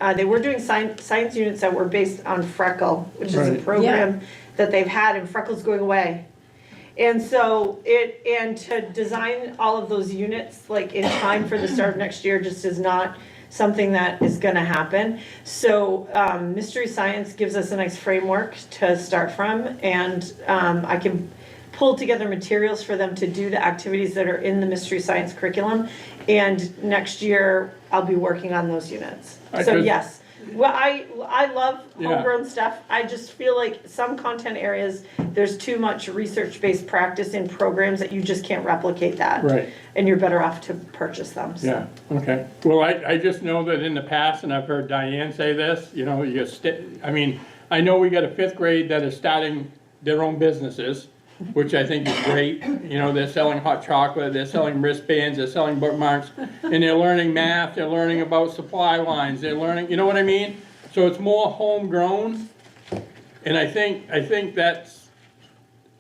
science units that were based on Freckle, which is a program that they've had, and Freckle's going away. And so to design all of those units like in time for the start of next year just is not something that is going to happen. So Mystery Science gives us a nice framework to start from, and I can pull together materials for them to do the activities that are in the Mystery Science curriculum, and next year I'll be working on those units. So yes. Well, I love homegrown stuff. I just feel like some content areas, there's too much research-based practice in programs that you just can't replicate that. Right. And you're better off to purchase them. So. Yeah, okay. Well, I just know that in the past, and I've heard Diane say this, you know we got a 5th grade that is starting their own businesses, which I think is great. You know, they're selling hot chocolate, they're selling wristbands, they're selling bookmarks, and they're learning math, they're learning about supply lines, they're learning, you know what I mean? So it's more homegrown, and I think that's,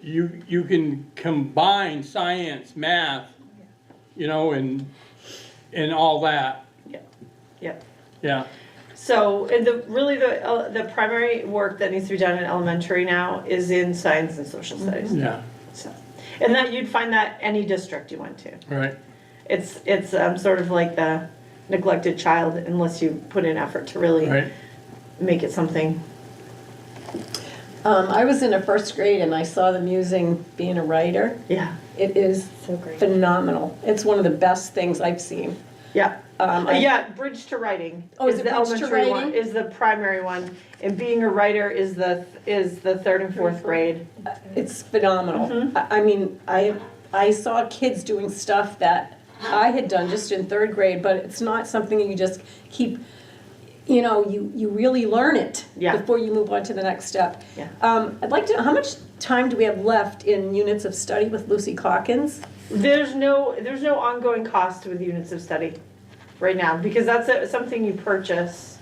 you can combine science, math, you know, and all that. Yep. Yeah. So the primary work that needs to be done in elementary now is in science and social studies. Yeah. So, and that you'd find that any district you went to. Right. It's sort of like the neglected child unless you put in effort to really Right. make it something. I was in a first grade and I saw them using being a writer. Yeah. It is So great. phenomenal. It's one of the best things I've seen. Yeah. I- Yeah, Bridge to Writing. Oh, is it the Bridge to elementary one, Writing? is the primary one, and Being a Writer is the third and fourth grade. It's phenomenal. I mean, I saw kids doing stuff that I had done just in third grade, but it's not something you just keep, you really learn it Yeah. before you move on to the next step. Yeah. I'd like to know, how much time do we have left in units of study with Lucy Calkins? There's no ongoing cost with units of study right now, because that's something you purchase.